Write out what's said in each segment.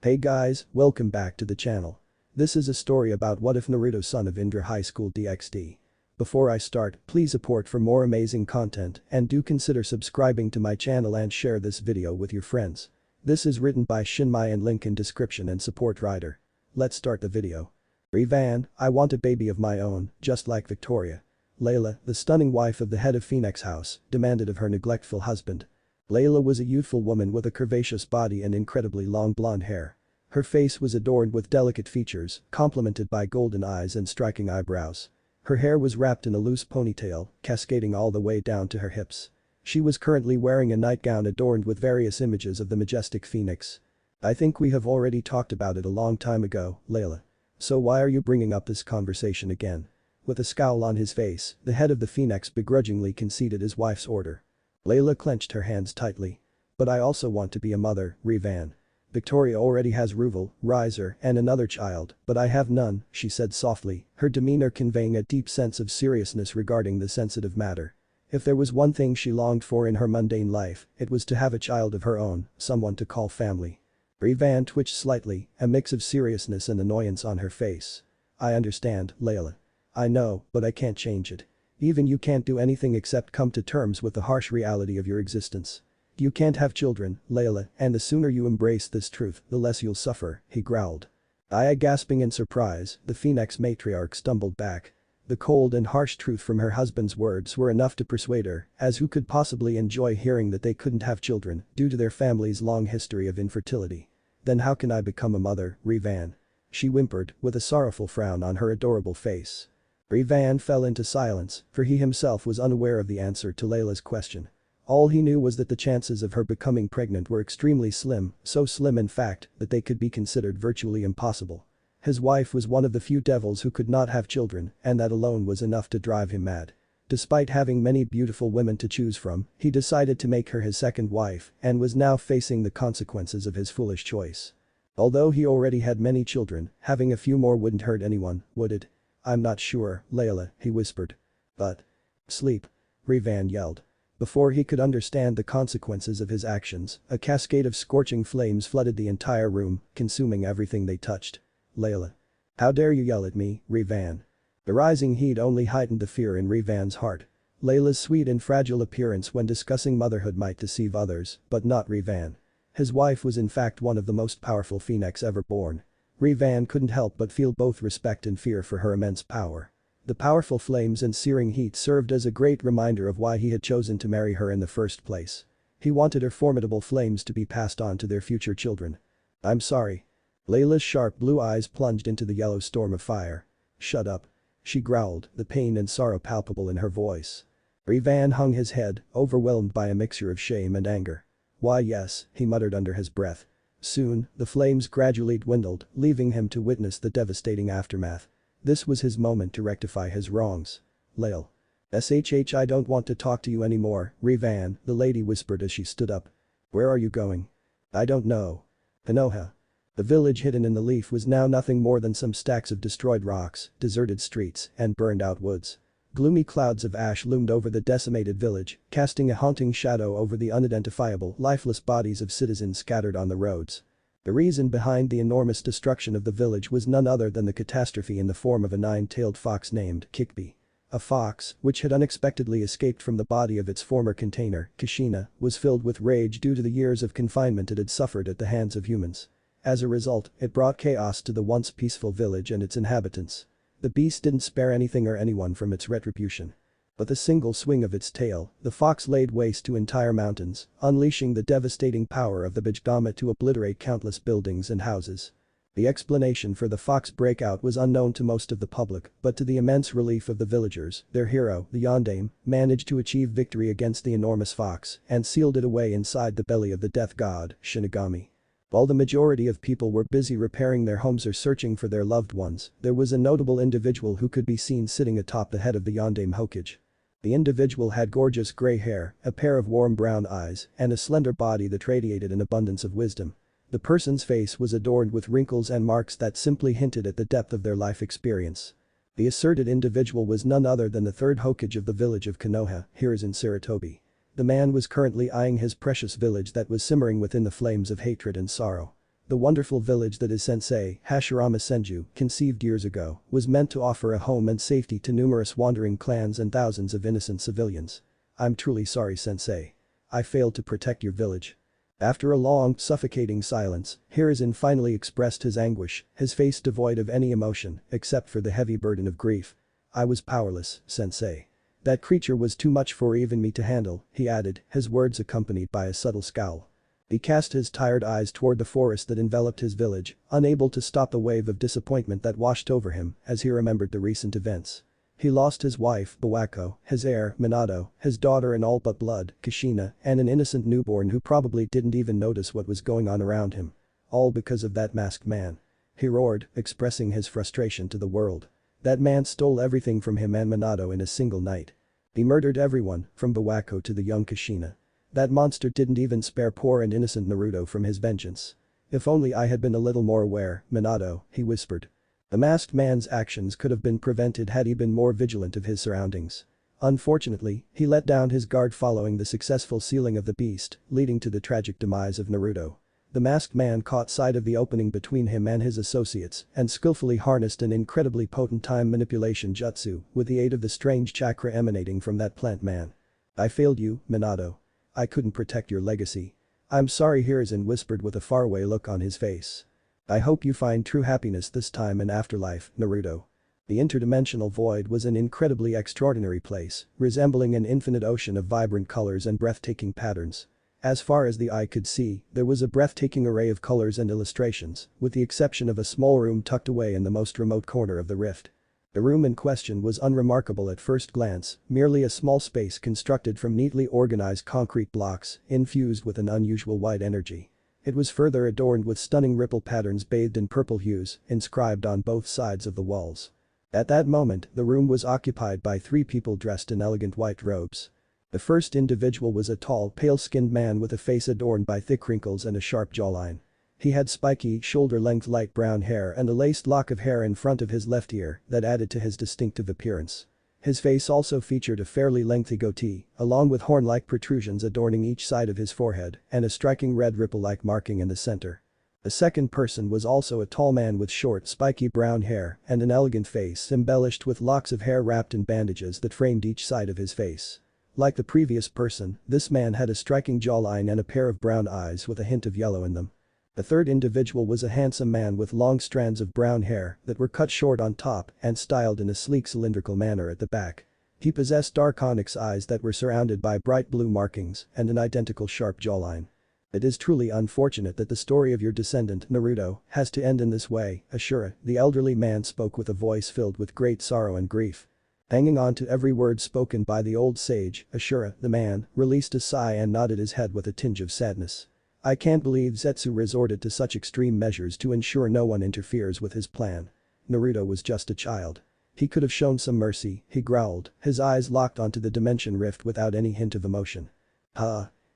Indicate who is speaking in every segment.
Speaker 1: Hey guys, welcome back to the channel. This is a story about what if Naruto son of Indra High School DxD. Before I start, please support for more amazing content and do consider subscribing to my channel and share this video with your friends. This is written by Shinmai and link in description and support writer. Let's start the video. Revan, I want a baby of my own, just like Victoria. Layla, the stunning wife of the head of Phoenix House, demanded of her neglectful husband. Layla was a youthful woman with a curvaceous body and incredibly long blonde hair. Her face was adorned with delicate features, complemented by golden eyes and striking eyebrows. Her hair was wrapped in a loose ponytail, cascading all the way down to her hips. She was currently wearing a nightgown adorned with various images of the majestic phoenix. I think we have already talked about it a long time ago, Layla. So why are you bringing up this conversation again? With a scowl on his face, the head of the phoenix begrudgingly conceded his wife's order. Layla clenched her hands tightly. But I also want to be a mother, Revan. Victoria already has Ruvel, Riser, and another child, but I have none, she said softly, her demeanor conveying a deep sense of seriousness regarding the sensitive matter. If there was one thing she longed for in her mundane life, it was to have a child of her own, someone to call family. Revan twitched slightly, a mix of seriousness and annoyance on her face. I understand, Layla. I know, but I can't change it. Even you can't do anything except come to terms with the harsh reality of your existence. You can't have children, Layla, and the sooner you embrace this truth, the less you'll suffer, he growled. Gasping in surprise, the Phoenix matriarch stumbled back. The cold and harsh truth from her husband's words were enough to persuade her, as who could possibly enjoy hearing that they couldn't have children due to their family's long history of infertility. Then how can I become a mother, Revan? She whimpered, with a sorrowful frown on her adorable face. Revan fell into silence, for he himself was unaware of the answer to Layla's question. All he knew was that the chances of her becoming pregnant were extremely slim, so slim in fact that they could be considered virtually impossible. His wife was one of the few devils who could not have children, and that alone was enough to drive him mad. Despite having many beautiful women to choose from, he decided to make her his second wife and was now facing the consequences of his foolish choice. Although he already had many children, having a few more wouldn't hurt anyone, would it? I'm not sure, Layla, he whispered. But. Sleep. Revan yelled. Before he could understand the consequences of his actions, a cascade of scorching flames flooded the entire room, consuming everything they touched. Layla. How dare you yell at me, Revan? The rising heat only heightened the fear in Revan's heart. Layla's sweet and fragile appearance when discussing motherhood might deceive others, but not Revan. His wife was in fact one of the most powerful phoenix ever born. Revan couldn't help but feel both respect and fear for her immense power. The powerful flames and searing heat served as a great reminder of why he had chosen to marry her in the first place. He wanted her formidable flames to be passed on to their future children. I'm sorry. Layla's sharp blue eyes plunged into the yellow storm of fire. Shut up. She growled, the pain and sorrow palpable in her voice. Revan hung his head, overwhelmed by a mixture of shame and anger. Why yes, he muttered under his breath. Soon, the flames gradually dwindled, leaving him to witness the devastating aftermath. This was his moment to rectify his wrongs. Layl. I don't want to talk to you anymore, Revan, the lady whispered as she stood up. Where are you going? I don't know. Konoha. The village hidden in the leaf was now nothing more than some stacks of destroyed rocks, deserted streets, and burned-out woods. Gloomy clouds of ash loomed over the decimated village, casting a haunting shadow over the unidentifiable, lifeless bodies of citizens scattered on the roads. The reason behind the enormous destruction of the village was none other than the catastrophe in the form of a nine-tailed fox named Kikbi. A fox, which had unexpectedly escaped from the body of its former container, Kashina, was filled with rage due to the years of confinement it had suffered at the hands of humans. As a result, it brought chaos to the once peaceful village and its inhabitants. The beast didn't spare anything or anyone from its retribution. With a single swing of its tail, the fox laid waste to entire mountains, unleashing the devastating power of the Bijdama to obliterate countless buildings and houses. The explanation for the fox breakout was unknown to most of the public, but to the immense relief of the villagers, their hero, the Yondaime, managed to achieve victory against the enormous fox and sealed it away inside the belly of the death god, Shinigami. While the majority of people were busy repairing their homes or searching for their loved ones, there was a notable individual who could be seen sitting atop the head of the Yondaime Hokage. The individual had gorgeous gray hair, a pair of warm brown eyes, and a slender body that radiated an abundance of wisdom. The person's face was adorned with wrinkles and marks that simply hinted at the depth of their life experience. The asserted individual was none other than the third Hokage of the village of Konoha, Hiruzen Sarutobi. The man was currently eyeing his precious village that was simmering within the flames of hatred and sorrow. The wonderful village that his sensei, Hashirama Senju, conceived years ago, was meant to offer a home and safety to numerous wandering clans and thousands of innocent civilians. I'm truly sorry, sensei. I failed to protect your village. After a long, suffocating silence, Hiruzen finally expressed his anguish, his face devoid of any emotion except for the heavy burden of grief. I was powerless, sensei. That creature was too much for even me to handle, he added, his words accompanied by a subtle scowl. He cast his tired eyes toward the forest that enveloped his village, unable to stop the wave of disappointment that washed over him as he remembered the recent events. He lost his wife, Bawako, his heir, Minato, his daughter in all but blood, Kushina, and an innocent newborn who probably didn't even notice what was going on around him. All because of that masked man. He roared, expressing his frustration to the world. That man stole everything from him and Minato in a single night. He murdered everyone, from Bawako to the young Kushina. That monster didn't even spare poor and innocent Naruto from his vengeance. If only I had been a little more aware, Minato, he whispered. The masked man's actions could have been prevented had he been more vigilant of his surroundings. Unfortunately, he let down his guard following the successful sealing of the beast, leading to the tragic demise of Naruto. The masked man caught sight of the opening between him and his associates and skillfully harnessed an incredibly potent time manipulation jutsu with the aid of the strange chakra emanating from that plant man. I failed you, Minato. I couldn't protect your legacy. I'm sorry, Hiruzen whispered with a faraway look on his face. I hope you find true happiness this time in afterlife, Naruto. The interdimensional void was an incredibly extraordinary place, resembling an infinite ocean of vibrant colors and breathtaking patterns. As far as the eye could see, there was a breathtaking array of colors and illustrations, with the exception of a small room tucked away in the most remote corner of the rift. The room in question was unremarkable at first glance, merely a small space constructed from neatly organized concrete blocks, infused with an unusual white energy. It was further adorned with stunning ripple patterns bathed in purple hues, inscribed on both sides of the walls. At that moment, the room was occupied by 3 people dressed in elegant white robes. The first individual was a tall, pale-skinned man with a face adorned by thick wrinkles and a sharp jawline. He had spiky, shoulder-length light brown hair and a laced lock of hair in front of his left ear that added to his distinctive appearance. His face also featured a fairly lengthy goatee, along with horn-like protrusions adorning each side of his forehead and a striking red ripple-like marking in the center. The second person was also a tall man with short, spiky brown hair and an elegant face embellished with locks of hair wrapped in bandages that framed each side of his face. Like the previous person, this man had a striking jawline and a pair of brown eyes with a hint of yellow in them. The third individual was a handsome man with long strands of brown hair that were cut short on top and styled in a sleek cylindrical manner at the back. He possessed dark onyx eyes that were surrounded by bright blue markings and an identical sharp jawline. It is truly unfortunate that the story of your descendant, Naruto, has to end in this way, Ashura, the elderly man spoke with a voice filled with great sorrow and grief. Hanging on to every word spoken by the old sage, Ashura, the man, released a sigh and nodded his head with a tinge of sadness. I can't believe Zetsu resorted to such extreme measures to ensure no one interferes with his plan. Naruto was just a child. He could have shown some mercy, he growled, his eyes locked onto the dimension rift without any hint of emotion.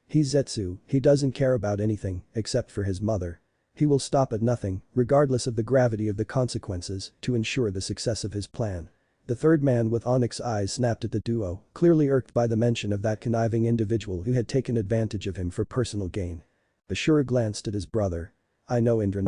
Speaker 1: He's Zetsu, he doesn't care about anything, except for his mother. He will stop at nothing, regardless of the gravity of the consequences, to ensure the success of his plan. The third man with onyx eyes snapped at the duo, clearly irked by the mention of that conniving individual who had taken advantage of him for personal gain. Ashura glanced at his brother. I know, Indra.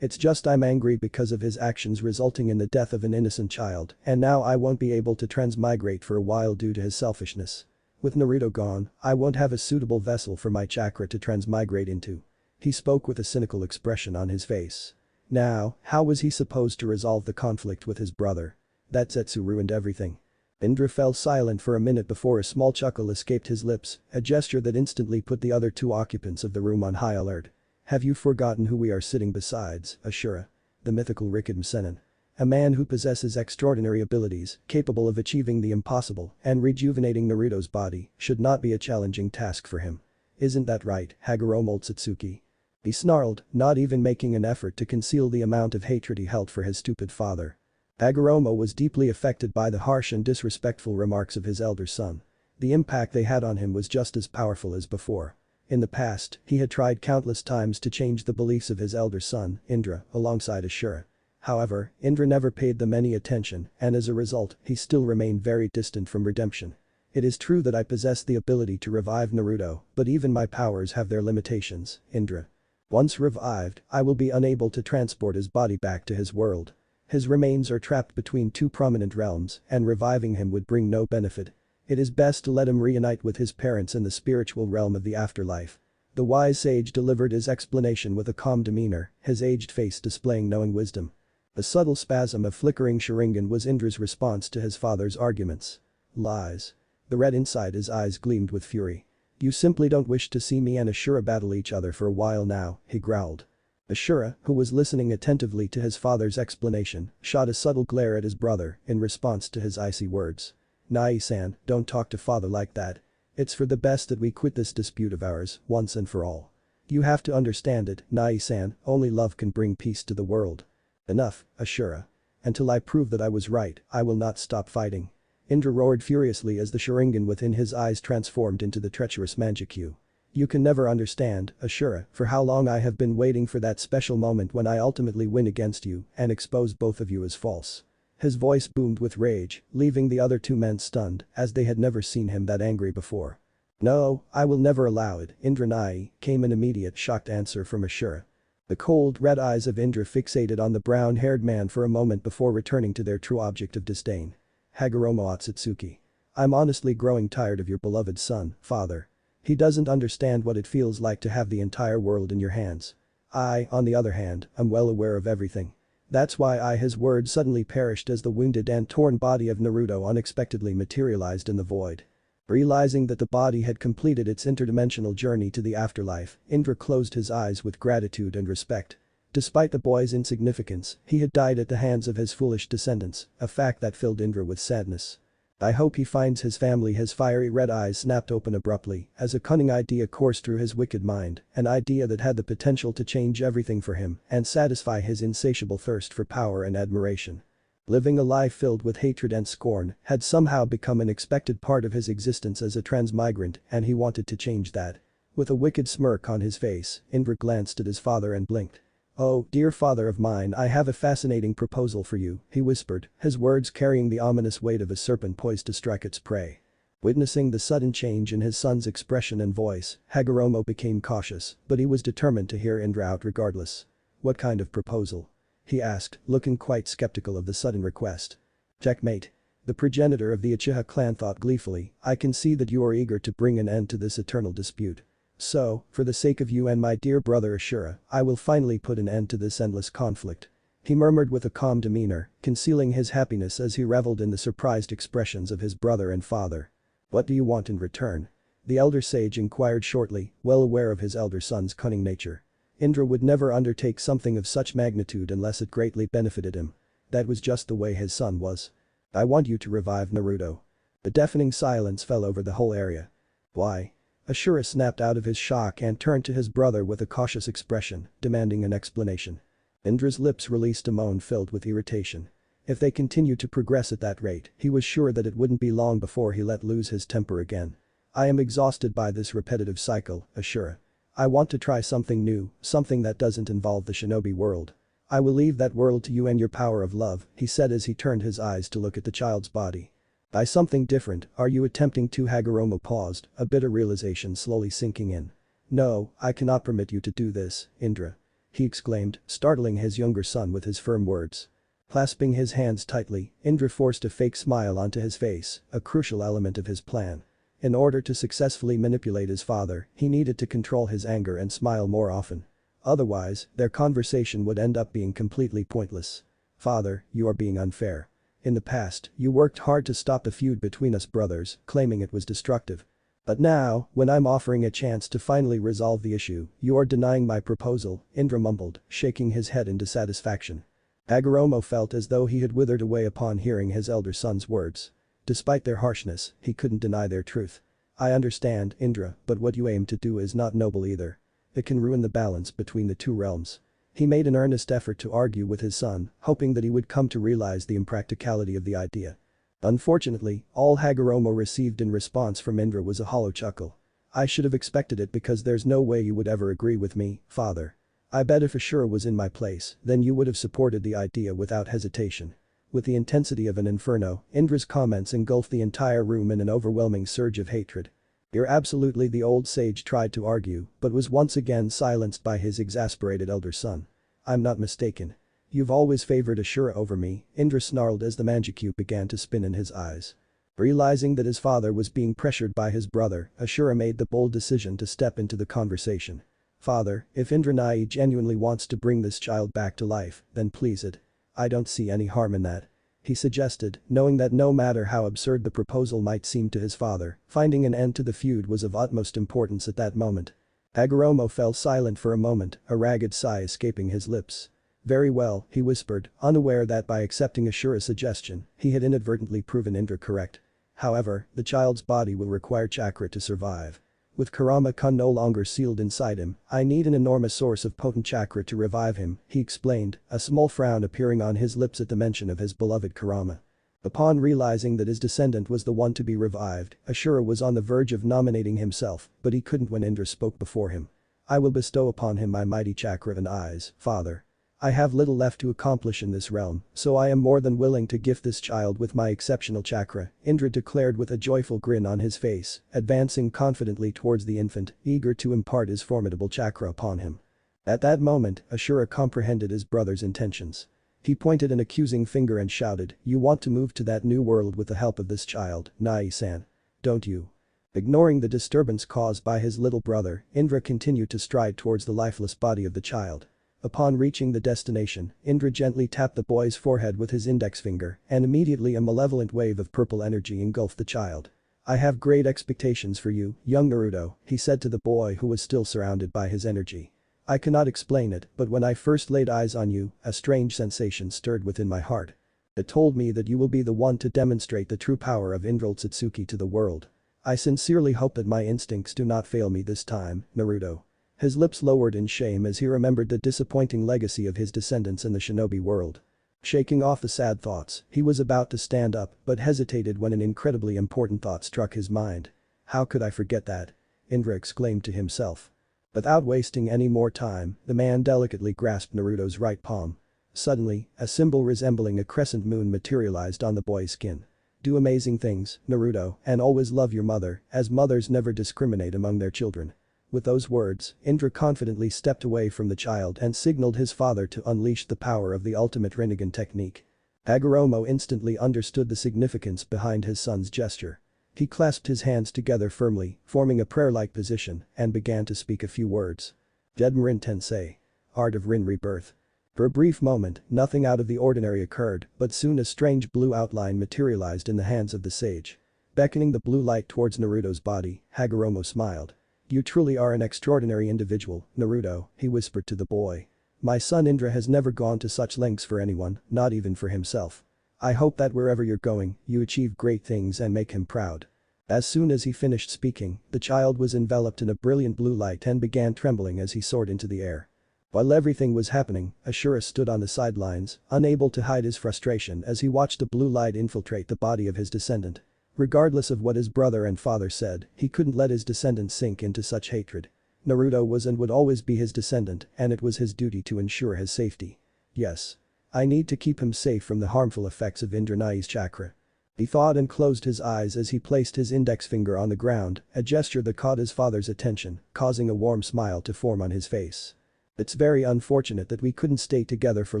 Speaker 1: It's just I'm angry because of his actions resulting in the death of an innocent child, and now I won't be able to transmigrate for a while due to his selfishness. With Naruto gone, I won't have a suitable vessel for my chakra to transmigrate into. He spoke with a cynical expression on his face. Now, how was he supposed to resolve the conflict with his brother? That Zetsu ruined everything. Indra fell silent for a minute before a small chuckle escaped his lips, a gesture that instantly put the other 2 occupants of the room on high alert. Have you forgotten who we are sitting besides, Ashura? The mythical Rikiden Sennin. A man who possesses extraordinary abilities, capable of achieving the impossible and rejuvenating Naruto's body, should not be a challenging task for him. Isn't that right, Hagoromo Otsutsuki? He snarled, not even making an effort to conceal the amount of hatred he held for his stupid father. Hagoromo was deeply affected by the harsh and disrespectful remarks of his elder son. The impact they had on him was just as powerful as before. In the past, he had tried countless times to change the beliefs of his elder son, Indra, alongside Ashura. However, Indra never paid them any attention, and as a result, he still remained very distant from redemption. It is true that I possess the ability to revive Naruto, but even my powers have their limitations, Indra. Once revived, I will be unable to transport his body back to his world. His remains are trapped between two prominent realms, and reviving him would bring no benefit. It is best to let him reunite with his parents in the spiritual realm of the afterlife. The wise sage delivered his explanation with a calm demeanor, his aged face displaying knowing wisdom. A subtle spasm of flickering Sharingan was Indra's response to his father's arguments. Lies. The red inside his eyes gleamed with fury. You simply don't wish to see me and Ashura battle each other for a while now, he growled. Ashura, who was listening attentively to his father's explanation, shot a subtle glare at his brother in response to his icy words. Nai-san, don't talk to father like that. It's for the best that we quit this dispute of ours, once and for all. You have to understand it, Nai-san, only love can bring peace to the world. Enough, Ashura. Until I prove that I was right, I will not stop fighting. Indra roared furiously as the Sharingan within his eyes transformed into the treacherous Manjikyu. You can never understand, Ashura, for how long I have been waiting for that special moment when I ultimately win against you and expose both of you as false. His voice boomed with rage, leaving the other two men stunned as they had never seen him that angry before. No, I will never allow it, Indra Nai, came an immediate shocked answer from Ashura. The cold, red eyes of Indra fixated on the brown-haired man for a moment before returning to their true object of disdain. Hagoromo Otsutsuki. I'm honestly growing tired of your beloved son, father. He doesn't understand what it feels like to have the entire world in your hands. I, on the other hand, am well aware of everything. That's why his words suddenly perished as the wounded and torn body of Naruto unexpectedly materialized in the void. Realizing that the body had completed its interdimensional journey to the afterlife, Indra closed his eyes with gratitude and respect. Despite the boy's insignificance, he had died at the hands of his foolish descendants, a fact that filled Indra with sadness. I hope he finds his family. His fiery red eyes snapped open abruptly as a cunning idea coursed through his wicked mind, an idea that had the potential to change everything for him and satisfy his insatiable thirst for power and admiration. Living a life filled with hatred and scorn had somehow become an expected part of his existence as a transmigrant, and he wanted to change that. With a wicked smirk on his face, Indra glanced at his father and blinked. Oh, dear father of mine, I have a fascinating proposal for you, he whispered, his words carrying the ominous weight of a serpent poised to strike its prey. Witnessing the sudden change in his son's expression and voice, Hagoromo became cautious, but he was determined to hear Indra out regardless. What kind of proposal? He asked, looking quite skeptical of the sudden request. Checkmate. The progenitor of the Uchiha clan thought gleefully, I can see that you are eager to bring an end to this eternal dispute. So, for the sake of you and my dear brother Ashura, I will finally put an end to this endless conflict. He murmured with a calm demeanor, concealing his happiness as he reveled in the surprised expressions of his brother and father. What do you want in return? The elder sage inquired shortly, well aware of his elder son's cunning nature. Indra would never undertake something of such magnitude unless it greatly benefited him. That was just the way his son was. I want you to revive Naruto. A deafening silence fell over the whole area. Why? Ashura snapped out of his shock and turned to his brother with a cautious expression, demanding an explanation. Indra's lips released a moan filled with irritation. If they continued to progress at that rate, he was sure that it wouldn't be long before he let loose his temper again. I am exhausted by this repetitive cycle, Ashura. I want to try something new, something that doesn't involve the shinobi world. I will leave that world to you and your power of love, he said as he turned his eyes to look at the child's body. By something different, are you attempting to? Hagoromo paused, a bitter realization slowly sinking in. No, I cannot permit you to do this, Indra. He exclaimed, startling his younger son with his firm words. Clasping his hands tightly, Indra forced a fake smile onto his face, a crucial element of his plan. In order to successfully manipulate his father, he needed to control his anger and smile more often. Otherwise, their conversation would end up being completely pointless. Father, you are being unfair. In the past, you worked hard to stop the feud between us brothers, claiming it was destructive. But now, when I'm offering a chance to finally resolve the issue, you are denying my proposal, Indra mumbled, shaking his head in dissatisfaction. Hagoromo felt as though he had withered away upon hearing his elder son's words. Despite their harshness, he couldn't deny their truth. I understand, Indra, but what you aim to do is not noble either. It can ruin the balance between the two realms. He made an earnest effort to argue with his son, hoping that he would come to realize the impracticality of the idea. Unfortunately, all Hagoromo received in response from Indra was a hollow chuckle. I should have expected it because there's no way you would ever agree with me, father. I bet if Ashura was in my place, then you would have supported the idea without hesitation. With the intensity of an inferno, Indra's comments engulfed the entire room in an overwhelming surge of hatred. "You're absolutely," the old sage tried to argue, but was once again silenced by his exasperated elder son. "I'm not mistaken. You've always favored Ashura over me," Indra snarled as the Manjicube began to spin in his eyes. Realizing that his father was being pressured by his brother, Ashura made the bold decision to step into the conversation. "Father, if Indranai genuinely wants to bring this child back to life, then please it. I don't see any harm in that," he suggested, knowing that no matter how absurd the proposal might seem to his father, finding an end to the feud was of utmost importance at that moment. Hagoromo fell silent for a moment, a ragged sigh escaping his lips. "Very well," he whispered, unaware that by accepting Ashura's suggestion, he had inadvertently proven Indra correct. "However, the child's body will require chakra to survive. With Kurama Kun no longer sealed inside him, I need an enormous source of potent chakra to revive him," he explained, a small frown appearing on his lips at the mention of his beloved Kurama. Upon realizing that his descendant was the one to be revived, Ashura was on the verge of nominating himself, but he couldn't when Indra spoke before him. "I will bestow upon him my mighty chakra and eyes, father. I have little left to accomplish in this realm, so I am more than willing to gift this child with my exceptional chakra," Indra declared with a joyful grin on his face, advancing confidently towards the infant, eager to impart his formidable chakra upon him. At that moment, Ashura comprehended his brother's intentions. He pointed an accusing finger and shouted, "You want to move to that new world with the help of this child, Nai-san. Don't you?" Ignoring the disturbance caused by his little brother, Indra continued to stride towards the lifeless body of the child. Upon reaching the destination, Indra gently tapped the boy's forehead with his index finger, and immediately a malevolent wave of purple energy engulfed the child. "I have great expectations for you, young Naruto," he said to the boy who was still surrounded by his energy. "I cannot explain it, but when I first laid eyes on you, a strange sensation stirred within my heart. It told me that you will be the one to demonstrate the true power of Indra Otsutsuki to the world. I sincerely hope that my instincts do not fail me this time, Naruto." His lips lowered in shame as he remembered the disappointing legacy of his descendants in the shinobi world. Shaking off the sad thoughts, he was about to stand up but hesitated when an incredibly important thought struck his mind. "How could I forget that?" Indra exclaimed to himself. Without wasting any more time, the man delicately grasped Naruto's right palm. Suddenly, a symbol resembling a crescent moon materialized on the boy's skin. "Do amazing things, Naruto, and always love your mother, as mothers never discriminate among their children." With those words, Indra confidently stepped away from the child and signaled his father to unleash the power of the ultimate Rinnegan technique. Hagoromo instantly understood the significance behind his son's gesture. He clasped his hands together firmly, forming a prayer-like position, and began to speak a few words. "Dedmarin Tensei. Art of Rin Rebirth." For a brief moment, nothing out of the ordinary occurred, but soon a strange blue outline materialized in the hands of the sage. Beckoning the blue light towards Naruto's body, Hagoromo smiled. "You truly are an extraordinary individual, Naruto," he whispered to the boy. "My son Indra has never gone to such lengths for anyone, not even for himself. I hope that wherever you're going, you achieve great things and make him proud." As soon as he finished speaking, the child was enveloped in a brilliant blue light and began trembling as he soared into the air. While everything was happening, Ashura stood on the sidelines, unable to hide his frustration as he watched the blue light infiltrate the body of his descendant. Regardless of what his brother and father said, he couldn't let his descendant sink into such hatred. Naruto was and would always be his descendant, and it was his duty to ensure his safety. "Yes. I need to keep him safe from the harmful effects of Indranai's chakra." He thought and closed his eyes as he placed his index finger on the ground, a gesture that caught his father's attention, causing a warm smile to form on his face. "It's very unfortunate that we couldn't stay together for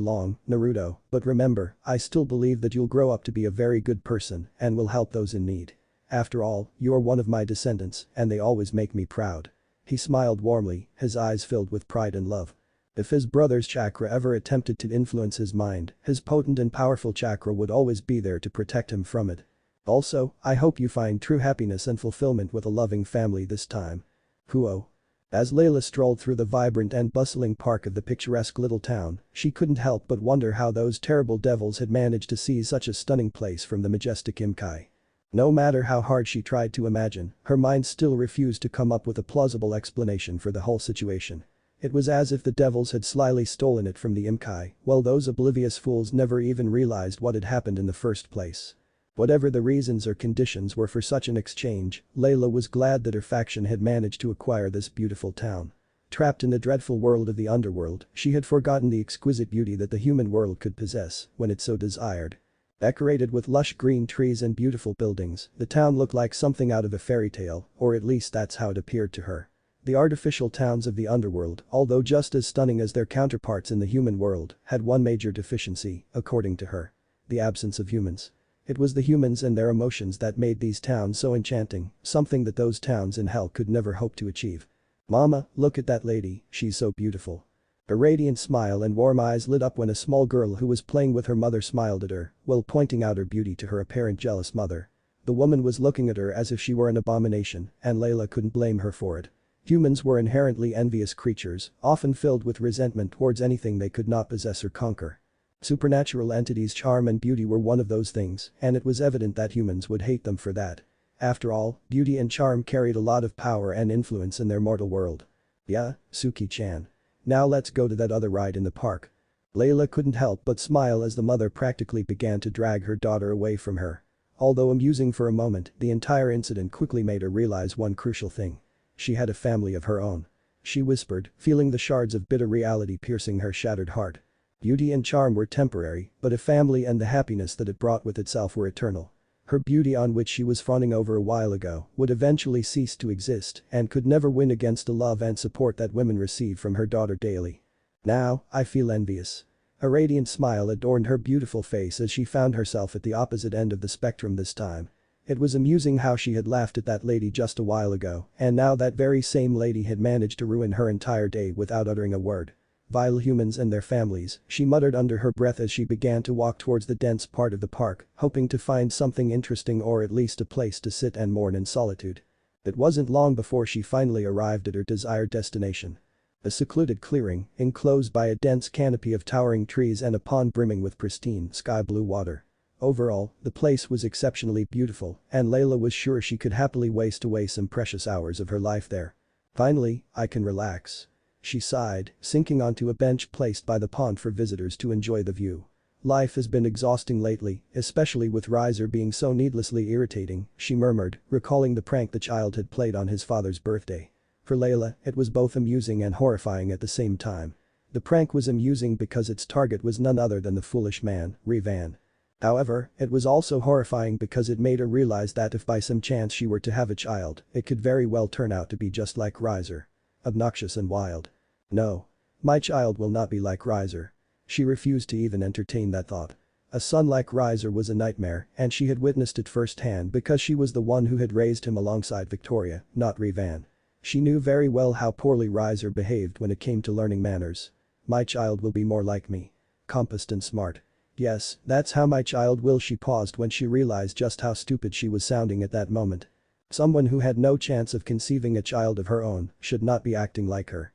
Speaker 1: long, Naruto, but remember, I still believe that you'll grow up to be a very good person and will help those in need. After all, you're one of my descendants, and they always make me proud." He smiled warmly, his eyes filled with pride and love. If his brother's chakra ever attempted to influence his mind, his potent and powerful chakra would always be there to protect him from it. "Also, I hope you find true happiness and fulfillment with a loving family this time. Huo." As Layla strolled through the vibrant and bustling park of the picturesque little town, she couldn't help but wonder how those terrible devils had managed to seize such a stunning place from the majestic Imkai. No matter how hard she tried to imagine, her mind still refused to come up with a plausible explanation for the whole situation. It was as if the devils had slyly stolen it from the Imkai, while those oblivious fools never even realized what had happened in the first place. Whatever the reasons or conditions were for such an exchange, Layla was glad that her faction had managed to acquire this beautiful town. Trapped in the dreadful world of the underworld, she had forgotten the exquisite beauty that the human world could possess when it so desired. Decorated with lush green trees and beautiful buildings, the town looked like something out of a fairy tale, or at least that's how it appeared to her. The artificial towns of the underworld, although just as stunning as their counterparts in the human world, had one major deficiency, according to her. The absence of humans. It was the humans and their emotions that made these towns so enchanting, something that those towns in hell could never hope to achieve. Mama, look at that lady, she's so beautiful. A radiant smile and warm eyes lit up when a small girl who was playing with her mother smiled at her, while pointing out her beauty to her apparent jealous mother. The woman was looking at her as if she were an abomination, and Layla couldn't blame her for it. Humans were inherently envious creatures, often filled with resentment towards anything they could not possess or conquer. Supernatural entities' charm and beauty were one of those things, and it was evident that humans would hate them for that. After all, beauty and charm carried a lot of power and influence in their mortal world. Yeah, Suki-chan. Now let's go to that other ride in the park. Layla couldn't help but smile as the mother practically began to drag her daughter away from her. Although amusing for a moment, the entire incident quickly made her realize one crucial thing. She had a family of her own. She whispered, feeling the shards of bitter reality piercing her shattered heart. Beauty and charm were temporary, but a family and the happiness that it brought with itself were eternal. Her beauty, on which she was fawning over a while ago, would eventually cease to exist and could never win against the love and support that women receive from her daughter daily. Now, I feel envious. A radiant smile adorned her beautiful face as she found herself at the opposite end of the spectrum this time. It was amusing how she had laughed at that lady just a while ago, and now that very same lady had managed to ruin her entire day without uttering a word. Vile humans and their families, she muttered under her breath as she began to walk towards the dense part of the park, hoping to find something interesting or at least a place to sit and mourn in solitude. It wasn't long before she finally arrived at her desired destination. A secluded clearing, enclosed by a dense canopy of towering trees and a pond brimming with pristine, sky-blue water. Overall, the place was exceptionally beautiful, and Layla was sure she could happily waste away some precious hours of her life there. Finally, I can relax. She sighed, sinking onto a bench placed by the pond for visitors to enjoy the view. Life has been exhausting lately, especially with Riser being so needlessly irritating, she murmured, recalling the prank the child had played on his father's birthday. For Layla, it was both amusing and horrifying at the same time. The prank was amusing because its target was none other than the foolish man, Rivan. However, it was also horrifying because it made her realize that if by some chance she were to have a child, it could very well turn out to be just like Riser. Obnoxious and wild. No. My child will not be like Riser. She refused to even entertain that thought. A son like Riser was a nightmare, and she had witnessed it firsthand because she was the one who had raised him alongside Victoria, not Rivan. She knew very well how poorly Riser behaved when it came to learning manners. My child will be more like me. Competent and smart. Yes, that's how my child will. She paused when she realized just how stupid she was sounding at that moment. Someone who had no chance of conceiving a child of her own should not be acting like her.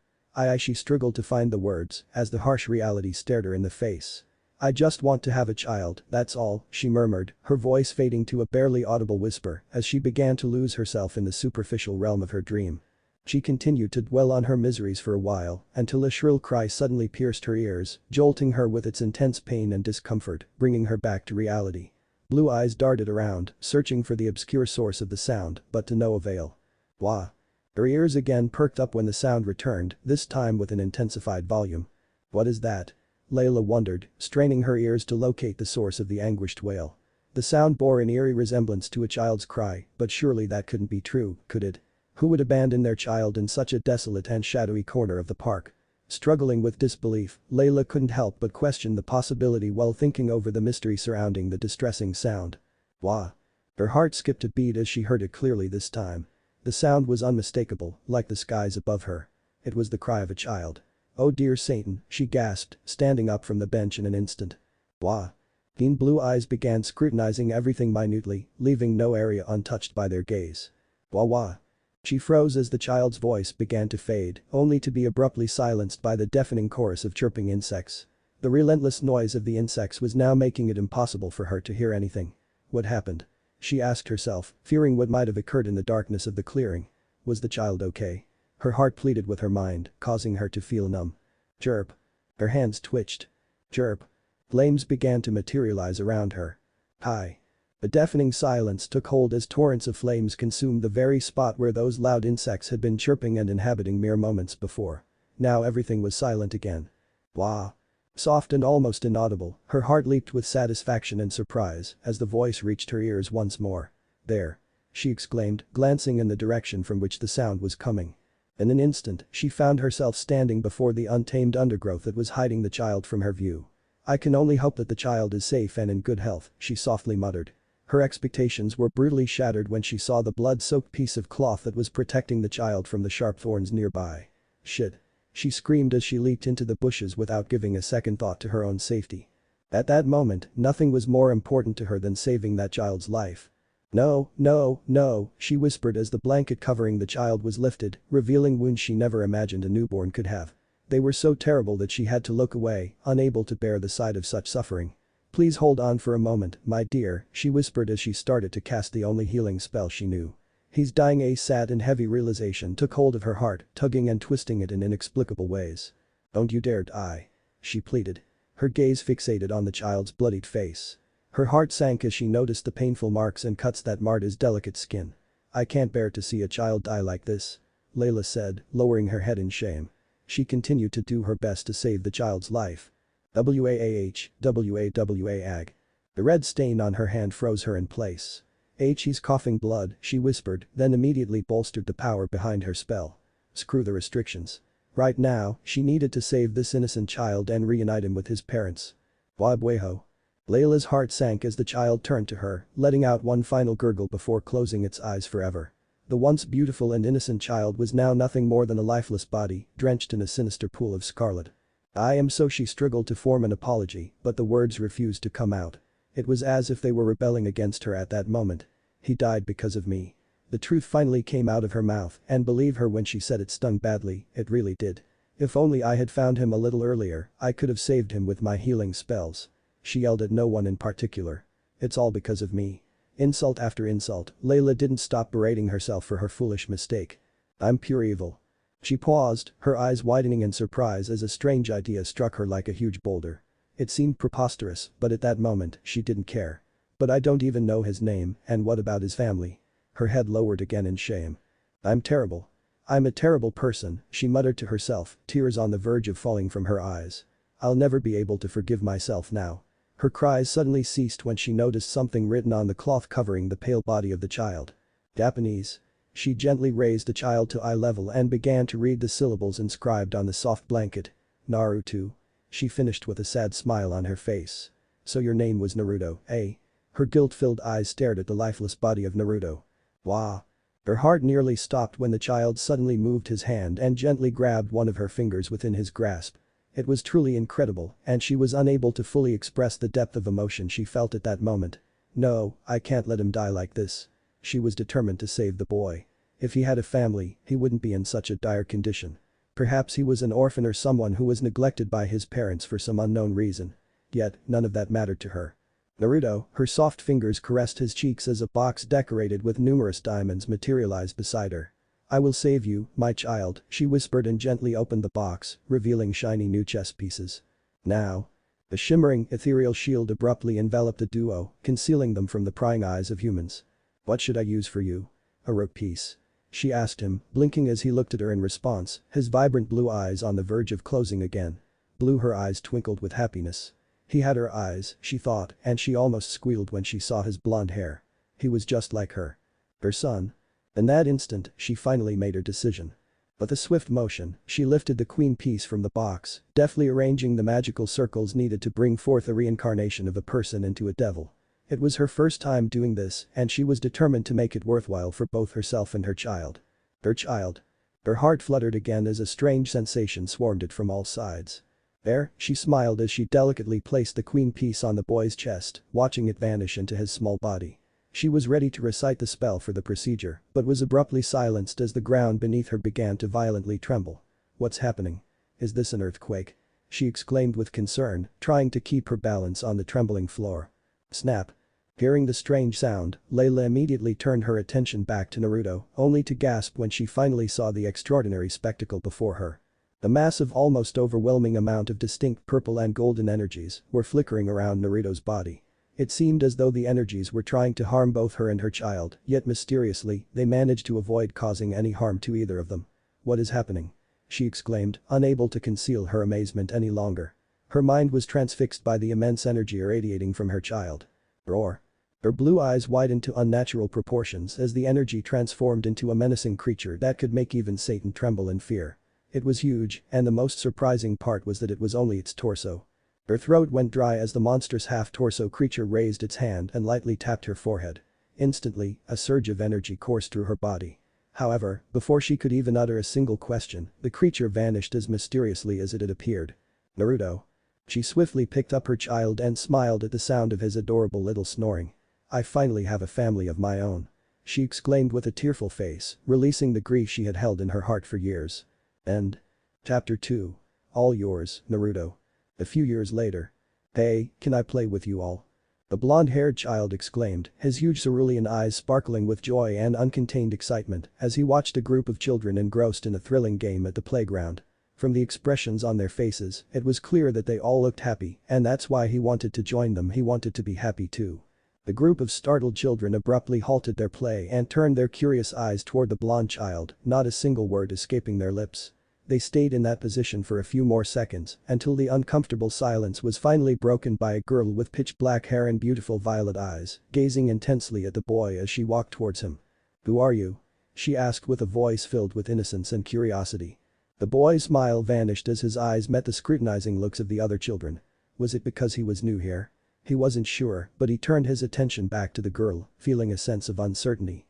Speaker 1: She struggled to find the words as the harsh reality stared her in the face. I just want to have a child, that's all, she murmured, her voice fading to a barely audible whisper as she began to lose herself in the superficial realm of her dream. She continued to dwell on her miseries for a while until a shrill cry suddenly pierced her ears, jolting her with its intense pain and discomfort, bringing her back to reality. Blue eyes darted around, searching for the obscure source of the sound, but to no avail. Wah. Her ears again perked up when the sound returned, this time with an intensified volume. What is that? Layla wondered, straining her ears to locate the source of the anguished wail. The sound bore an eerie resemblance to a child's cry, but surely that couldn't be true, could it? Who would abandon their child in such a desolate and shadowy corner of the park? Struggling with disbelief, Layla couldn't help but question the possibility while thinking over the mystery surrounding the distressing sound. Wah. Her heart skipped a beat as she heard it clearly this time. The sound was unmistakable, like the skies above her. It was the cry of a child. Oh dear Satan, she gasped, standing up from the bench in an instant. Wah. Keen blue eyes began scrutinizing everything minutely, leaving no area untouched by their gaze. Wah wah. She froze as the child's voice began to fade, only to be abruptly silenced by the deafening chorus of chirping insects. The relentless noise of the insects was now making it impossible for her to hear anything. What happened? She asked herself, fearing what might have occurred in the darkness of the clearing. Was the child okay? Her heart pleaded with her mind, causing her to feel numb. Chirp. Her hands twitched. Chirp. Flames began to materialize around her. Hi. A deafening silence took hold as torrents of flames consumed the very spot where those loud insects had been chirping and inhabiting mere moments before. Now everything was silent again. Wah. Soft and almost inaudible, her heart leaped with satisfaction and surprise as the voice reached her ears once more. "There!" she exclaimed, glancing in the direction from which the sound was coming. In an instant, she found herself standing before the untamed undergrowth that was hiding the child from her view. "I can only hope that the child is safe and in good health," she softly muttered. Her expectations were brutally shattered when she saw the blood-soaked piece of cloth that was protecting the child from the sharp thorns nearby. "Shit!" she screamed as she leaped into the bushes without giving a second thought to her own safety. At that moment, nothing was more important to her than saving that child's life. "No, no, no," she whispered as the blanket covering the child was lifted, revealing wounds she never imagined a newborn could have. They were so terrible that she had to look away, unable to bear the sight of such suffering. "Please hold on for a moment, my dear," she whispered as she started to cast the only healing spell she knew. "He's dying." A sad and heavy realization took hold of her heart, tugging and twisting it in inexplicable ways. "Don't you dare die," she pleaded. Her gaze fixated on the child's bloodied face. Her heart sank as she noticed the painful marks and cuts that marred his delicate skin. "I can't bear to see a child die like this," Layla said, lowering her head in shame. She continued to do her best to save the child's life. "Waah, wah. The red stain on her hand froze her in place. "He's coughing blood," she whispered, then immediately bolstered the power behind her spell. Screw the restrictions. Right now, she needed to save this innocent child and reunite him with his parents. "Wabweho." Layla's heart sank as the child turned to her, letting out one final gurgle before closing its eyes forever. The once beautiful and innocent child was now nothing more than a lifeless body, drenched in a sinister pool of scarlet. "I am so." She struggled to form an apology, but the words refused to come out. It was as if they were rebelling against her at that moment. "He died because of me." The truth finally came out of her mouth, and believe her when she said it stung badly, it really did. "If only I had found him a little earlier, I could have saved him with my healing spells." She yelled at no one in particular. "It's all because of me." Insult after insult, Layla didn't stop berating herself for her foolish mistake. "I'm pure evil." She paused, her eyes widening in surprise as a strange idea struck her like a huge boulder. It seemed preposterous, but at that moment, she didn't care. "But I don't even know his name, and what about his family?" Her head lowered again in shame. "I'm terrible. I'm a terrible person," she muttered to herself, tears on the verge of falling from her eyes. "I'll never be able to forgive myself now." Her cries suddenly ceased when she noticed something written on the cloth covering the pale body of the child. Japanese. She gently raised the child to eye level and began to read the syllables inscribed on the soft blanket. "Naruto." She finished with a sad smile on her face. "So your name was Naruto, eh?" Her guilt-filled eyes stared at the lifeless body of Naruto. "Wah." Her heart nearly stopped when the child suddenly moved his hand and gently grabbed one of her fingers within his grasp. It was truly incredible, and she was unable to fully express the depth of emotion she felt at that moment. "No, I can't let him die like this." She was determined to save the boy. If he had a family, he wouldn't be in such a dire condition. Perhaps he was an orphan or someone who was neglected by his parents for some unknown reason. Yet, none of that mattered to her. Naruto, her soft fingers caressed his cheeks as a box decorated with numerous diamonds materialized beside her. "I will save you, my child," she whispered and gently opened the box, revealing shiny new chess pieces. "Now." The shimmering, ethereal shield abruptly enveloped the duo, concealing them from the prying eyes of humans. "What should I use for you?" "A rook piece?" she asked him, blinking as he looked at her in response, his vibrant blue eyes on the verge of closing again. Blue, her eyes twinkled with happiness. He had her eyes, she thought, and she almost squealed when she saw his blonde hair. He was just like her. Her son. In that instant, she finally made her decision. With a swift motion, she lifted the queen piece from the box, deftly arranging the magical circles needed to bring forth a reincarnation of a person into a devil. It was her first time doing this, and she was determined to make it worthwhile for both herself and her child. Her child. Her heart fluttered again as a strange sensation swarmed it from all sides. "There," she smiled as she delicately placed the queen piece on the boy's chest, watching it vanish into his small body. She was ready to recite the spell for the procedure, but was abruptly silenced as the ground beneath her began to violently tremble. "What's happening? Is this an earthquake?" she exclaimed with concern, trying to keep her balance on the trembling floor. Snap. Hearing the strange sound, Layla immediately turned her attention back to Naruto, only to gasp when she finally saw the extraordinary spectacle before her. The massive, almost overwhelming amount of distinct purple and golden energies were flickering around Naruto's body. It seemed as though the energies were trying to harm both her and her child, yet mysteriously, they managed to avoid causing any harm to either of them. "What is happening?" she exclaimed, unable to conceal her amazement any longer. Her mind was transfixed by the immense energy irradiating from her child. Roar. Her blue eyes widened to unnatural proportions as the energy transformed into a menacing creature that could make even Satan tremble in fear. It was huge, and the most surprising part was that it was only its torso. Her throat went dry as the monstrous half-torso creature raised its hand and lightly tapped her forehead. Instantly, a surge of energy coursed through her body. However, before she could even utter a single question, the creature vanished as mysteriously as it had appeared. Naruto. She swiftly picked up her child and smiled at the sound of his adorable little snoring. I finally have a family of my own. She exclaimed with a tearful face, releasing the grief she had held in her heart for years. End. Chapter 2. All yours, Naruto. A few years later. Hey, can I play with you all? The blonde-haired child exclaimed, his huge cerulean eyes sparkling with joy and uncontained excitement as he watched a group of children engrossed in a thrilling game at the playground. From the expressions on their faces, it was clear that they all looked happy, and that's why he wanted to join them. He wanted to be happy too. The group of startled children abruptly halted their play and turned their curious eyes toward the blonde child, not a single word escaping their lips. They stayed in that position for a few more seconds until the uncomfortable silence was finally broken by a girl with pitch black hair and beautiful violet eyes, gazing intensely at the boy as she walked towards him. "Who are you?" she asked with a voice filled with innocence and curiosity. The boy's smile vanished as his eyes met the scrutinizing looks of the other children. Was it because he was new here? He wasn't sure, but he turned his attention back to the girl, feeling a sense of uncertainty.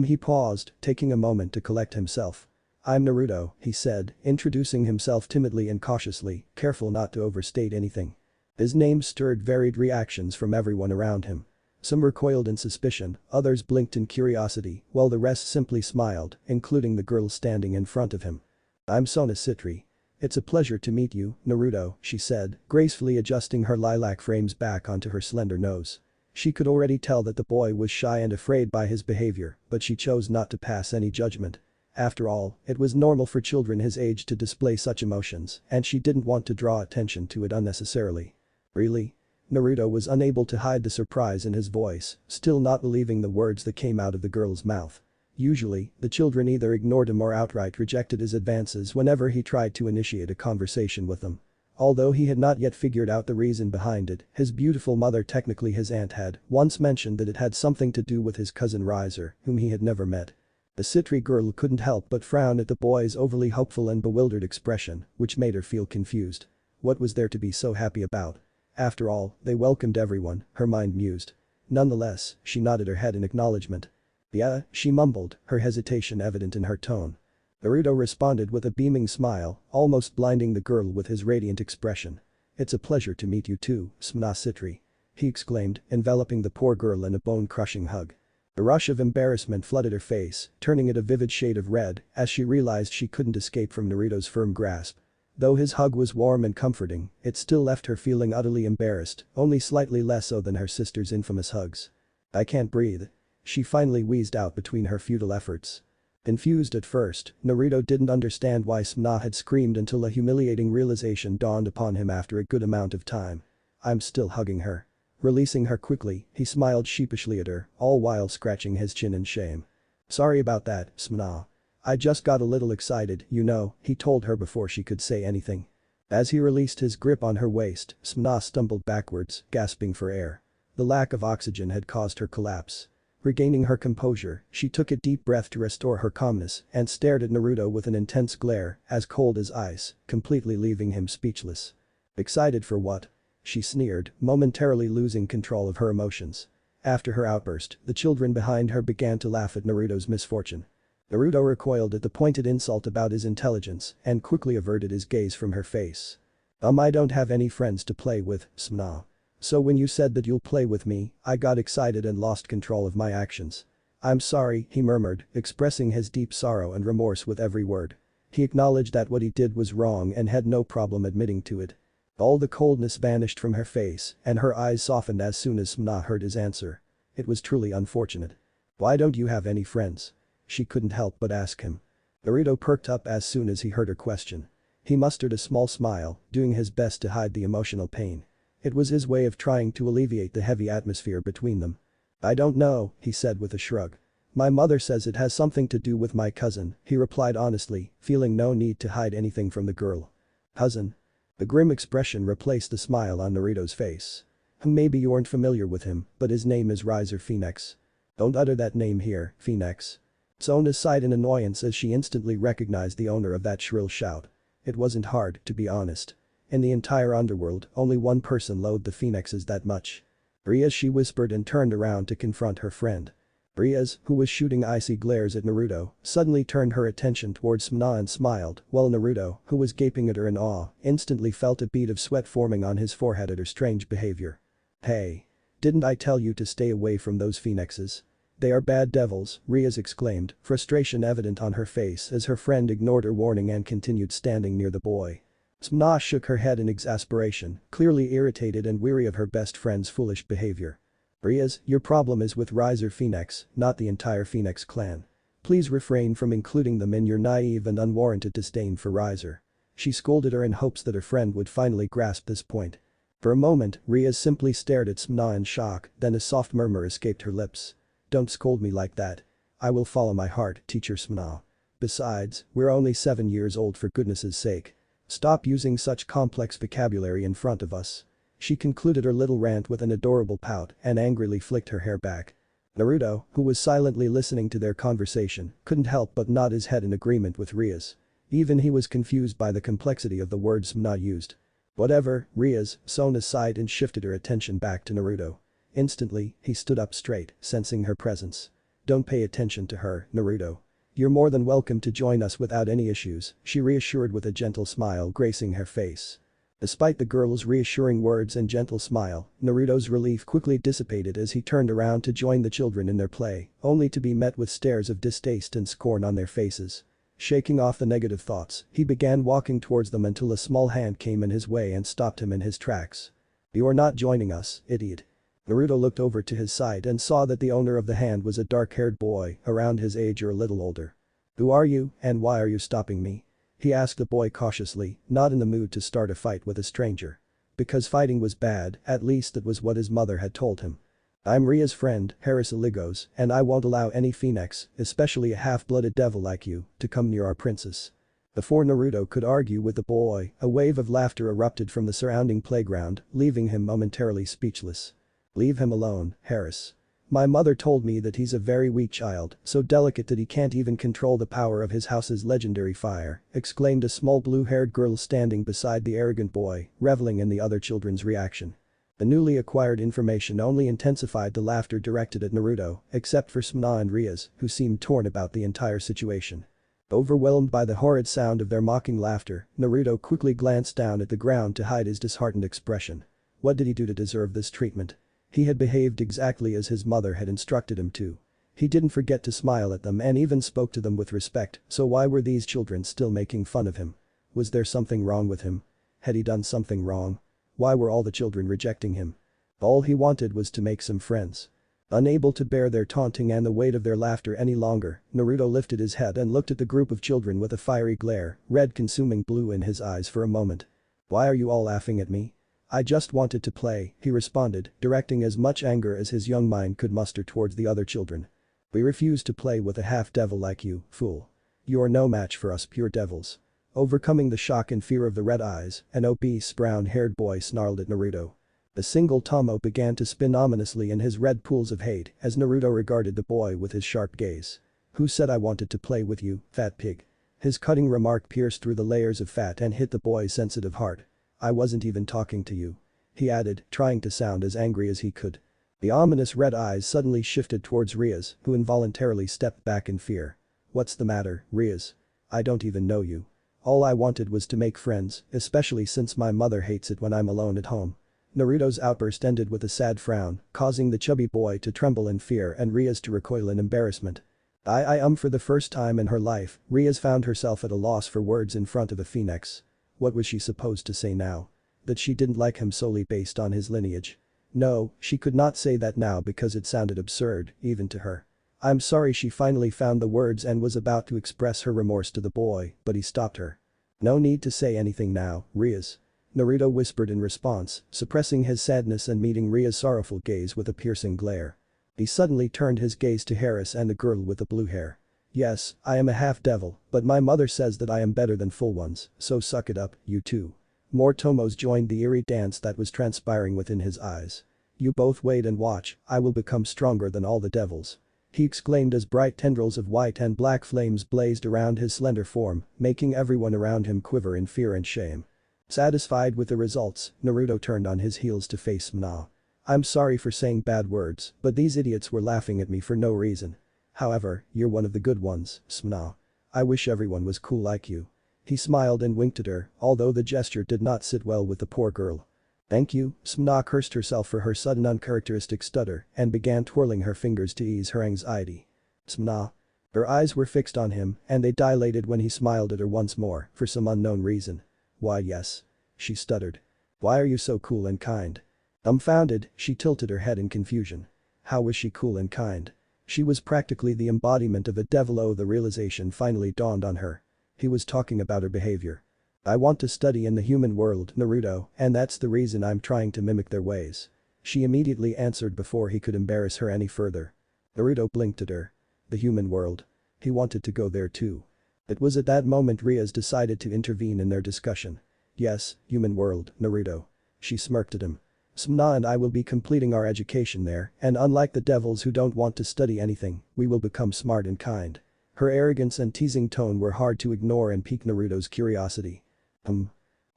Speaker 1: He paused, taking a moment to collect himself. "I'm Naruto," he said, introducing himself timidly and cautiously, careful not to overstate anything. His name stirred varied reactions from everyone around him. Some recoiled in suspicion, others blinked in curiosity, while the rest simply smiled, including the girl standing in front of him. "I'm Sona Citri. It's a pleasure to meet you, Naruto," she said, gracefully adjusting her lilac frames back onto her slender nose. She could already tell that the boy was shy and afraid by his behavior, but she chose not to pass any judgment. After all, it was normal for children his age to display such emotions, and she didn't want to draw attention to it unnecessarily. "Really?" Naruto was unable to hide the surprise in his voice, still not believing the words that came out of the girl's mouth. Usually, the children either ignored him or outright rejected his advances whenever he tried to initiate a conversation with them. Although he had not yet figured out the reason behind it, his beautiful mother, technically his aunt, had once mentioned that it had something to do with his cousin Riser, whom he had never met. The Citri girl couldn't help but frown at the boy's overly hopeful and bewildered expression, which made her feel confused. What was there to be so happy about? After all, they welcomed everyone, her mind mused. Nonetheless, she nodded her head in acknowledgement. "Yeah," she mumbled, her hesitation evident in her tone. Naruto responded with a beaming smile, almost blinding the girl with his radiant expression. "It's a pleasure to meet you too, Sona Citri," he exclaimed, enveloping the poor girl in a bone-crushing hug. A rush of embarrassment flooded her face, turning it a vivid shade of red as she realized she couldn't escape from Naruto's firm grasp. Though his hug was warm and comforting, it still left her feeling utterly embarrassed, only slightly less so than her sister's infamous hugs. "I can't breathe," she finally wheezed out between her futile efforts. Confused at first, Naruto didn't understand why Sona had screamed until a humiliating realization dawned upon him after a good amount of time. "I'm still hugging her." Releasing her quickly, he smiled sheepishly at her, all while scratching his chin in shame. "Sorry about that, Sona. I just got a little excited, you know," he told her before she could say anything. As he released his grip on her waist, Sona stumbled backwards, gasping for air. The lack of oxygen had caused her collapse. Regaining her composure, she took a deep breath to restore her calmness and stared at Naruto with an intense glare, as cold as ice, completely leaving him speechless. "Excited for what?" she sneered, momentarily losing control of her emotions. After her outburst, the children behind her began to laugh at Naruto's misfortune. Naruto recoiled at the pointed insult about his intelligence and quickly averted his gaze from her face. I don't have any friends to play with, Sona. So when you said that you'll play with me, I got excited and lost control of my actions." "I'm sorry," he murmured, expressing his deep sorrow and remorse with every word. He acknowledged that what he did was wrong and had no problem admitting to it. All the coldness vanished from her face and her eyes softened as soon as Sona heard his answer. It was truly unfortunate. "Why don't you have any friends?" she couldn't help but ask him. Naruto perked up as soon as he heard her question. He mustered a small smile, doing his best to hide the emotional pain. It was his way of trying to alleviate the heavy atmosphere between them. "I don't know," he said with a shrug. "My mother says it has something to do with my cousin," he replied honestly, feeling no need to hide anything from the girl. "Cousin?" A grim expression replaced the smile on Naruto's face. Maybe you aren't familiar with him, but his name is Riser Phoenix. Don't utter that name here, Phoenix. Sona sighed in annoyance as she instantly recognized the owner of that shrill shout. It wasn't hard, to be honest. In the entire underworld, only one person loathed the Phoenixes that much. Rias, she whispered and turned around to confront her friend. Rias, who was shooting icy glares at Naruto, suddenly turned her attention towards Suna and smiled, while Naruto, who was gaping at her in awe, instantly felt a bead of sweat forming on his forehead at her strange behavior. Hey. Didn't I tell you to stay away from those Phoenixes? They are bad devils, Rias exclaimed, frustration evident on her face as her friend ignored her warning and continued standing near the boy. Suna shook her head in exasperation, clearly irritated and weary of her best friend's foolish behavior. Rias, your problem is with Riser Phoenix, not the entire Phoenix clan. Please refrain from including them in your naive and unwarranted disdain for Riser. She scolded her in hopes that her friend would finally grasp this point. For a moment, Rias simply stared at Suna in shock, then a soft murmur escaped her lips. Don't scold me like that. I will follow my heart, teacher Suna. Besides, we're only 7 years old for goodness sake. Stop using such complex vocabulary in front of us. She concluded her little rant with an adorable pout and angrily flicked her hair back. Naruto, who was silently listening to their conversation, couldn't help but nod his head in agreement with Rias. Even he was confused by the complexity of the words Suna used. Whatever, Rias, Sona sighed and shifted her attention back to Naruto. Instantly, he stood up straight, sensing her presence. Don't pay attention to her, Naruto. You're more than welcome to join us without any issues, she reassured with a gentle smile gracing her face. Despite the girl's reassuring words and gentle smile, Naruto's relief quickly dissipated as he turned around to join the children in their play, only to be met with stares of distaste and scorn on their faces. Shaking off the negative thoughts, he began walking towards them until a small hand came in his way and stopped him in his tracks. You are not joining us, idiot. Naruto looked over to his side and saw that the owner of the hand was a dark-haired boy, around his age or a little older. Who are you, and why are you stopping me? He asked the boy cautiously, not in the mood to start a fight with a stranger. Because fighting was bad, at least that was what his mother had told him. I'm Ria's friend, Harris Aligos, and I won't allow any Phoenix, especially a half-blooded devil like you, to come near our princess. Before Naruto could argue with the boy, a wave of laughter erupted from the surrounding playground, leaving him momentarily speechless. Leave him alone, Harris. My mother told me that he's a very weak child, so delicate that he can't even control the power of his house's legendary fire, exclaimed a small blue-haired girl standing beside the arrogant boy, reveling in the other children's reaction. The newly acquired information only intensified the laughter directed at Naruto, except for Suna and Rias, who seemed torn about the entire situation. Overwhelmed by the horrid sound of their mocking laughter, Naruto quickly glanced down at the ground to hide his disheartened expression. What did he do to deserve this treatment? He had behaved exactly as his mother had instructed him to. He didn't forget to smile at them and even spoke to them with respect, so why were these children still making fun of him? Was there something wrong with him? Had he done something wrong? Why were all the children rejecting him? All he wanted was to make some friends. Unable to bear their taunting and the weight of their laughter any longer, Naruto lifted his head and looked at the group of children with a fiery glare, red consuming blue in his eyes for a moment. Why are you all laughing at me? I just wanted to play, he responded, directing as much anger as his young mind could muster towards the other children. We refuse to play with a half-devil like you, fool. You are no match for us pure devils. Overcoming the shock and fear of the red eyes, an obese brown-haired boy snarled at Naruto. The single Tomo began to spin ominously in his red pools of hate as Naruto regarded the boy with his sharp gaze. Who said I wanted to play with you, fat pig? His cutting remark pierced through the layers of fat and hit the boy's sensitive heart. I wasn't even talking to you. He added, trying to sound as angry as he could. The ominous red eyes suddenly shifted towards Rias, who involuntarily stepped back in fear. What's the matter, Rias? I don't even know you. All I wanted was to make friends, especially since my mother hates it when I'm alone at home. Naruto's outburst ended with a sad frown, causing the chubby boy to tremble in fear and Rias to recoil in embarrassment. For the first time in her life, Rias found herself at a loss for words in front of a phoenix. What was she supposed to say now? That she didn't like him solely based on his lineage? No, she could not say that now because it sounded absurd, even to her. I'm sorry. She finally found the words and was about to express her remorse to the boy, but he stopped her. No need to say anything now, Rias. Naruto whispered in response, suppressing his sadness and meeting Ria's sorrowful gaze with a piercing glare. He suddenly turned his gaze to Harris and the girl with the blue hair. Yes, I am a half-devil, but my mother says that I am better than full ones, so suck it up, you two. More tomos joined the eerie dance that was transpiring within his eyes. "You both wait and watch, I will become stronger than all the devils," he exclaimed as bright tendrils of white and black flames blazed around his slender form, making everyone around him quiver in fear and shame. Satisfied with the results, Naruto turned on his heels to face Shinmai. "I'm sorry for saying bad words, but these idiots were laughing at me for no reason. However, you're one of the good ones, Shinmai. I wish everyone was cool like you." He smiled and winked at her, although the gesture did not sit well with the poor girl. "Thank you," Shinmai cursed herself for her sudden uncharacteristic stutter and began twirling her fingers to ease her anxiety. "Shinmai." Her eyes were fixed on him and they dilated when he smiled at her once more for some unknown reason. "Why yes." She stuttered. "Why are you so cool and kind?" Dumbfounded, she tilted her head in confusion. How was she cool and kind? She was practically the embodiment of a devil. Oh, the realization finally dawned on her. He was talking about her behavior. "I want to study in the human world, Naruto, and that's the reason I'm trying to mimic their ways," she immediately answered before he could embarrass her any further. Naruto blinked at her. The human world. He wanted to go there too. It was at that moment Riaz decided to intervene in their discussion. "Yes, human world, Naruto." She smirked at him. "Shinmai and I will be completing our education there, and unlike the devils who don't want to study anything, we will become smart and kind." Her arrogance and teasing tone were hard to ignore and piqued Naruto's curiosity.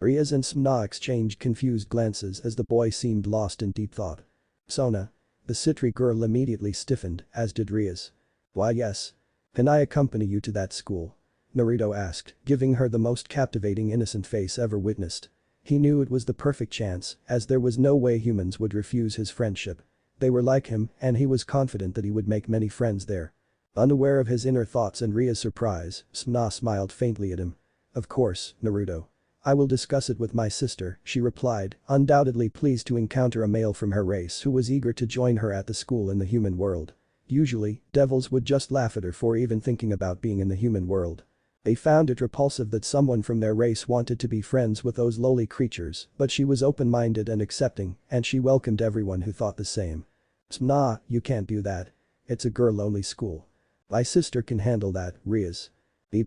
Speaker 1: Riaz and Shinmai exchanged confused glances as the boy seemed lost in deep thought. "Sona." The Citri girl immediately stiffened, as did Riaz. "Why yes. Can I accompany you to that school?" Naruto asked, giving her the most captivating innocent face ever witnessed. He knew it was the perfect chance, as there was no way humans would refuse his friendship. They were like him, and he was confident that he would make many friends there. Unaware of his inner thoughts and Ria's surprise, Shinmai smiled faintly at him. "Of course, Naruto. I will discuss it with my sister," she replied, undoubtedly pleased to encounter a male from her race who was eager to join her at the school in the human world. Usually, devils would just laugh at her for even thinking about being in the human world. They found it repulsive that someone from their race wanted to be friends with those lowly creatures, but she was open-minded and accepting, and she welcomed everyone who thought the same. "Shinmai, you can't do that. It's a girl-only school. My sister can handle that, Riaz."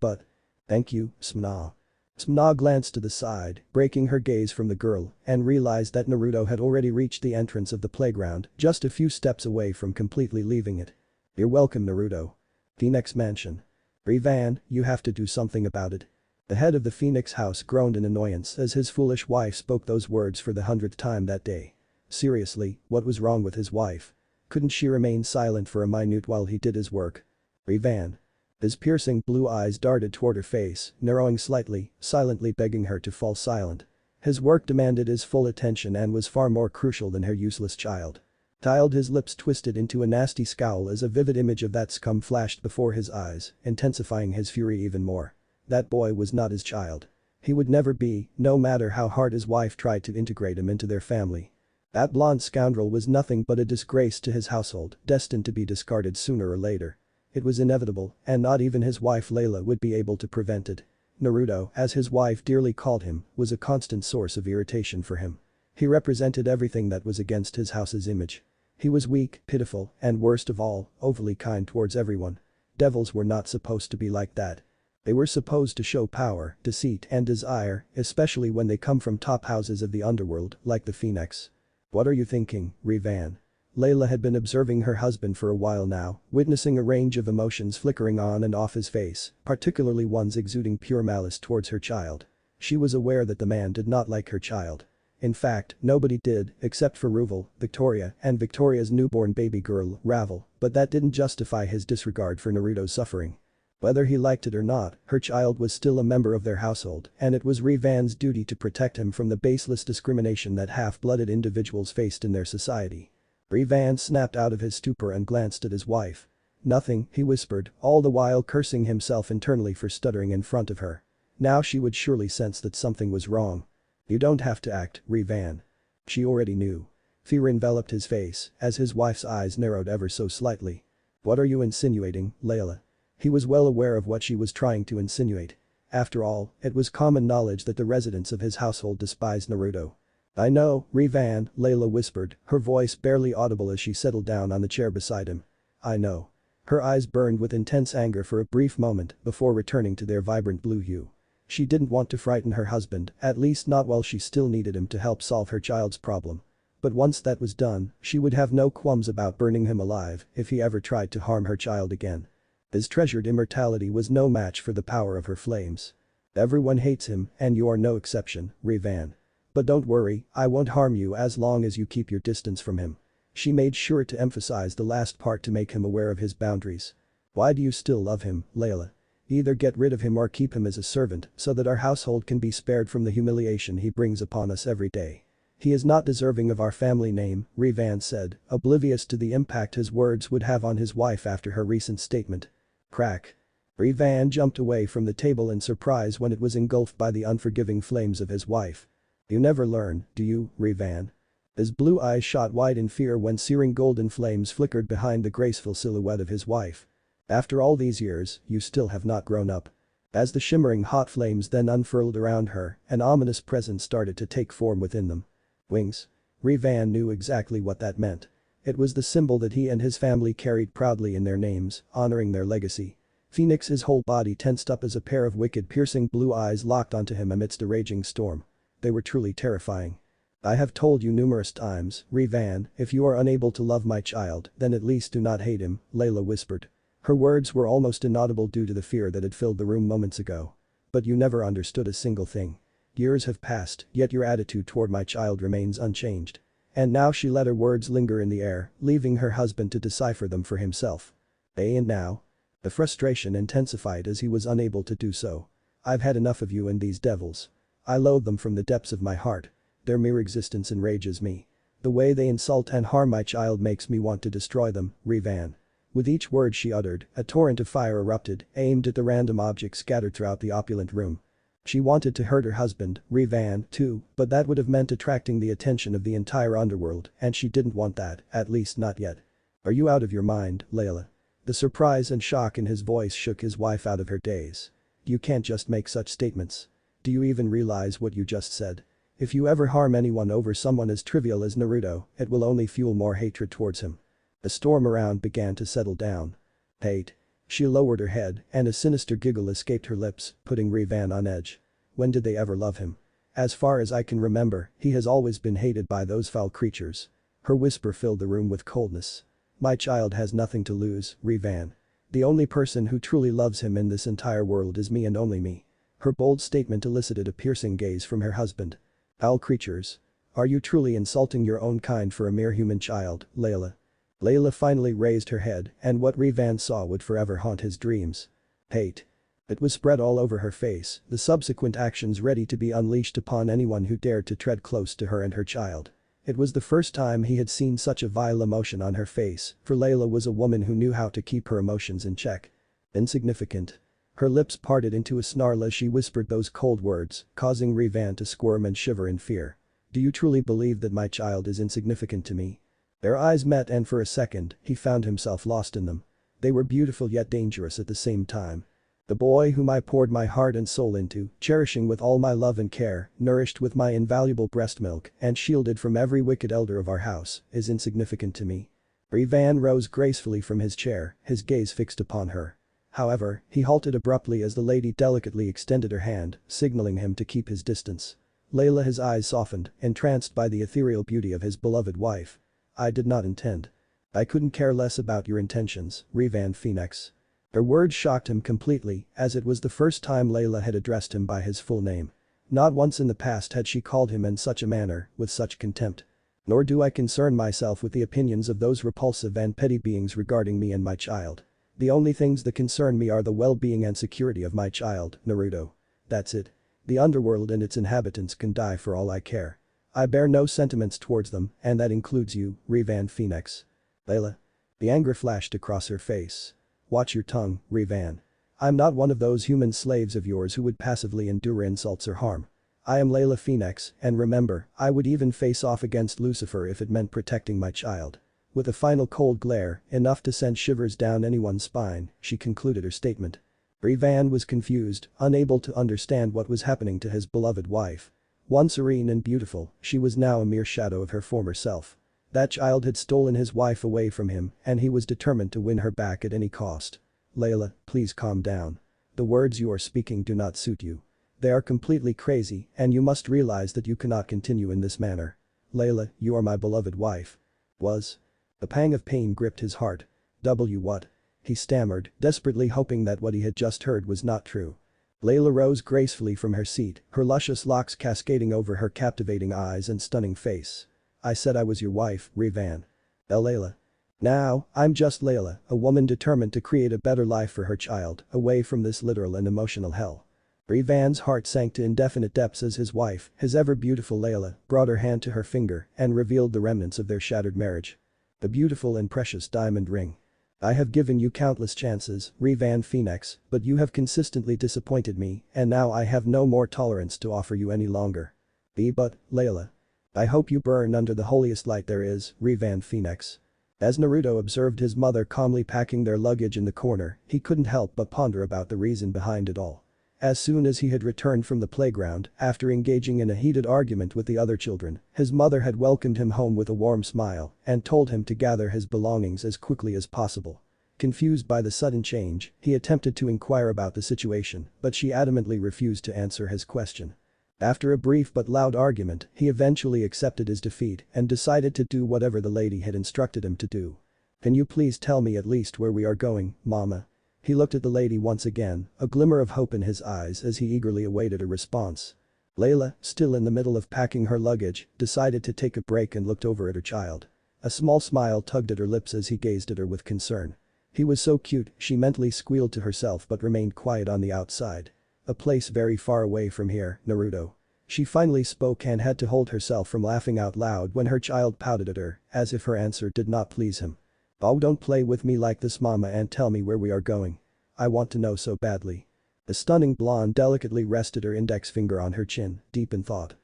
Speaker 1: "But." "Thank you, Shinmai." Shinmai glanced to the side, breaking her gaze from the girl, and realized that Naruto had already reached the entrance of the playground, just a few steps away from completely leaving it. "You're welcome, Naruto." Phoenix Mansion. "Revan, you have to do something about it." The head of the Phoenix house groaned in annoyance as his foolish wife spoke those words for the 100th time that day. Seriously, what was wrong with his wife? Couldn't she remain silent for a minute while he did his work? "Revan." His piercing blue eyes darted toward her face, narrowing slightly, silently begging her to fall silent. His work demanded his full attention and was far more crucial than her useless child. His lips twisted into a nasty scowl as a vivid image of that scum flashed before his eyes, intensifying his fury even more. That boy was not his child. He would never be, no matter how hard his wife tried to integrate him into their family. That blonde scoundrel was nothing but a disgrace to his household, destined to be discarded sooner or later. It was inevitable, and not even his wife Layla would be able to prevent it. Naruto, as his wife dearly called him, was a constant source of irritation for him. He represented everything that was against his house's image. He was weak, pitiful, and worst of all, overly kind towards everyone. Devils were not supposed to be like that. They were supposed to show power, deceit, and desire, especially when they come from top houses of the underworld, like the Phoenix. "What are you thinking, Revan?" Layla had been observing her husband for a while now, witnessing a range of emotions flickering on and off his face, particularly ones exuding pure malice towards her child. She was aware that the man did not like her child. In fact, nobody did, except for Ruvel, Victoria, and Victoria's newborn baby girl, Ravel, but that didn't justify his disregard for Naruto's suffering. Whether he liked it or not, her child was still a member of their household, and it was Revan's duty to protect him from the baseless discrimination that half-blooded individuals faced in their society. Revan snapped out of his stupor and glanced at his wife. "Nothing," he whispered, all the while cursing himself internally for stuttering in front of her. Now she would surely sense that something was wrong. "You don't have to act, Revan." She already knew. Fear enveloped his face as his wife's eyes narrowed ever so slightly. "What are you insinuating, Layla?" He was well aware of what she was trying to insinuate. After all, it was common knowledge that the residents of his household despised Naruto. "I know, Revan," Layla whispered, her voice barely audible as she settled down on the chair beside him. "I know." Her eyes burned with intense anger for a brief moment before returning to their vibrant blue hue. She didn't want to frighten her husband, at least not while she still needed him to help solve her child's problem. But once that was done, she would have no qualms about burning him alive if he ever tried to harm her child again. His treasured immortality was no match for the power of her flames. Everyone hates him, and you are no exception, Revan. But don't worry, I won't harm you as long as you keep your distance from him. She made sure to emphasize the last part to make him aware of his boundaries. Why do you still love him, Layla? Either get rid of him or keep him as a servant so that our household can be spared from the humiliation he brings upon us every day. He is not deserving of our family name, Revan said, oblivious to the impact his words would have on his wife after her recent statement. Crack. Revan jumped away from the table in surprise when it was engulfed by the unforgiving flames of his wife. You never learn, do you, Revan? His blue eyes shot wide in fear when searing golden flames flickered behind the graceful silhouette of his wife. After all these years, you still have not grown up. As the shimmering hot flames then unfurled around her, an ominous presence started to take form within them. Wings. Revan knew exactly what that meant. It was the symbol that he and his family carried proudly in their names, honoring their legacy. Phoenix's whole body tensed up as a pair of wicked piercing blue eyes locked onto him amidst a raging storm. They were truly terrifying. I have told you numerous times, Revan, if you are unable to love my child, then at least do not hate him, Layla whispered. Her words were almost inaudible due to the fear that had filled the room moments ago. But you never understood a single thing. Years have passed, yet your attitude toward my child remains unchanged. And now she let her words linger in the air, leaving her husband to decipher them for himself. And now? The frustration intensified as he was unable to do so. I've had enough of you and these devils. I loathe them from the depths of my heart. Their mere existence enrages me. The way they insult and harm my child makes me want to destroy them, Revan. With each word she uttered, a torrent of fire erupted, aimed at the random objects scattered throughout the opulent room. She wanted to hurt her husband, Revan, too, but that would have meant attracting the attention of the entire underworld, and she didn't want that, at least not yet. Are you out of your mind, Layla? The surprise and shock in his voice shook his wife out of her daze. You can't just make such statements. Do you even realize what you just said? If you ever harm anyone over someone as trivial as Naruto, it will only fuel more hatred towards him. The storm around began to settle down. Hate. She lowered her head, and a sinister giggle escaped her lips, putting Revan on edge. When did they ever love him? As far as I can remember, he has always been hated by those foul creatures. Her whisper filled the room with coldness. My child has nothing to lose, Revan. The only person who truly loves him in this entire world is me and only me. Her bold statement elicited a piercing gaze from her husband. Foul creatures. Are you truly insulting your own kind for a mere human child, Layla? Layla finally raised her head, and what Revan saw would forever haunt his dreams. Hate. It was spread all over her face, the subsequent actions ready to be unleashed upon anyone who dared to tread close to her and her child. It was the first time he had seen such a vile emotion on her face, for Layla was a woman who knew how to keep her emotions in check. Insignificant. Her lips parted into a snarl as she whispered those cold words, causing Revan to squirm and shiver in fear. Do you truly believe that my child is insignificant to me? Their eyes met and for a second, he found himself lost in them. They were beautiful yet dangerous at the same time. The boy whom I poured my heart and soul into, cherishing with all my love and care, nourished with my invaluable breast milk, and shielded from every wicked elder of our house, is insignificant to me. Revan rose gracefully from his chair, his gaze fixed upon her. However, he halted abruptly as the lady delicately extended her hand, signaling him to keep his distance. Layla, his eyes softened, entranced by the ethereal beauty of his beloved wife. I did not intend. I couldn't care less about your intentions, Revan Phoenix. Her words shocked him completely, as it was the first time Layla had addressed him by his full name. Not once in the past had she called him in such a manner, with such contempt. Nor do I concern myself with the opinions of those repulsive and petty beings regarding me and my child. The only things that concern me are the well-being and security of my child, Naruto. That's it. The underworld and its inhabitants can die for all I care. I bear no sentiments towards them, and that includes you, Revan Phoenix. Layla. The anger flashed across her face. Watch your tongue, Revan. I'm not one of those human slaves of yours who would passively endure insults or harm. I am Layla Phoenix, and remember, I would even face off against Lucifer if it meant protecting my child. With a final cold glare, enough to send shivers down anyone's spine, she concluded her statement. Revan was confused, unable to understand what was happening to his beloved wife. Once serene and beautiful, she was now a mere shadow of her former self. That child had stolen his wife away from him, and he was determined to win her back at any cost. Layla, please calm down. The words you are speaking do not suit you. They are completely crazy and you must realize that you cannot continue in this manner. Layla, you are my beloved wife. Was. A pang of pain gripped his heart. What? He stammered, desperately hoping that what he had just heard was not true. Layla rose gracefully from her seat, her luscious locks cascading over her captivating eyes and stunning face. I said I was your wife, Revan. Layla. Now, I'm just Layla, a woman determined to create a better life for her child, away from this literal and emotional hell. Revan's heart sank to indefinite depths as his wife, his ever-beautiful Layla, brought her hand to her finger and revealed the remnants of their shattered marriage. A beautiful and precious diamond ring. I have given you countless chances, Revan Phoenix, but you have consistently disappointed me, and now I have no more tolerance to offer you any longer. But, Layla. I hope you burn under the holiest light there is, Revan Phoenix. As Naruto observed his mother calmly packing their luggage in the corner, he couldn't help but ponder about the reason behind it all. As soon as he had returned from the playground, after engaging in a heated argument with the other children, his mother had welcomed him home with a warm smile and told him to gather his belongings as quickly as possible. Confused by the sudden change, he attempted to inquire about the situation, but she adamantly refused to answer his question. After a brief but loud argument, he eventually accepted his defeat and decided to do whatever the lady had instructed him to do. Can you please tell me at least where we are going, Mama? He looked at the lady once again, a glimmer of hope in his eyes as he eagerly awaited a response. Layla, still in the middle of packing her luggage, decided to take a break and looked over at her child. A small smile tugged at her lips as he gazed at her with concern. He was so cute, she mentally squealed to herself but remained quiet on the outside. A place very far away from here, Naruto. She finally spoke and had to hold herself from laughing out loud when her child pouted at her, as if her answer did not please him. Oh, don't play with me like this, Mama, and tell me where we are going. I want to know so badly. The stunning blonde delicately rested her index finger on her chin, deep in thought.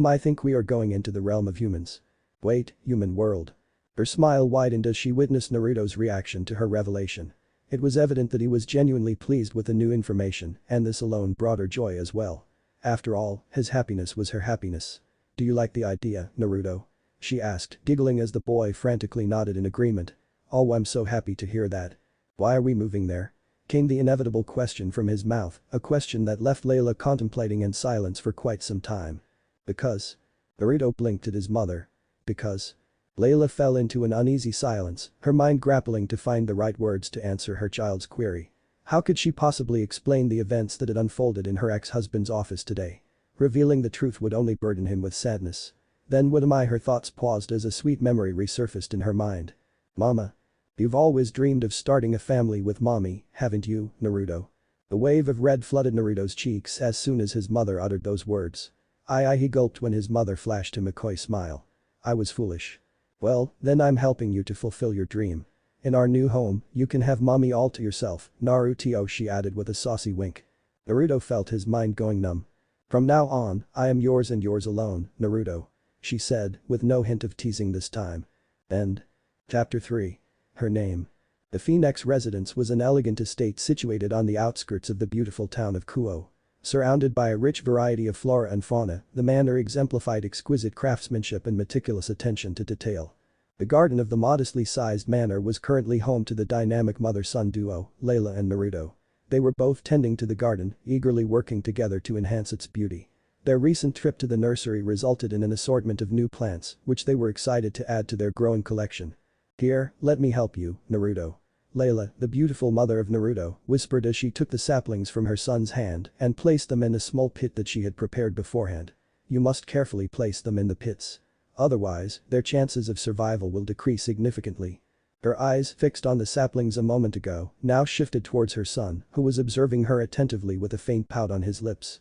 Speaker 1: I think we are going into the realm of humans. Wait, human world. Her smile widened as she witnessed Naruto's reaction to her revelation. It was evident that he was genuinely pleased with the new information, and this alone brought her joy as well. After all, his happiness was her happiness. Do you like the idea, Naruto? She asked, giggling as the boy frantically nodded in agreement. Oh, I'm so happy to hear that. Why are we moving there? Came the inevitable question from his mouth, a question that left Layla contemplating in silence for quite some time. Because. Naruto blinked at his mother. Because. Layla fell into an uneasy silence, her mind grappling to find the right words to answer her child's query. How could she possibly explain the events that had unfolded in her ex-husband's office today? Revealing the truth would only burden him with sadness. Then her thoughts paused as a sweet memory resurfaced in her mind. Mama. You've always dreamed of starting a family with mommy, haven't you, Naruto? A wave of red flooded Naruto's cheeks as soon as his mother uttered those words. He gulped when his mother flashed him a coy smile. I was foolish. Well, then I'm helping you to fulfill your dream. In our new home, you can have mommy all to yourself, Naruto, she added with a saucy wink. Naruto felt his mind going numb. From now on, I am yours and yours alone, Naruto. She said, with no hint of teasing this time. End. Chapter 3. Her name. The Phoenix residence was an elegant estate situated on the outskirts of the beautiful town of Kuo. Surrounded by a rich variety of flora and fauna, the manor exemplified exquisite craftsmanship and meticulous attention to detail. The garden of the modestly sized manor was currently home to the dynamic mother-son duo, Layla and Naruto. They were both tending to the garden, eagerly working together to enhance its beauty. Their recent trip to the nursery resulted in an assortment of new plants, which they were excited to add to their growing collection. Here, let me help you, Naruto. Layla, the beautiful mother of Naruto, whispered as she took the saplings from her son's hand and placed them in a small pit that she had prepared beforehand. You must carefully place them in the pits. Otherwise, their chances of survival will decrease significantly. Her eyes, fixed on the saplings a moment ago, now shifted towards her son, who was observing her attentively with a faint pout on his lips.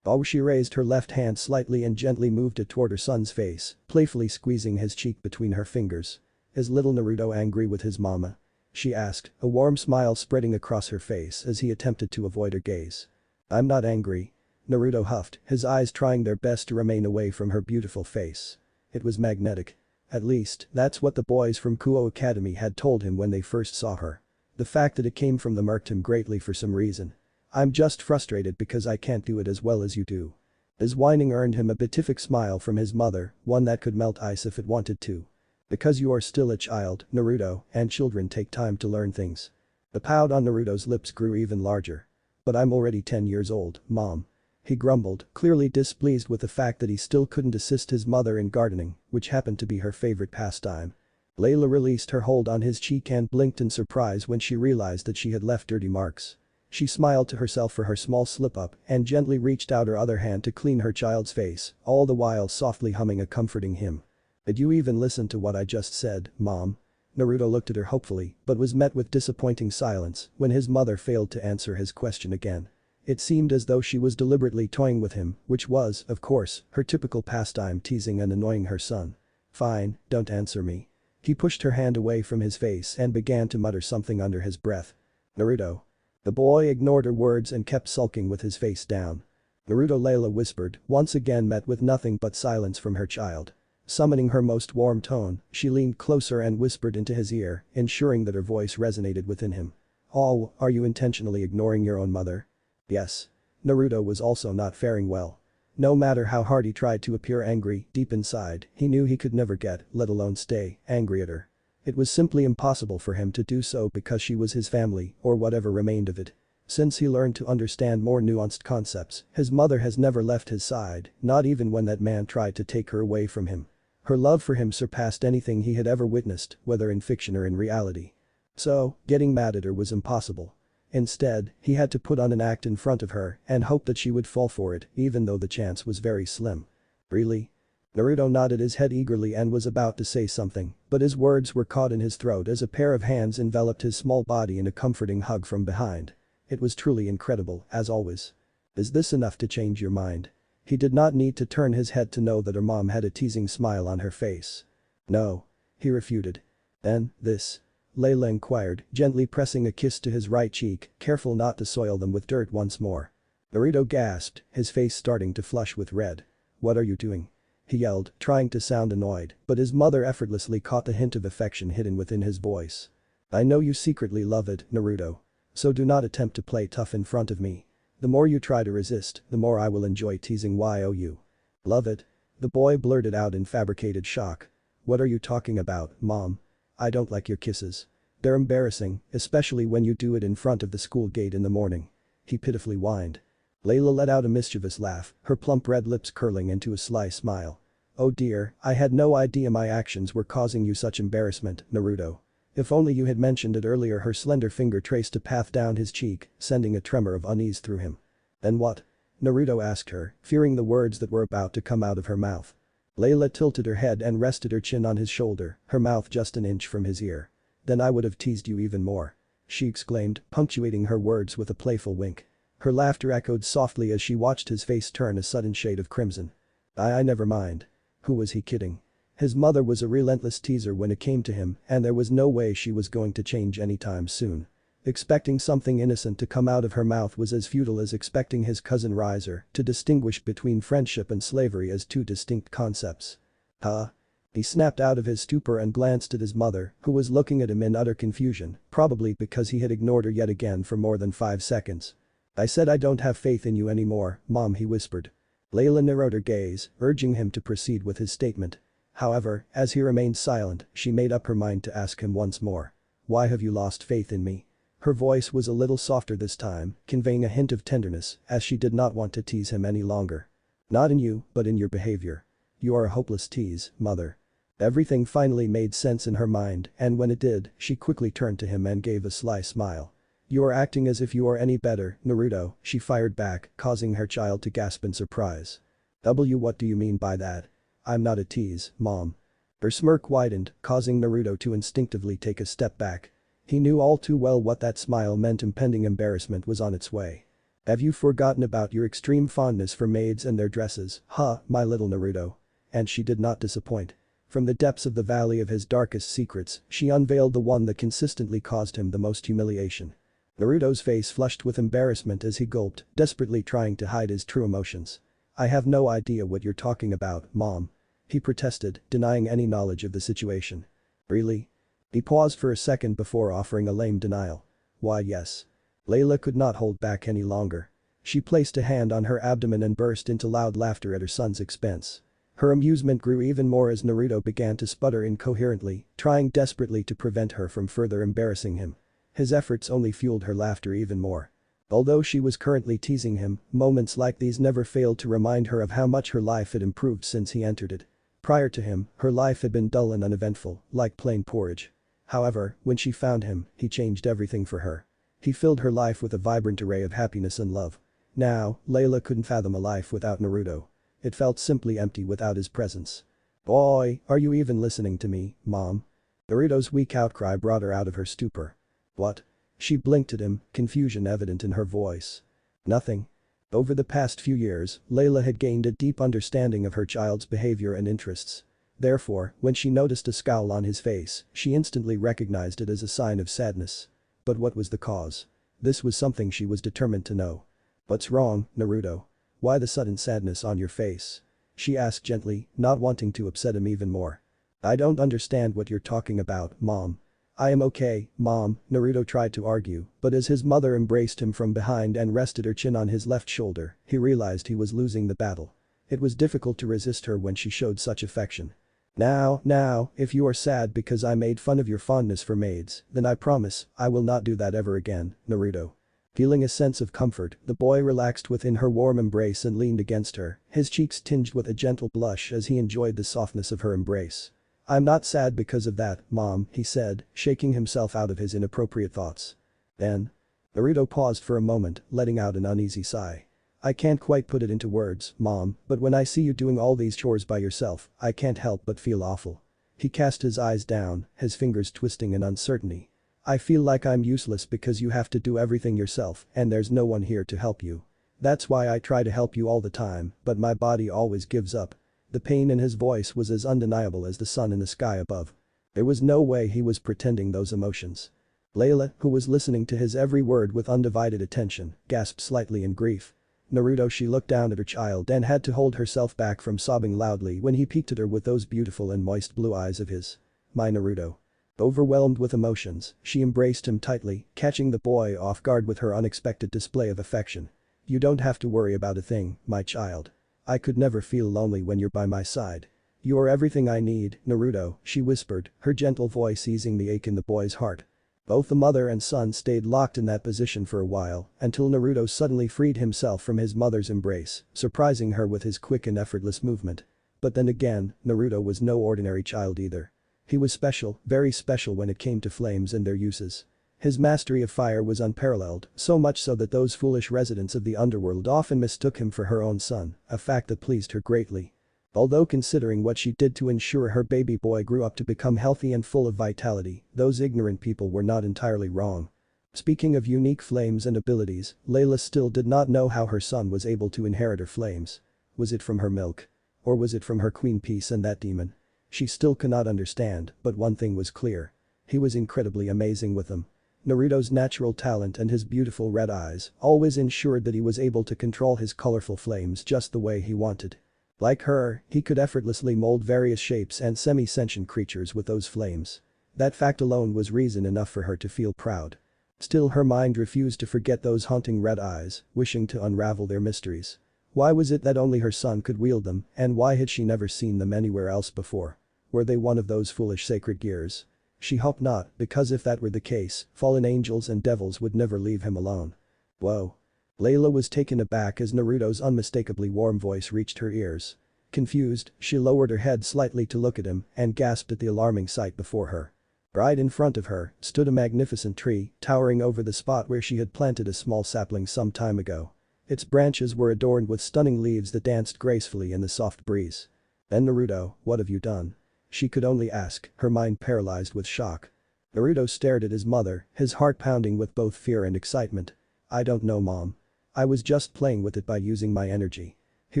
Speaker 1: She raised her left hand slightly and gently moved it toward her son's face, playfully squeezing his cheek between her fingers. Is little Naruto angry with his mama? She asked, a warm smile spreading across her face as he attempted to avoid her gaze. I'm not angry. Naruto huffed, his eyes trying their best to remain away from her beautiful face. It was magnetic. At least, that's what the boys from Kuo Academy had told him when they first saw her. The fact that it came from them irked him greatly for some reason. I'm just frustrated because I can't do it as well as you do. His whining earned him a beatific smile from his mother, one that could melt ice if it wanted to. Because you are still a child, Naruto, and children take time to learn things. The pout on Naruto's lips grew even larger. But I'm already 10 years old, Mom. he grumbled, clearly displeased with the fact that he still couldn't assist his mother in gardening, which happened to be her favorite pastime. Layla released her hold on his cheek and blinked in surprise when she realized that she had left dirty marks. She smiled to herself for her small slip-up and gently reached out her other hand to clean her child's face, all the while softly humming a comforting hymn. "Did you even listen to what I just said, Mom?" Naruto looked at her hopefully, but was met with disappointing silence when his mother failed to answer his question again. It seemed as though she was deliberately toying with him, which was, of course, her typical pastime, teasing and annoying her son. "Fine, don't answer me." He pushed her hand away from his face and began to mutter something under his breath. "Naruto." The boy ignored her words and kept sulking with his face down. "Naruto," Layla whispered, once again met with nothing but silence from her child. Summoning her most warm tone, she leaned closer and whispered into his ear, ensuring that her voice resonated within him. "Oh, are you intentionally ignoring your own mother?" "Yes." Naruto was also not faring well. No matter how hard he tried to appear angry, deep inside, he knew he could never get, let alone stay, angry at her. It was simply impossible for him to do so because she was his family, or whatever remained of it. Since he learned to understand more nuanced concepts, his mother has never left his side, not even when that man tried to take her away from him. Her love for him surpassed anything he had ever witnessed, whether in fiction or in reality. So, getting mad at her was impossible. Instead, he had to put on an act in front of her and hope that she would fall for it, even though the chance was very slim. "Really?" Naruto nodded his head eagerly and was about to say something, but his words were caught in his throat as a pair of hands enveloped his small body in a comforting hug from behind. It was truly incredible, as always. "Is this enough to change your mind?" He did not need to turn his head to know that her mom had a teasing smile on her face. "No." He refuted. "Then, this?" Layla inquired, gently pressing a kiss to his right cheek, careful not to soil them with dirt once more. Naruto gasped, his face starting to flush with red. "What are you doing?" he yelled, trying to sound annoyed, but his mother effortlessly caught the hint of affection hidden within his voice. "I know you secretly love it, Naruto. So do not attempt to play tough in front of me. The more you try to resist, the more I will enjoy teasing you." "Love it?" The boy blurted out in fabricated shock. "What are you talking about, Mom? I don't like your kisses. They're embarrassing, especially when you do it in front of the school gate in the morning." He pitifully whined. Layla let out a mischievous laugh, her plump red lips curling into a sly smile. "Oh dear, I had no idea my actions were causing you such embarrassment, Naruto. If only you had mentioned it earlier." Her slender finger traced a path down his cheek, sending a tremor of unease through him. "Then what?" Naruto asked her, fearing the words that were about to come out of her mouth. Layla tilted her head and rested her chin on his shoulder, her mouth just an inch from his ear. "Then I would have teased you even more," she exclaimed, punctuating her words with a playful wink. Her laughter echoed softly as she watched his face turn a sudden shade of crimson. I never mind." Who was he kidding? His mother was a relentless teaser when it came to him, and there was no way she was going to change anytime soon. Expecting something innocent to come out of her mouth was as futile as expecting his cousin Riser to distinguish between friendship and slavery as two distinct concepts. "Huh?" He snapped out of his stupor and glanced at his mother, who was looking at him in utter confusion, probably because he had ignored her yet again for more than 5 seconds. "I said I don't have faith in you anymore, Mom," he whispered. Layla narrowed her gaze, urging him to proceed with his statement. However, as he remained silent, she made up her mind to ask him once more. "Why have you lost faith in me?" Her voice was a little softer this time, conveying a hint of tenderness, as she did not want to tease him any longer. "Not in you, but in your behavior. You are a hopeless tease, Mother." Everything finally made sense in her mind, and when it did, she quickly turned to him and gave a sly smile. "You are acting as if you are any better, Naruto," she fired back, causing her child to gasp in surprise. What do you mean by that?" "I'm not a tease, Mom." Her smirk widened, causing Naruto to instinctively take a step back. He knew all too well what that smile meant. Impending embarrassment was on its way. "Have you forgotten about your extreme fondness for maids and their dresses, huh, my little Naruto?" And she did not disappoint. From the depths of the valley of his darkest secrets, she unveiled the one that consistently caused him the most humiliation. Naruto's face flushed with embarrassment as he gulped, desperately trying to hide his true emotions. "I have no idea what you're talking about, Mom." He protested, denying any knowledge of the situation. "Really?" He paused for a second before offering a lame denial. "Why yes." Layla could not hold back any longer. She placed a hand on her abdomen and burst into loud laughter at her son's expense. Her amusement grew even more as Naruto began to sputter incoherently, trying desperately to prevent her from further embarrassing him. His efforts only fueled her laughter even more. Although she was currently teasing him, moments like these never failed to remind her of how much her life had improved since he entered it. Prior to him, her life had been dull and uneventful, like plain porridge. However, when she found him, he changed everything for her. He filled her life with a vibrant array of happiness and love. Now, Layla couldn't fathom a life without Naruto. It felt simply empty without his presence. "Boy, are you even listening to me, Mom?" Naruto's weak outcry brought her out of her stupor. "What?" She blinked at him, confusion evident in her voice. "Nothing." Over the past few years, Layla had gained a deep understanding of her child's behavior and interests. Therefore, when she noticed a scowl on his face, she instantly recognized it as a sign of sadness. But what was the cause? This was something she was determined to know. "What's wrong, Naruto? Why the sudden sadness on your face?" She asked gently, not wanting to upset him even more. "I don't understand what you're talking about, Mom." "I am okay, Mom," Naruto tried to argue, but as his mother embraced him from behind and rested her chin on his left shoulder, he realized he was losing the battle. It was difficult to resist her when she showed such affection. Now, if you are sad because I made fun of your fondness for maids, then I promise I will not do that ever again, Naruto." Feeling a sense of comfort, the boy relaxed within her warm embrace and leaned against her, his cheeks tinged with a gentle blush as he enjoyed the softness of her embrace. "I'm not sad because of that, Mom," he said, shaking himself out of his inappropriate thoughts. Then. Naruto paused for a moment, letting out an uneasy sigh. "I can't quite put it into words, Mom, but when I see you doing all these chores by yourself, I can't help but feel awful." He cast his eyes down, his fingers twisting in uncertainty. "I feel like I'm useless because you have to do everything yourself and there's no one here to help you. That's why I try to help you all the time, but my body always gives up." The pain in his voice was as undeniable as the sun in the sky above. There was no way he was pretending those emotions. Layla, who was listening to his every word with undivided attention, gasped slightly in grief. Naruto, she looked down at her child and had to hold herself back from sobbing loudly when he peeked at her with those beautiful and moist blue eyes of his. "My Naruto." Overwhelmed with emotions, she embraced him tightly, catching the boy off guard with her unexpected display of affection. "You don't have to worry about a thing, my child. I could never feel lonely when you're by my side. You are everything I need, Naruto," she whispered, her gentle voice easing the ache in the boy's heart. Both the mother and son stayed locked in that position for a while until Naruto suddenly freed himself from his mother's embrace, surprising her with his quick and effortless movement. But then again, Naruto was no ordinary child either. He was special, very special when it came to flames and their uses. His mastery of fire was unparalleled, so much so that those foolish residents of the underworld often mistook him for her own son, a fact that pleased her greatly. Although considering what she did to ensure her baby boy grew up to become healthy and full of vitality, those ignorant people were not entirely wrong. Speaking of unique flames and abilities, Layla still did not know how her son was able to inherit her flames. Was it from her milk? Or was it from her queen Peace and that demon? She still cannot understand, but one thing was clear. He was incredibly amazing with them. Naruto's natural talent and his beautiful red eyes always ensured that he was able to control his colorful flames just the way he wanted. Like her, he could effortlessly mold various shapes and semi-sentient creatures with those flames. That fact alone was reason enough for her to feel proud. Still, her mind refused to forget those haunting red eyes, wishing to unravel their mysteries. Why was it that only her son could wield them, and why had she never seen them anywhere else before? Were they one of those foolish sacred gears? She hoped not, because if that were the case, fallen angels and devils would never leave him alone. Whoa. Layla was taken aback as Naruto's unmistakably warm voice reached her ears. Confused, she lowered her head slightly to look at him and gasped at the alarming sight before her. Right in front of her stood a magnificent tree, towering over the spot where she had planted a small sapling some time ago. Its branches were adorned with stunning leaves that danced gracefully in the soft breeze. "Then Naruto, what have you done?" She could only ask, her mind paralyzed with shock. Naruto stared at his mother, his heart pounding with both fear and excitement. "I don't know, Mom. I was just playing with it by using my energy," he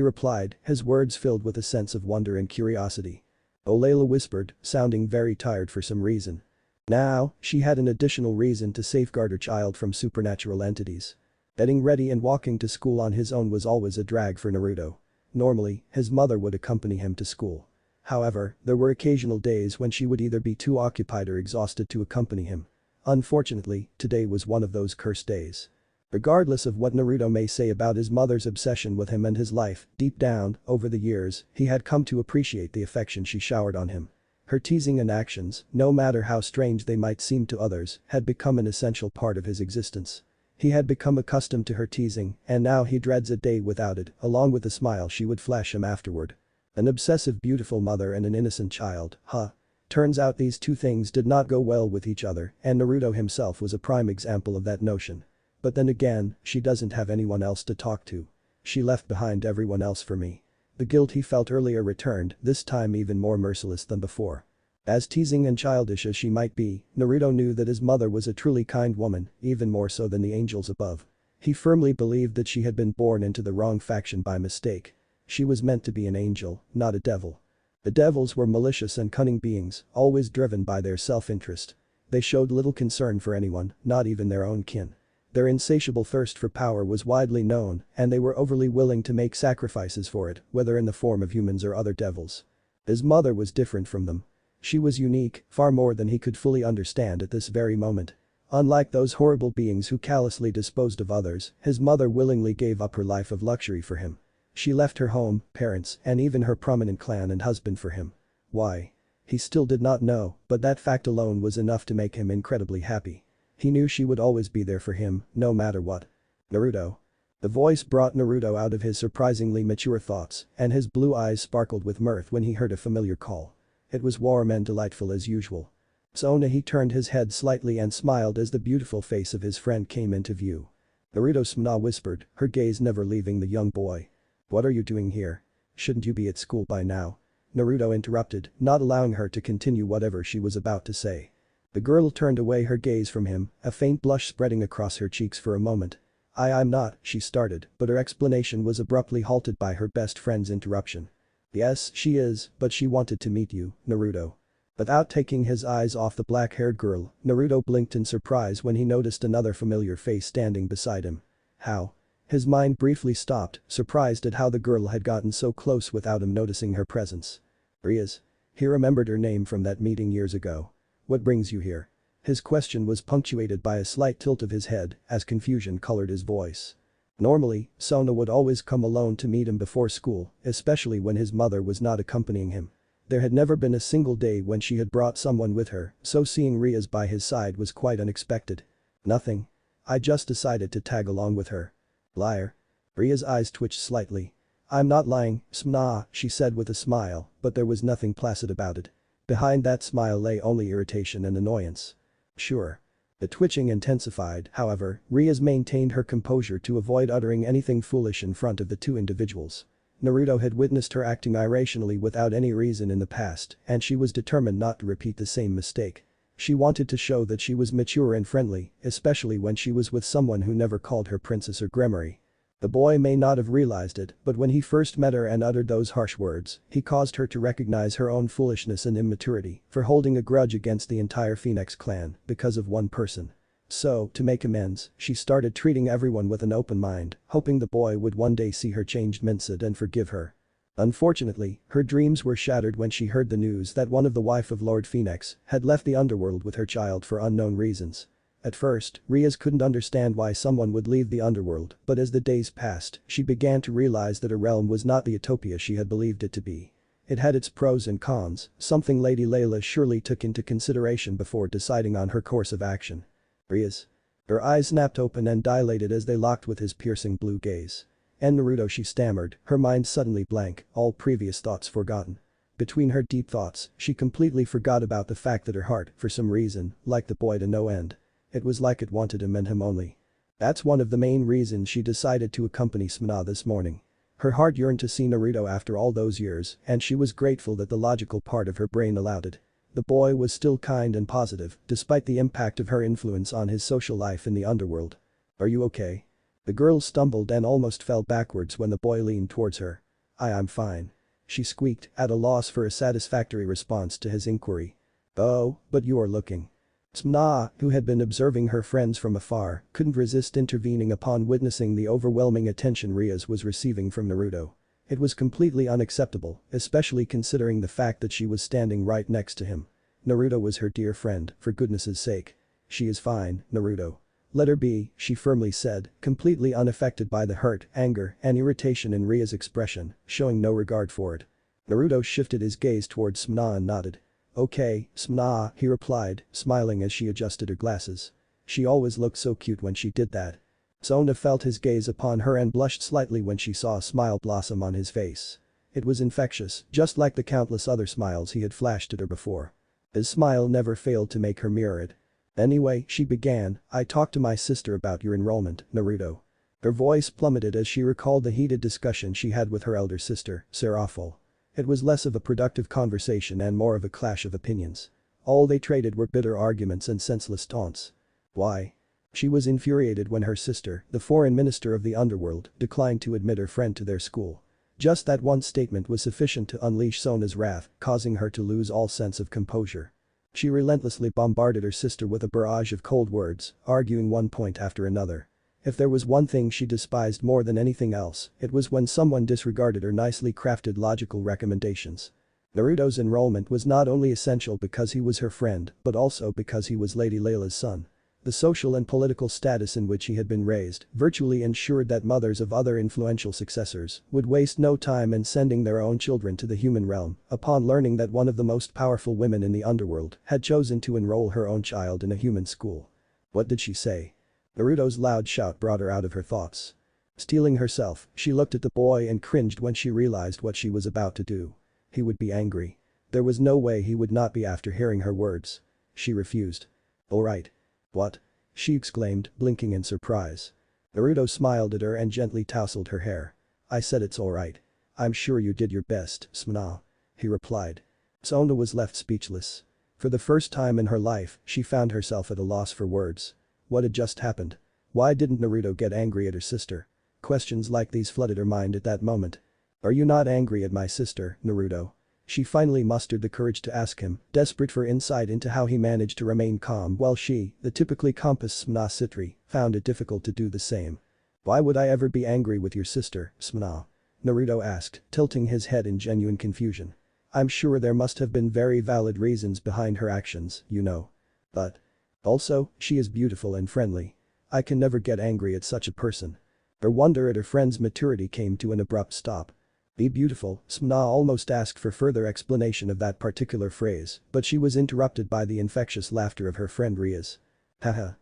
Speaker 1: replied, his words filled with a sense of wonder and curiosity. "Oh," Layla whispered, sounding very tired for some reason. Now, she had an additional reason to safeguard her child from supernatural entities. Getting ready and walking to school on his own was always a drag for Naruto. Normally, his mother would accompany him to school. However, there were occasional days when she would either be too occupied or exhausted to accompany him. Unfortunately, today was one of those cursed days. Regardless of what Naruto may say about his mother's obsession with him and his life, deep down, over the years, he had come to appreciate the affection she showered on him. Her teasing and actions, no matter how strange they might seem to others, had become an essential part of his existence. He had become accustomed to her teasing, and now he dreads a day without it, along with the smile she would flash him afterward. An obsessive beautiful mother and an innocent child, huh? Turns out these two things did not go well with each other, and Naruto himself was a prime example of that notion. But then again, she doesn't have anyone else to talk to. She left behind everyone else for me. The guilt he felt earlier returned, this time even more merciless than before. As teasing and childish as she might be, Naruto knew that his mother was a truly kind woman, even more so than the angels above. He firmly believed that she had been born into the wrong faction by mistake. She was meant to be an angel, not a devil. The devils were malicious and cunning beings, always driven by their self-interest. They showed little concern for anyone, not even their own kin. Their insatiable thirst for power was widely known, and they were overly willing to make sacrifices for it, whether in the form of humans or other devils. His mother was different from them. She was unique, far more than he could fully understand at this very moment. Unlike those horrible beings who callously disposed of others, his mother willingly gave up her life of luxury for him. She left her home, parents, and even her prominent clan and husband for him. Why? He still did not know, but that fact alone was enough to make him incredibly happy. He knew she would always be there for him, no matter what. Naruto. The voice brought Naruto out of his surprisingly mature thoughts, and his blue eyes sparkled with mirth when he heard a familiar call. It was warm and delightful as usual. Sona he turned his head slightly and smiled as the beautiful face of his friend came into view. Naruto Suna whispered, her gaze never leaving the young boy. What are you doing here? Shouldn't you be at school by now? Naruto interrupted, not allowing her to continue whatever she was about to say. The girl turned away her gaze from him, a faint blush spreading across her cheeks for a moment. I'm not, she started, but her explanation was abruptly halted by her best friend's interruption. Yes, she is, but she wanted to meet you, Naruto. Without taking his eyes off the black-haired girl, Naruto blinked in surprise when he noticed another familiar face standing beside him. How? His mind briefly stopped, surprised at how the girl had gotten so close without him noticing her presence. Rias. He remembered her name from that meeting years ago. What brings you here? His question was punctuated by a slight tilt of his head as confusion colored his voice. Normally, Sona would always come alone to meet him before school, especially when his mother was not accompanying him. There had never been a single day when she had brought someone with her, so seeing Rias by his side was quite unexpected. Nothing. I just decided to tag along with her. Liar. Ria's eyes twitched slightly. I'm not lying, Sna, she said with a smile, but there was nothing placid about it. Behind that smile lay only irritation and annoyance. Sure. The twitching intensified, however, Rias maintained her composure to avoid uttering anything foolish in front of the two individuals. Naruto had witnessed her acting irrationally without any reason in the past, and she was determined not to repeat the same mistake. She wanted to show that she was mature and friendly, especially when she was with someone who never called her princess or Gremory. The boy may not have realized it, but when he first met her and uttered those harsh words, he caused her to recognize her own foolishness and immaturity for holding a grudge against the entire Phoenix clan because of one person. So, to make amends, she started treating everyone with an open mind, hoping the boy would one day see her changed mindset and forgive her. Unfortunately, her dreams were shattered when she heard the news that one of the wife of Lord Phoenix had left the underworld with her child for unknown reasons. At first, Rias couldn't understand why someone would leave the underworld, but as the days passed, she began to realize that her realm was not the utopia she had believed it to be. It had its pros and cons, something Lady Layla surely took into consideration before deciding on her course of action. Rias. Her eyes snapped open and dilated as they locked with his piercing blue gaze. And Naruto, she stammered, her mind suddenly blank, all previous thoughts forgotten. Between her deep thoughts, she completely forgot about the fact that her heart, for some reason, liked the boy to no end. It was like it wanted him and him only. That's one of the main reasons she decided to accompany Suna this morning. Her heart yearned to see Naruto after all those years, and she was grateful that the logical part of her brain allowed it. The boy was still kind and positive, despite the impact of her influence on his social life in the underworld. Are you okay? The girl stumbled and almost fell backwards when the boy leaned towards her. I'm fine. She squeaked, at a loss for a satisfactory response to his inquiry. Oh, but you are looking. Suna, who had been observing her friends from afar, couldn't resist intervening upon witnessing the overwhelming attention Rias was receiving from Naruto. It was completely unacceptable, especially considering the fact that she was standing right next to him. Naruto was her dear friend, for goodness sake. She is fine, Naruto. Let her be, she firmly said, completely unaffected by the hurt, anger, and irritation in Ria's expression, showing no regard for it. Naruto shifted his gaze towards Suna and nodded. Okay, Suna, he replied, smiling as she adjusted her glasses. She always looked so cute when she did that. Sona felt his gaze upon her and blushed slightly when she saw a smile blossom on his face. It was infectious, just like the countless other smiles he had flashed at her before. His smile never failed to make her mirror it. "Anyway," she began, "I talked to my sister about your enrollment, Naruto." Her voice plummeted as she recalled the heated discussion she had with her elder sister, Serapho. It was less of a productive conversation and more of a clash of opinions. All they traded were bitter arguments and senseless taunts. Why? She was infuriated when her sister, the foreign minister of the underworld, declined to admit her friend to their school. Just that one statement was sufficient to unleash Sona's wrath, causing her to lose all sense of composure. She relentlessly bombarded her sister with a barrage of cold words, arguing one point after another. If there was one thing she despised more than anything else, it was when someone disregarded her nicely crafted logical recommendations. Naruto's enrollment was not only essential because he was her friend, but also because he was Lady Layla's son. The social and political status in which he had been raised virtually ensured that mothers of other influential successors would waste no time in sending their own children to the human realm upon learning that one of the most powerful women in the underworld had chosen to enroll her own child in a human school. What did she say? Naruto's loud shout brought her out of her thoughts. Steeling herself, she looked at the boy and cringed when she realized what she was about to do. He would be angry. There was no way he would not be after hearing her words. She refused. "Alright." "What?" she exclaimed, blinking in surprise. Naruto smiled at her and gently tousled her hair. "I said it's alright. I'm sure you did your best, Smna," he replied. Sona was left speechless. For the first time in her life, she found herself at a loss for words. What had just happened? Why didn't Naruto get angry at her sister? Questions like these flooded her mind at that moment. "Are you not angry at my sister, Naruto?" She finally mustered the courage to ask him, desperate for insight into how he managed to remain calm while she, the typically compass Smna Citri, found it difficult to do the same. "Why would I ever be angry with your sister, Smna?" Naruto asked, tilting his head in genuine confusion. "I'm sure there must have been very valid reasons behind her actions, you know. But also, she is beautiful and friendly. I can never get angry at such a person." Her wonder at her friend's maturity came to an abrupt stop. "Be beautiful," Smna almost asked for further explanation of that particular phrase, but she was interrupted by the infectious laughter of her friend Riaz. Haha.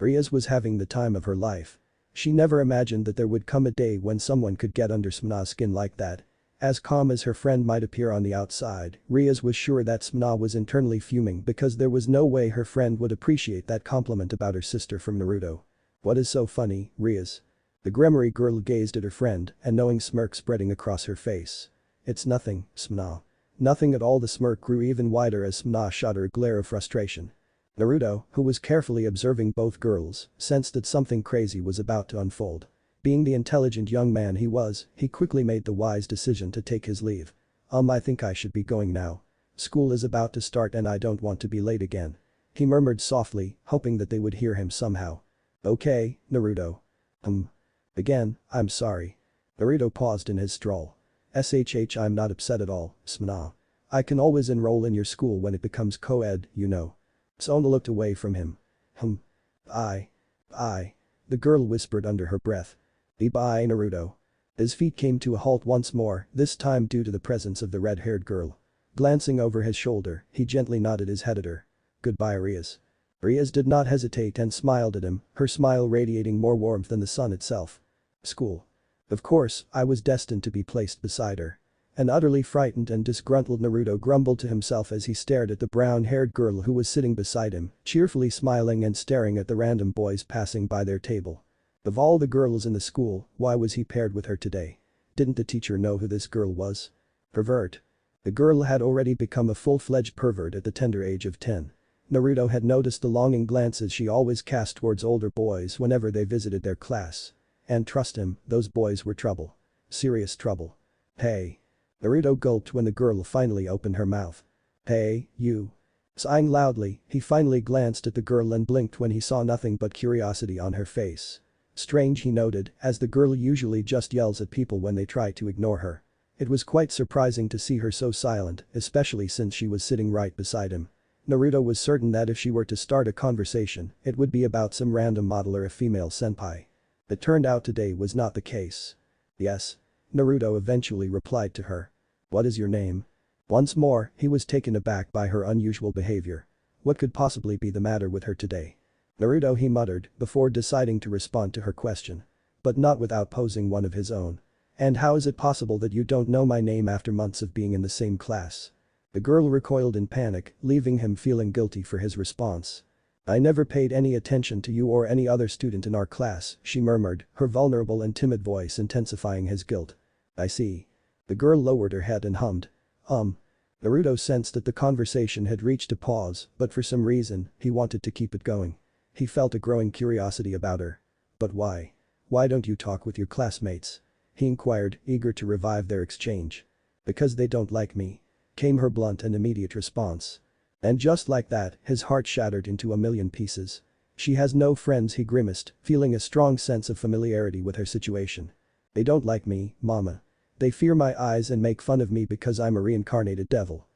Speaker 1: Riaz was having the time of her life. She never imagined that there would come a day when someone could get under Smna's skin like that. As calm as her friend might appear on the outside, Riaz was sure that Smna was internally fuming because there was no way her friend would appreciate that compliment about her sister from Naruto. "What is so funny, Riaz?" The Gremory girl gazed at her friend, a knowing smirk spreading across her face. "It's nothing, Smna." Nothing at all. The smirk grew even wider as Smna shot her a glare of frustration. Naruto, who was carefully observing both girls, sensed that something crazy was about to unfold. Being the intelligent young man he was, he quickly made the wise decision to take his leave. I think I should be going now. School is about to start and I don't want to be late again." He murmured softly, hoping that they would hear him somehow. "Okay, Naruto." Again, "I'm sorry." Naruto paused in his stroll. I'm not upset at all, Smna. I can always enroll in your school when it becomes co-ed, you know." Sona looked away from him. I. The girl whispered under her breath. "Bye Naruto." His feet came to a halt once more, this time due to the presence of the red-haired girl. Glancing over his shoulder, he gently nodded his head at her. "Goodbye Riaz." Riaz did not hesitate and smiled at him, her smile radiating more warmth than the sun itself. School. Of course, I was destined to be placed beside her. An utterly frightened and disgruntled Naruto grumbled to himself as he stared at the brown-haired girl who was sitting beside him, cheerfully smiling and staring at the random boys passing by their table. Of all the girls in the school, why was he paired with her today? Didn't the teacher know who this girl was? Pervert. The girl had already become a full-fledged pervert at the tender age of 10. Naruto had noticed the longing glances she always cast towards older boys whenever they visited their class. And trust him, those boys were trouble. Serious trouble. "Hey." Naruto gulped when the girl finally opened her mouth. "Hey, you." Sighing loudly, he finally glanced at the girl and blinked when he saw nothing but curiosity on her face. Strange, he noted, as the girl usually just yells at people when they try to ignore her. It was quite surprising to see her so silent, especially since she was sitting right beside him. Naruto was certain that if she were to start a conversation, it would be about some random model or a female senpai. It turned out today was not the case. "Yes." Naruto eventually replied to her. "What is your name?" Once more, he was taken aback by her unusual behavior. What could possibly be the matter with her today? Naruto, he muttered, before deciding to respond to her question. But not without posing one of his own. And how is it possible that you don't know my name after months of being in the same class? The girl recoiled in panic, leaving him feeling guilty for his response. I never paid any attention to you or any other student in our class, she murmured, her vulnerable and timid voice intensifying his guilt. I see. The girl lowered her head and hummed. Naruto sensed that the conversation had reached a pause, but for some reason, he wanted to keep it going. He felt a growing curiosity about her. But why? Why don't you talk with your classmates? He inquired, eager to revive their exchange. Because they don't like me, came her blunt and immediate response. And just like that, his heart shattered into a million pieces. She has no friends, he grimaced, feeling a strong sense of familiarity with her situation. They don't like me, mama. They fear my eyes and make fun of me because I'm a reincarnated devil.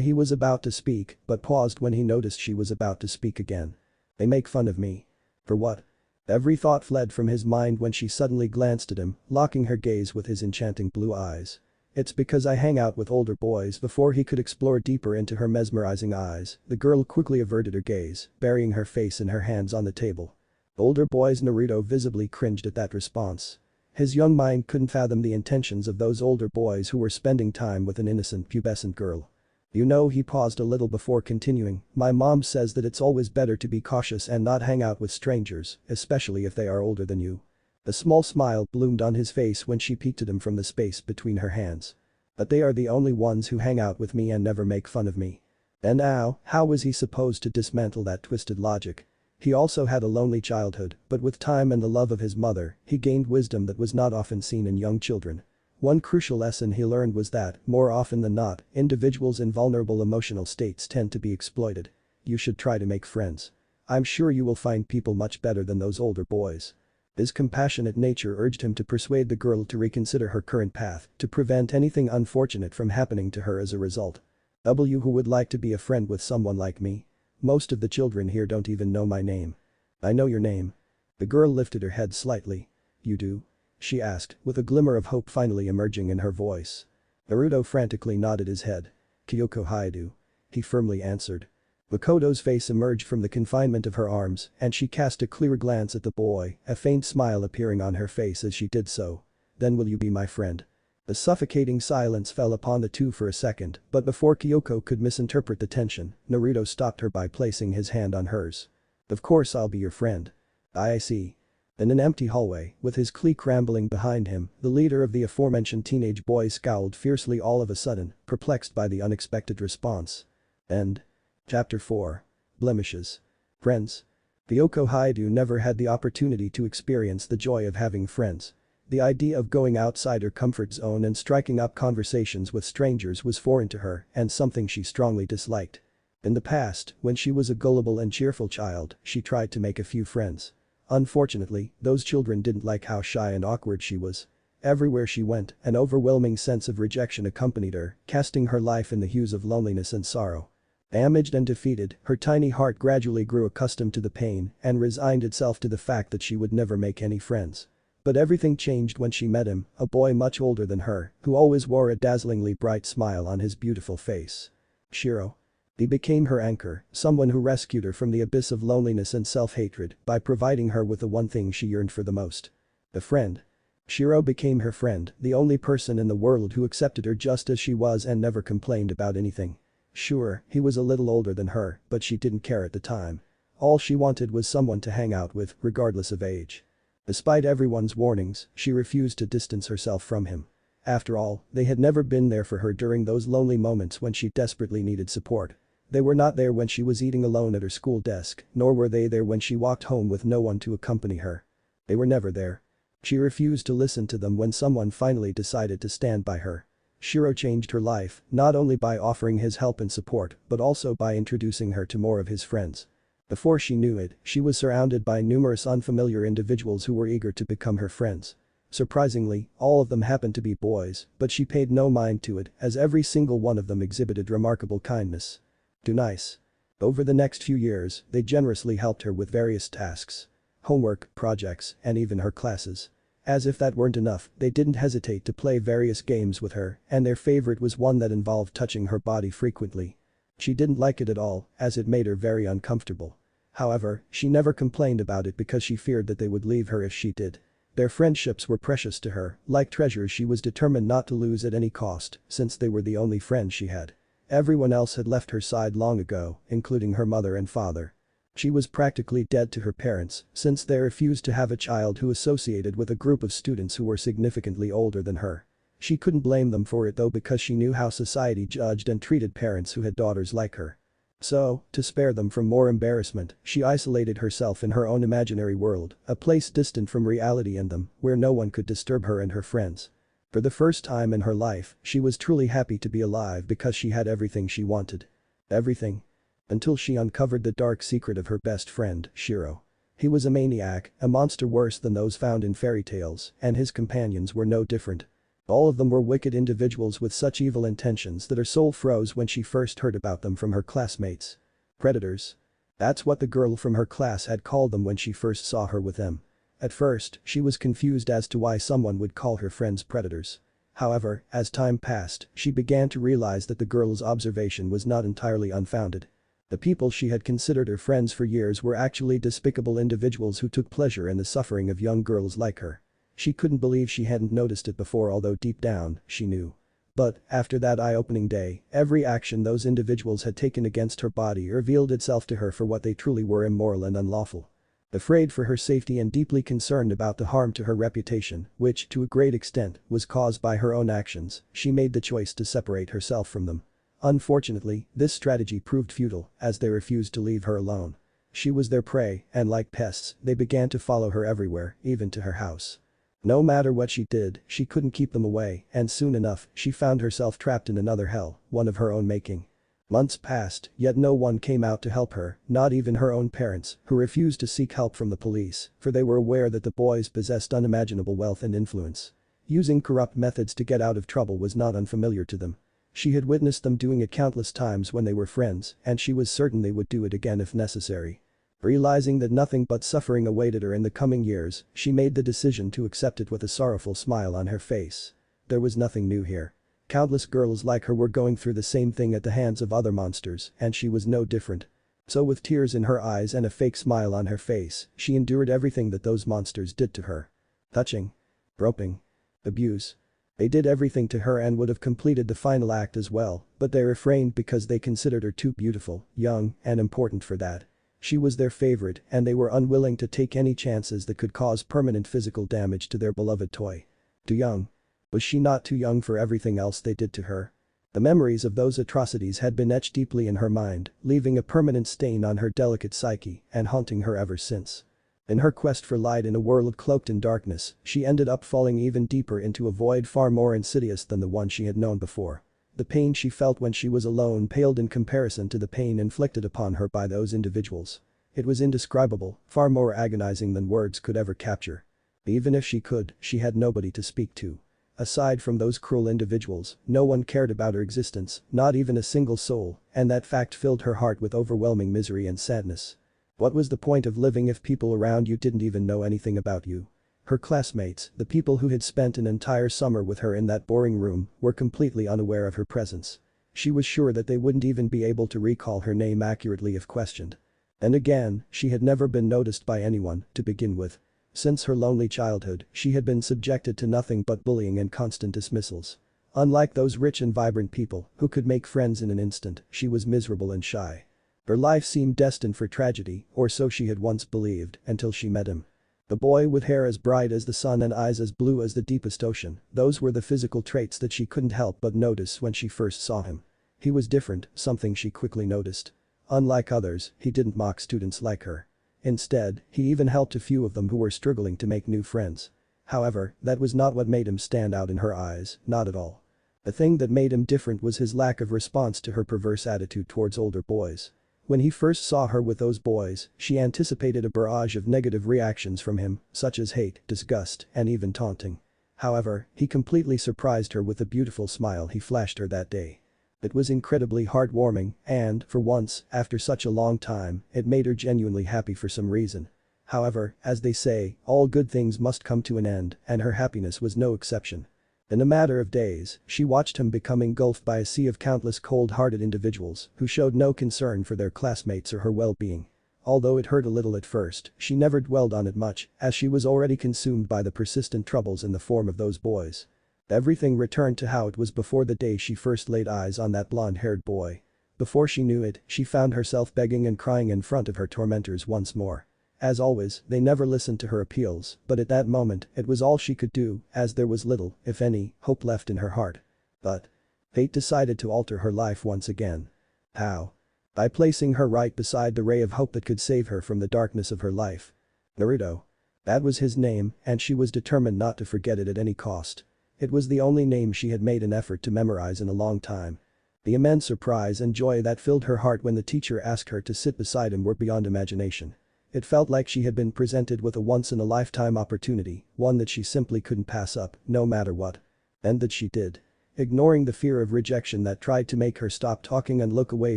Speaker 1: He was about to speak, but paused when he noticed she was about to speak again. They make fun of me. For what? Every thought fled from his mind when she suddenly glanced at him, locking her gaze with his enchanting blue eyes. It's because I hang out with older boys. Before he could explore deeper into her mesmerizing eyes, the girl quickly averted her gaze, burying her face in her hands on the table. Older boys, Naruto visibly cringed at that response. His young mind couldn't fathom the intentions of those older boys who were spending time with an innocent pubescent girl. You know, he paused a little before continuing, my mom says that it's always better to be cautious and not hang out with strangers, especially if they are older than you. A small smile bloomed on his face when she peeked at him from the space between her hands. But they are the only ones who hang out with me and never make fun of me. And now, how was he supposed to dismantle that twisted logic? He also had a lonely childhood, but with time and the love of his mother, he gained wisdom that was not often seen in young children. One crucial lesson he learned was that, more often than not, individuals in vulnerable emotional states tend to be exploited. You should try to make friends. I'm sure you will find people much better than those older boys. His compassionate nature urged him to persuade the girl to reconsider her current path, to prevent anything unfortunate from happening to her as a result. Who would like to be a friend with someone like me? Most of the children here don't even know my name. I know your name. The girl lifted her head slightly. You do? She asked, with a glimmer of hope finally emerging in her voice. Naruto frantically nodded his head. Kyoko Haidu. He firmly answered. Makoto's face emerged from the confinement of her arms, and she cast a clear glance at the boy, a faint smile appearing on her face as she did so. Then will you be my friend? A suffocating silence fell upon the two for a second, but before Kyoko could misinterpret the tension, Naruto stopped her by placing his hand on hers. Of course I'll be your friend. I see. In an empty hallway, with his clique rambling behind him, the leader of the aforementioned teenage boys scowled fiercely all of a sudden, perplexed by the unexpected response. End. Chapter 4. Blemishes. Friends. Kyoko Haidu never had the opportunity to experience the joy of having friends. The idea of going outside her comfort zone and striking up conversations with strangers was foreign to her and something she strongly disliked. In the past, when she was a gullible and cheerful child, she tried to make a few friends. Unfortunately, those children didn't like how shy and awkward she was. Everywhere she went, an overwhelming sense of rejection accompanied her, casting her life in the hues of loneliness and sorrow. Damaged and defeated, her tiny heart gradually grew accustomed to the pain and resigned itself to the fact that she would never make any friends. But everything changed when she met him, a boy much older than her, who always wore a dazzlingly bright smile on his beautiful face. Shiro. He became her anchor, someone who rescued her from the abyss of loneliness and self-hatred by providing her with the one thing she yearned for the most. A friend. Shiro became her friend, the only person in the world who accepted her just as she was and never complained about anything. Sure, he was a little older than her, but she didn't care at the time. All she wanted was someone to hang out with, regardless of age. Despite everyone's warnings, she refused to distance herself from him. After all, they had never been there for her during those lonely moments when she desperately needed support. They were not there when she was eating alone at her school desk, nor were they there when she walked home with no one to accompany her. They were never there. She refused to listen to them when someone finally decided to stand by her. Shiro changed her life, not only by offering his help and support, but also by introducing her to more of his friends. Before she knew it, she was surrounded by numerous unfamiliar individuals who were eager to become her friends. Surprisingly, all of them happened to be boys, but she paid no mind to it as every single one of them exhibited remarkable kindness. Too nice. Over the next few years, they generously helped her with various tasks. Homework, projects, and even her classes. As if that weren't enough, they didn't hesitate to play various games with her, and their favorite was one that involved touching her body frequently. She didn't like it at all, as it made her very uncomfortable. However, she never complained about it because she feared that they would leave her if she did. Their friendships were precious to her, like treasures she was determined not to lose at any cost, since they were the only friends she had. Everyone else had left her side long ago, including her mother and father. She was practically dead to her parents, since they refused to have a child who associated with a group of students who were significantly older than her. She couldn't blame them for it though because she knew how society judged and treated parents who had daughters like her. So, to spare them from more embarrassment, she isolated herself in her own imaginary world, a place distant from reality and them, where no one could disturb her and her friends. For the first time in her life, she was truly happy to be alive because she had everything she wanted. Everything. Until she uncovered the dark secret of her best friend, Shiro. He was a maniac, a monster worse than those found in fairy tales, and his companions were no different. All of them were wicked individuals with such evil intentions that her soul froze when she first heard about them from her classmates. Predators. That's what the girl from her class had called them when she first saw her with them. At first, she was confused as to why someone would call her friends predators. However, as time passed, she began to realize that the girl's observation was not entirely unfounded. The people she had considered her friends for years were actually despicable individuals who took pleasure in the suffering of young girls like her. She couldn't believe she hadn't noticed it before, although deep down, she knew. But, after that eye-opening day, every action those individuals had taken against her body revealed itself to her for what they truly were: immoral and unlawful. Afraid for her safety and deeply concerned about the harm to her reputation, which, to a great extent, was caused by her own actions, she made the choice to separate herself from them. Unfortunately, this strategy proved futile, as they refused to leave her alone. She was their prey, and like pests, they began to follow her everywhere, even to her house. No matter what she did, she couldn't keep them away, and soon enough, she found herself trapped in another hell, one of her own making. Months passed, yet no one came out to help her, not even her own parents, who refused to seek help from the police, for they were aware that the boys possessed unimaginable wealth and influence. Using corrupt methods to get out of trouble was not unfamiliar to them. She had witnessed them doing it countless times when they were friends, and she was certain they would do it again if necessary. Realizing that nothing but suffering awaited her in the coming years, she made the decision to accept it with a sorrowful smile on her face. There was nothing new here. Countless girls like her were going through the same thing at the hands of other monsters, and she was no different. So with tears in her eyes and a fake smile on her face, she endured everything that those monsters did to her. Touching. Groping. Abuse. They did everything to her and would have completed the final act as well, but they refrained because they considered her too beautiful, young, and important for that. She was their favorite, and they were unwilling to take any chances that could cause permanent physical damage to their beloved toy. Too young. Was she not too young for everything else they did to her? The memories of those atrocities had been etched deeply in her mind, leaving a permanent stain on her delicate psyche and haunting her ever since. In her quest for light in a world cloaked in darkness, she ended up falling even deeper into a void far more insidious than the one she had known before. The pain she felt when she was alone paled in comparison to the pain inflicted upon her by those individuals. It was indescribable, far more agonizing than words could ever capture. Even if she could, she had nobody to speak to. Aside from those cruel individuals, no one cared about her existence, not even a single soul, and that fact filled her heart with overwhelming misery and sadness. What was the point of living if people around you didn't even know anything about you? Her classmates, the people who had spent an entire summer with her in that boring room, were completely unaware of her presence. She was sure that they wouldn't even be able to recall her name accurately if questioned. And again, she had never been noticed by anyone, to begin with. Since her lonely childhood, she had been subjected to nothing but bullying and constant dismissals. Unlike those rich and vibrant people, who could make friends in an instant, she was miserable and shy. Her life seemed destined for tragedy, or so she had once believed, until she met him. The boy with hair as bright as the sun and eyes as blue as the deepest ocean, those were the physical traits that she couldn't help but notice when she first saw him. He was different, something she quickly noticed. Unlike others, he didn't mock students like her. Instead, he even helped a few of them who were struggling to make new friends. However, that was not what made him stand out in her eyes, not at all. The thing that made him different was his lack of response to her perverse attitude towards older boys. When he first saw her with those boys, she anticipated a barrage of negative reactions from him, such as hate, disgust, and even taunting. However, he completely surprised her with the beautiful smile he flashed her that day. It was incredibly heartwarming and, for once, after such a long time, it made her genuinely happy for some reason. However, as they say, all good things must come to an end, and her happiness was no exception. In a matter of days, she watched him become engulfed by a sea of countless cold-hearted individuals who showed no concern for their classmates or her well-being. Although it hurt a little at first, she never dwelled on it much, as she was already consumed by the persistent troubles in the form of those boys. Everything returned to how it was before the day she first laid eyes on that blonde-haired boy. Before she knew it, she found herself begging and crying in front of her tormentors once more. As always, they never listened to her appeals, but at that moment, it was all she could do, as there was little, if any, hope left in her heart. But fate decided to alter her life once again. How? By placing her right beside the ray of hope that could save her from the darkness of her life. Naruto. That was his name, and she was determined not to forget it at any cost. It was the only name she had made an effort to memorize in a long time. The immense surprise and joy that filled her heart when the teacher asked her to sit beside him were beyond imagination. It felt like she had been presented with a once-in-a-lifetime opportunity, one that she simply couldn't pass up, no matter what. And that she did. Ignoring the fear of rejection that tried to make her stop talking and look away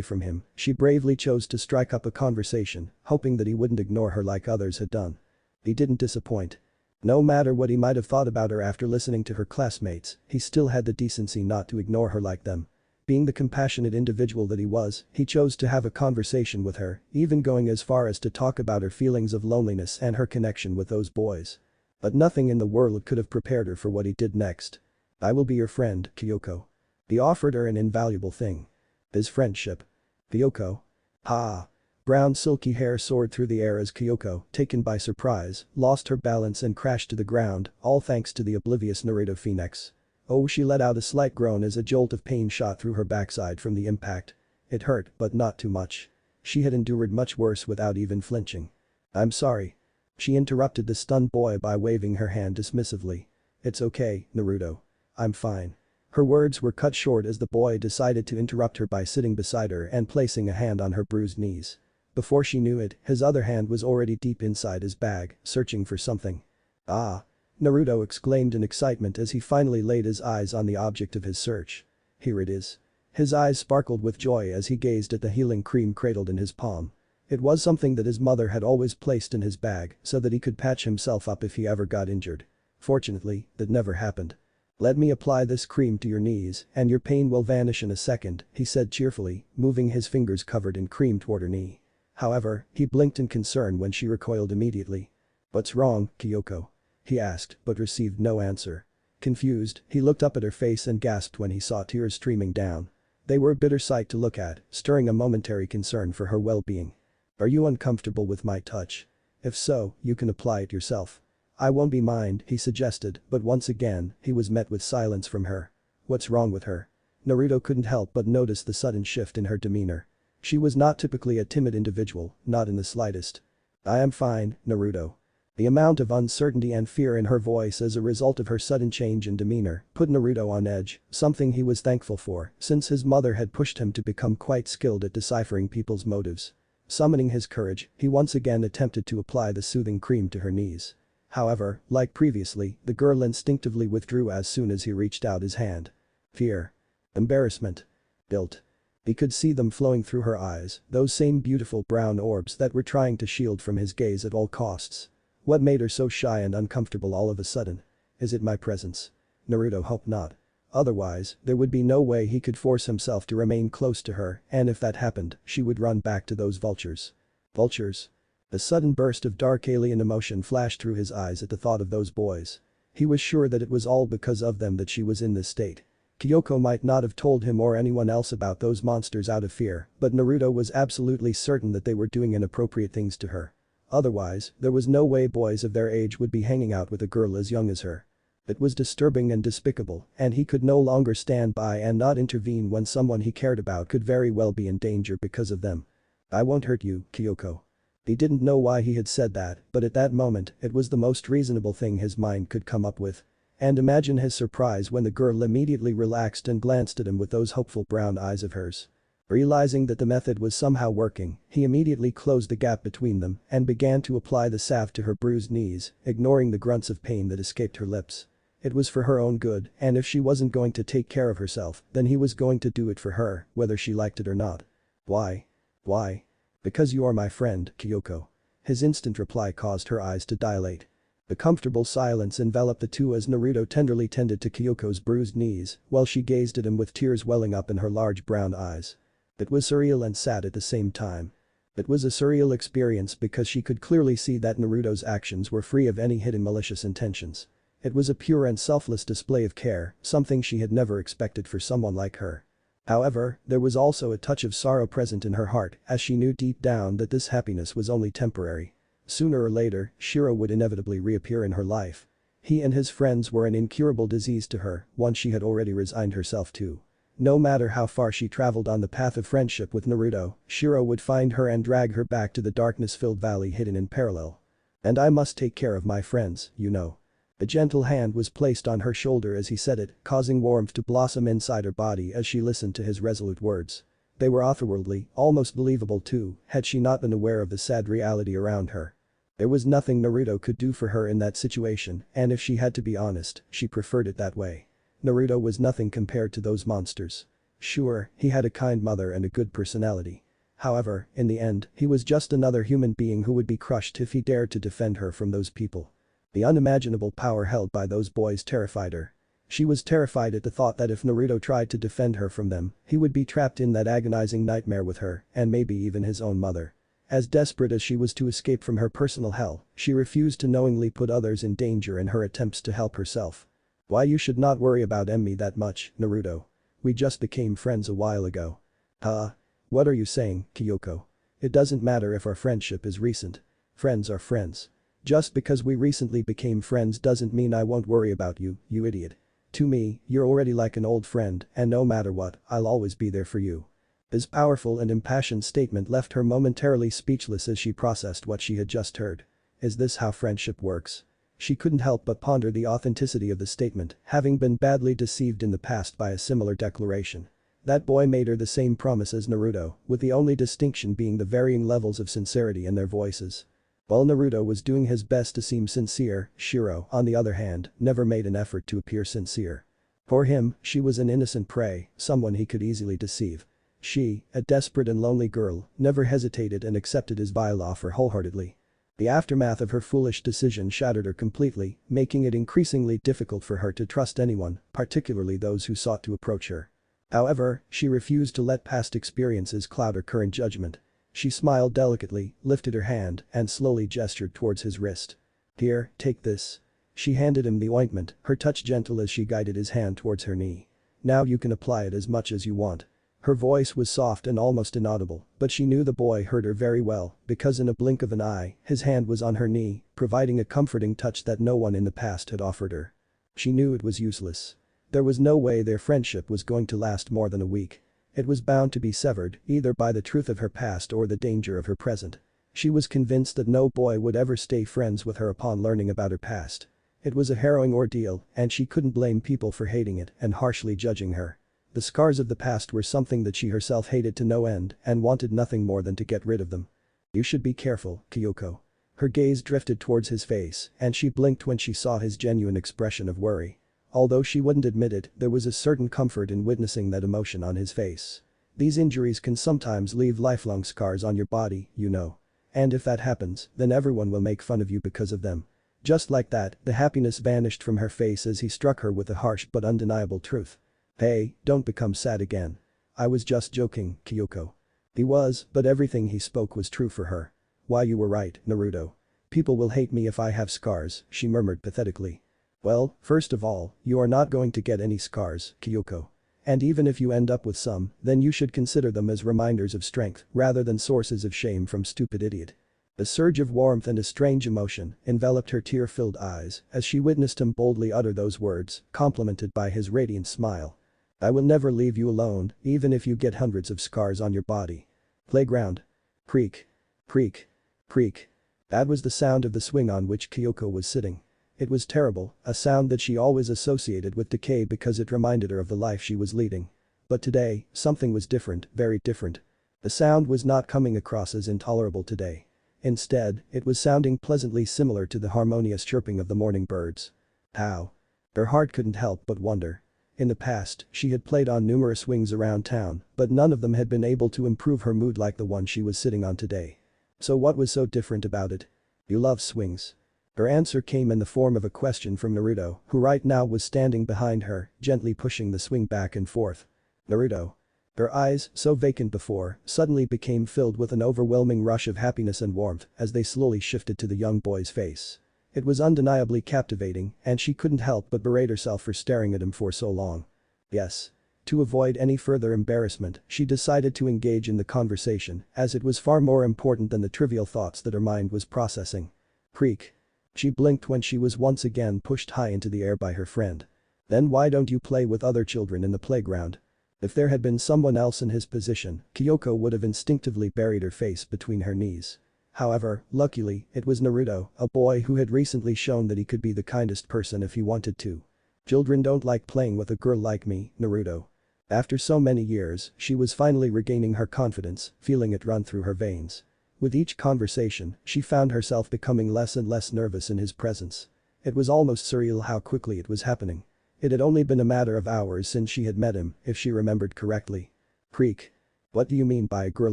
Speaker 1: from him, she bravely chose to strike up a conversation, hoping that he wouldn't ignore her like others had done. He didn't disappoint. No matter what he might have thought about her after listening to her classmates, he still had the decency not to ignore her like them. Being the compassionate individual that he was, he chose to have a conversation with her, even going as far as to talk about her feelings of loneliness and her connection with those boys. But nothing in the world could have prepared her for what he did next. "I will be your friend, Kyoko." He offered her an invaluable thing. His friendship. Kyoko. Ha! Brown silky hair soared through the air as Kyoko, taken by surprise, lost her balance and crashed to the ground, all thanks to the oblivious Naruto Phoenix. Oh, she let out a slight groan as a jolt of pain shot through her backside from the impact. It hurt, but not too much. She had endured much worse without even flinching. "I'm sorry." She interrupted the stunned boy by waving her hand dismissively. "It's okay, Naruto. I'm fine." Her words were cut short as the boy decided to interrupt her by sitting beside her and placing a hand on her bruised knees. Before she knew it, his other hand was already deep inside his bag, searching for something. "Ah!" Naruto exclaimed in excitement as he finally laid his eyes on the object of his search. "Here it is." His eyes sparkled with joy as he gazed at the healing cream cradled in his palm. It was something that his mother had always placed in his bag so that he could patch himself up if he ever got injured. Fortunately, that never happened. "Let me apply this cream to your knees and your pain will vanish in a second," he said cheerfully, moving his fingers covered in cream toward her knee. However, he blinked in concern when she recoiled immediately. "What's wrong, Kyoko?" he asked, but received no answer. Confused, he looked up at her face and gasped when he saw tears streaming down. They were a bitter sight to look at, stirring a momentary concern for her well-being. "Are you uncomfortable with my touch? If so, you can apply it yourself." "I won't be mind," he suggested, but once again, he was met with silence from her. What's wrong with her? Naruto couldn't help but notice the sudden shift in her demeanor. She was not typically a timid individual, not in the slightest. "I am fine, Naruto." The amount of uncertainty and fear in her voice as a result of her sudden change in demeanor put Naruto on edge, something he was thankful for since his mother had pushed him to become quite skilled at deciphering people's motives. Summoning his courage, he once again attempted to apply the soothing cream to her knees. However, like previously, the girl instinctively withdrew as soon as he reached out his hand. Fear. Embarrassment. Guilt. He could see them flowing through her eyes, those same beautiful brown orbs that were trying to shield from his gaze at all costs. What made her so shy and uncomfortable all of a sudden? Is it my presence? Naruto hoped not. Otherwise, there would be no way he could force himself to remain close to her, and if that happened, she would run back to those vultures. Vultures? A sudden burst of dark alien emotion flashed through his eyes at the thought of those boys. He was sure that it was all because of them that she was in this state. Kyoko might not have told him or anyone else about those monsters out of fear, but Naruto was absolutely certain that they were doing inappropriate things to her. Otherwise, there was no way boys of their age would be hanging out with a girl as young as her. It was disturbing and despicable, and he could no longer stand by and not intervene when someone he cared about could very well be in danger because of them. "I won't hurt you, Kyoko." He didn't know why he had said that, but at that moment, it was the most reasonable thing his mind could come up with. And imagine his surprise when the girl immediately relaxed and glanced at him with those hopeful brown eyes of hers. Realizing that the method was somehow working, he immediately closed the gap between them and began to apply the salve to her bruised knees, ignoring the grunts of pain that escaped her lips. It was for her own good, and if she wasn't going to take care of herself, then he was going to do it for her, whether she liked it or not. "Why? Why?" "Because you are my friend, Kyoko." His instant reply caused her eyes to dilate. A comfortable silence enveloped the two as Naruto tenderly tended to Kyoko's bruised knees while she gazed at him with tears welling up in her large brown eyes. It was surreal and sad at the same time. It was a surreal experience because she could clearly see that Naruto's actions were free of any hidden malicious intentions. It was a pure and selfless display of care, something she had never expected for someone like her. However, there was also a touch of sorrow present in her heart as she knew deep down that this happiness was only temporary. Sooner or later, Shiro would inevitably reappear in her life. He and his friends were an incurable disease to her, one she had already resigned herself to. No matter how far she traveled on the path of friendship with Naruto, Shiro would find her and drag her back to the darkness-filled valley hidden in parallel. And I must take care of my friends, you know. A gentle hand was placed on her shoulder as he said it, causing warmth to blossom inside her body as she listened to his resolute words. They were otherworldly, almost believable too, had she not been aware of the sad reality around her. There was nothing Naruto could do for her in that situation, and if she had to be honest, she preferred it that way. Naruto was nothing compared to those monsters. Sure, he had a kind mother and a good personality. However, in the end, he was just another human being who would be crushed if he dared to defend her from those people. The unimaginable power held by those boys terrified her. She was terrified at the thought that if Naruto tried to defend her from them, he would be trapped in that agonizing nightmare with her, and maybe even his own mother. As desperate as she was to escape from her personal hell, she refused to knowingly put others in danger in her attempts to help herself. Why you should not worry about me that much, Naruto. We just became friends a while ago. Huh? What are you saying, Kyoko? It doesn't matter if our friendship is recent. Friends are friends. Just because we recently became friends doesn't mean I won't worry about you, you idiot. To me, you're already like an old friend, and no matter what, I'll always be there for you. His powerful and impassioned statement left her momentarily speechless as she processed what she had just heard. Is this how friendship works? She couldn't help but ponder the authenticity of the statement, having been badly deceived in the past by a similar declaration. That boy made her the same promise as Naruto, with the only distinction being the varying levels of sincerity in their voices. While Naruto was doing his best to seem sincere, Shiro, on the other hand, never made an effort to appear sincere. For him, she was an innocent prey, someone he could easily deceive. She, a desperate and lonely girl, never hesitated and accepted his vile offer wholeheartedly. The aftermath of her foolish decision shattered her completely, making it increasingly difficult for her to trust anyone, particularly those who sought to approach her. However, she refused to let past experiences cloud her current judgment. She smiled delicately, lifted her hand, and slowly gestured towards his wrist. Here, take this. She handed him the ointment, her touch gentle as she guided his hand towards her knee. Now you can apply it as much as you want. Her voice was soft and almost inaudible, but she knew the boy heard her very well because in a blink of an eye, his hand was on her knee, providing a comforting touch that no one in the past had offered her. She knew it was useless. There was no way their friendship was going to last more than a week. It was bound to be severed, either by the truth of her past or the danger of her present. She was convinced that no boy would ever stay friends with her upon learning about her past. It was a harrowing ordeal, and she couldn't blame people for hating it and harshly judging her. The scars of the past were something that she herself hated to no end and wanted nothing more than to get rid of them. You should be careful, Kyoko. Her gaze drifted towards his face, and she blinked when she saw his genuine expression of worry. Although she wouldn't admit it, there was a certain comfort in witnessing that emotion on his face. These injuries can sometimes leave lifelong scars on your body, you know. And if that happens, then everyone will make fun of you because of them. Just like that, the happiness vanished from her face as he struck her with a harsh but undeniable truth. Hey, don't become sad again. I was just joking, Kyoko. He was, but everything he spoke was true for her. Why you were right, Naruto. People will hate me if I have scars, she murmured pathetically. Well, first of all, you are not going to get any scars, Kyoko. And even if you end up with some, then you should consider them as reminders of strength rather than sources of shame from stupid idiot. A surge of warmth and a strange emotion enveloped her tear-filled eyes as she witnessed him boldly utter those words, complemented by his radiant smile. I will never leave you alone, even if you get hundreds of scars on your body. Playground. Creak. Creak. Creak. That was the sound of the swing on which Kyoko was sitting. It was terrible, a sound that she always associated with decay because it reminded her of the life she was leading. But today, something was different, very different. The sound was not coming across as intolerable today. Instead, it was sounding pleasantly similar to the harmonious chirping of the morning birds. How? Her heart couldn't help but wonder. In the past, she had played on numerous swings around town, but none of them had been able to improve her mood like the one she was sitting on today. So what was so different about it? You love swings. Her answer came in the form of a question from Naruto, who right now was standing behind her, gently pushing the swing back and forth. Naruto. Her eyes, so vacant before, suddenly became filled with an overwhelming rush of happiness and warmth as they slowly shifted to the young boy's face. It was undeniably captivating, and she couldn't help but berate herself for staring at him for so long. Yes. To avoid any further embarrassment, she decided to engage in the conversation, as it was far more important than the trivial thoughts that her mind was processing. Creak. She blinked when she was once again pushed high into the air by her friend. Then why don't you play with other children in the playground? If there had been someone else in his position, Kyoko would have instinctively buried her face between her knees. However, luckily, it was Naruto, a boy who had recently shown that he could be the kindest person if he wanted to. Children don't like playing with a girl like me, Naruto. After so many years, she was finally regaining her confidence, feeling it run through her veins. With each conversation, she found herself becoming less and less nervous in his presence. It was almost surreal how quickly it was happening. It had only been a matter of hours since she had met him, if she remembered correctly. Creak. What do you mean by a girl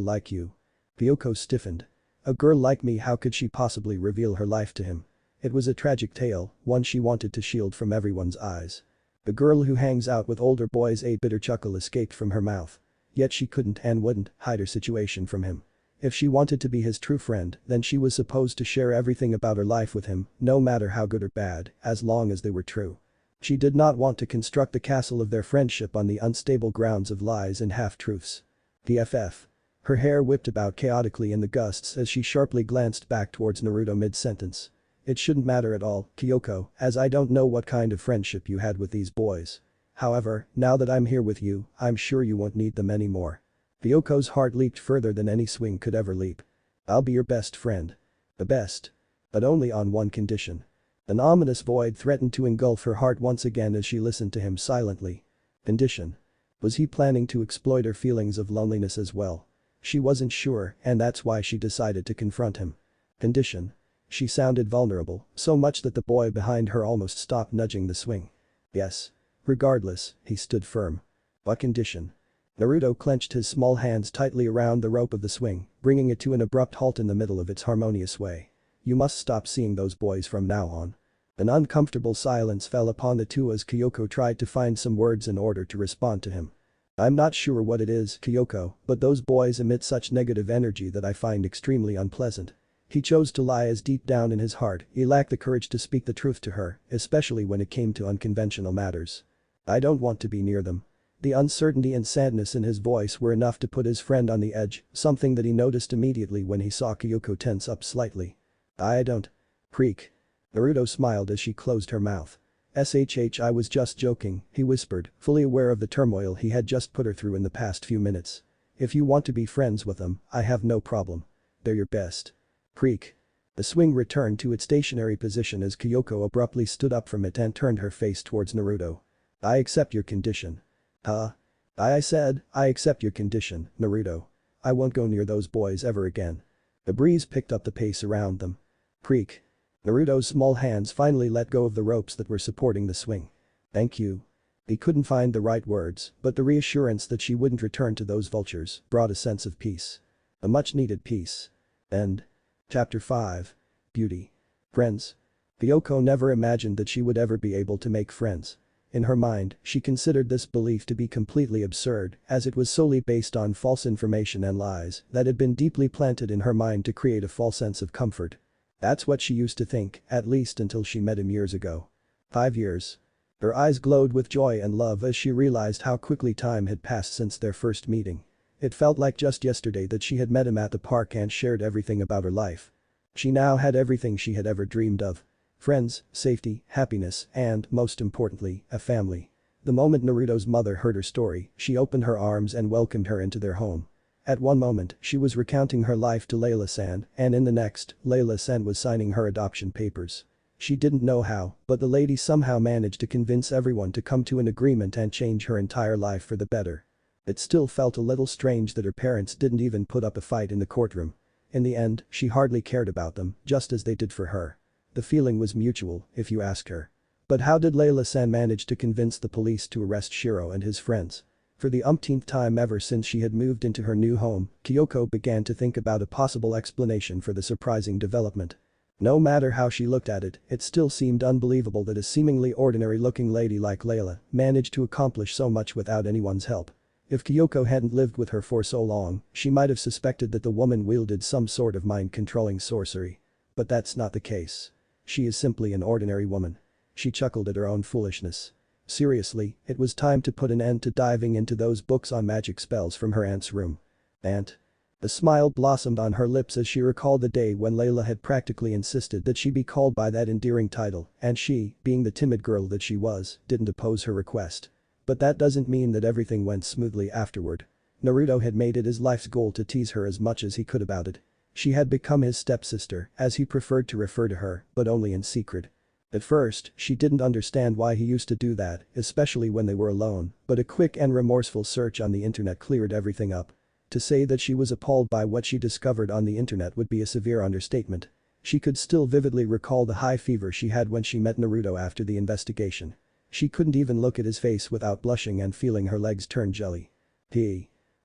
Speaker 1: like you? Kyoko stiffened. A girl like me, how could she possibly reveal her life to him? It was a tragic tale, one she wanted to shield from everyone's eyes. The girl who hangs out with older boys, a bitter chuckle escaped from her mouth. Yet she couldn't and wouldn't hide her situation from him. If she wanted to be his true friend, then she was supposed to share everything about her life with him, no matter how good or bad, as long as they were true. She did not want to construct the castle of their friendship on the unstable grounds of lies and half-truths. BFF. Her hair whipped about chaotically in the gusts as she sharply glanced back towards Naruto mid-sentence. It shouldn't matter at all, Kyoko, as I don't know what kind of friendship you had with these boys. However, now that I'm here with you, I'm sure you won't need them anymore. Kyoko's heart leaped further than any swing could ever leap. I'll be your best friend. The best. But only on one condition. An ominous void threatened to engulf her heart once again as she listened to him silently. Condition. Was he planning to exploit her feelings of loneliness as well? She wasn't sure, and that's why she decided to confront him. Condition. She sounded vulnerable, so much that the boy behind her almost stopped nudging the swing. Yes. Regardless, he stood firm. What condition? Naruto clenched his small hands tightly around the rope of the swing, bringing it to an abrupt halt in the middle of its harmonious way. You must stop seeing those boys from now on. An uncomfortable silence fell upon the two as Kyoko tried to find some words in order to respond to him. I'm not sure what it is, Kyoko, but those boys emit such negative energy that I find extremely unpleasant. He chose to lie as deep down in his heart, he lacked the courage to speak the truth to her, especially when it came to unconventional matters. I don't want to be near them. The uncertainty and sadness in his voice were enough to put his friend on the edge, something that he noticed immediately when he saw Kyoko tense up slightly. I don't. Creak. Naruto smiled as she closed her mouth. I was just joking, he whispered, fully aware of the turmoil he had just put her through in the past few minutes. If you want to be friends with them, I have no problem. They're your best. Creak. The swing returned to its stationary position as Kyoko abruptly stood up from it and turned her face towards Naruto. I accept your condition. Huh? I said, I accept your condition, Naruto. I won't go near those boys ever again. The breeze picked up the pace around them. Creak. Naruto's small hands finally let go of the ropes that were supporting the swing. Thank you. He couldn't find the right words, but the reassurance that she wouldn't return to those vultures brought a sense of peace. A much-needed peace. End. Chapter 5. Beauty. Friends. Kyoko never imagined that she would ever be able to make friends. In her mind, she considered this belief to be completely absurd, as it was solely based on false information and lies that had been deeply planted in her mind to create a false sense of comfort. That's what she used to think, at least until she met him years ago. 5 years. Her eyes glowed with joy and love as she realized how quickly time had passed since their first meeting. It felt like just yesterday that she had met him at the park and shared everything about her life. She now had everything she had ever dreamed of. Friends, safety, happiness, and, most importantly, a family. The moment Naruto's mother heard her story, she opened her arms and welcomed her into their home. At one moment, she was recounting her life to Layla-san, and in the next, Layla-san was signing her adoption papers. She didn't know how, but the lady somehow managed to convince everyone to come to an agreement and change her entire life for the better. It still felt a little strange that her parents didn't even put up a fight in the courtroom. In the end, she hardly cared about them, just as they did for her. The feeling was mutual, if you ask her. But how did Layla-san manage to convince the police to arrest Shiro and his friends? For the umpteenth time ever since she had moved into her new home, Kyoko began to think about a possible explanation for the surprising development. No matter how she looked at it, it still seemed unbelievable that a seemingly ordinary-looking lady like Layla managed to accomplish so much without anyone's help. If Kyoko hadn't lived with her for so long, she might have suspected that the woman wielded some sort of mind-controlling sorcery. But that's not the case. She is simply an ordinary woman. She chuckled at her own foolishness. Seriously, it was time to put an end to diving into those books on magic spells from her aunt's room. Aunt. A smile blossomed on her lips as she recalled the day when Layla had practically insisted that she be called by that endearing title, and she, being the timid girl that she was, didn't oppose her request. But that doesn't mean that everything went smoothly afterward. Naruto had made it his life's goal to tease her as much as he could about it. She had become his stepsister, as he preferred to refer to her, but only in secret. At first, she didn't understand why he used to do that, especially when they were alone, but a quick and remorseful search on the internet cleared everything up. To say that she was appalled by what she discovered on the internet would be a severe understatement. She could still vividly recall the high fever she had when she met Naruto after the investigation. She couldn't even look at his face without blushing and feeling her legs turn jelly.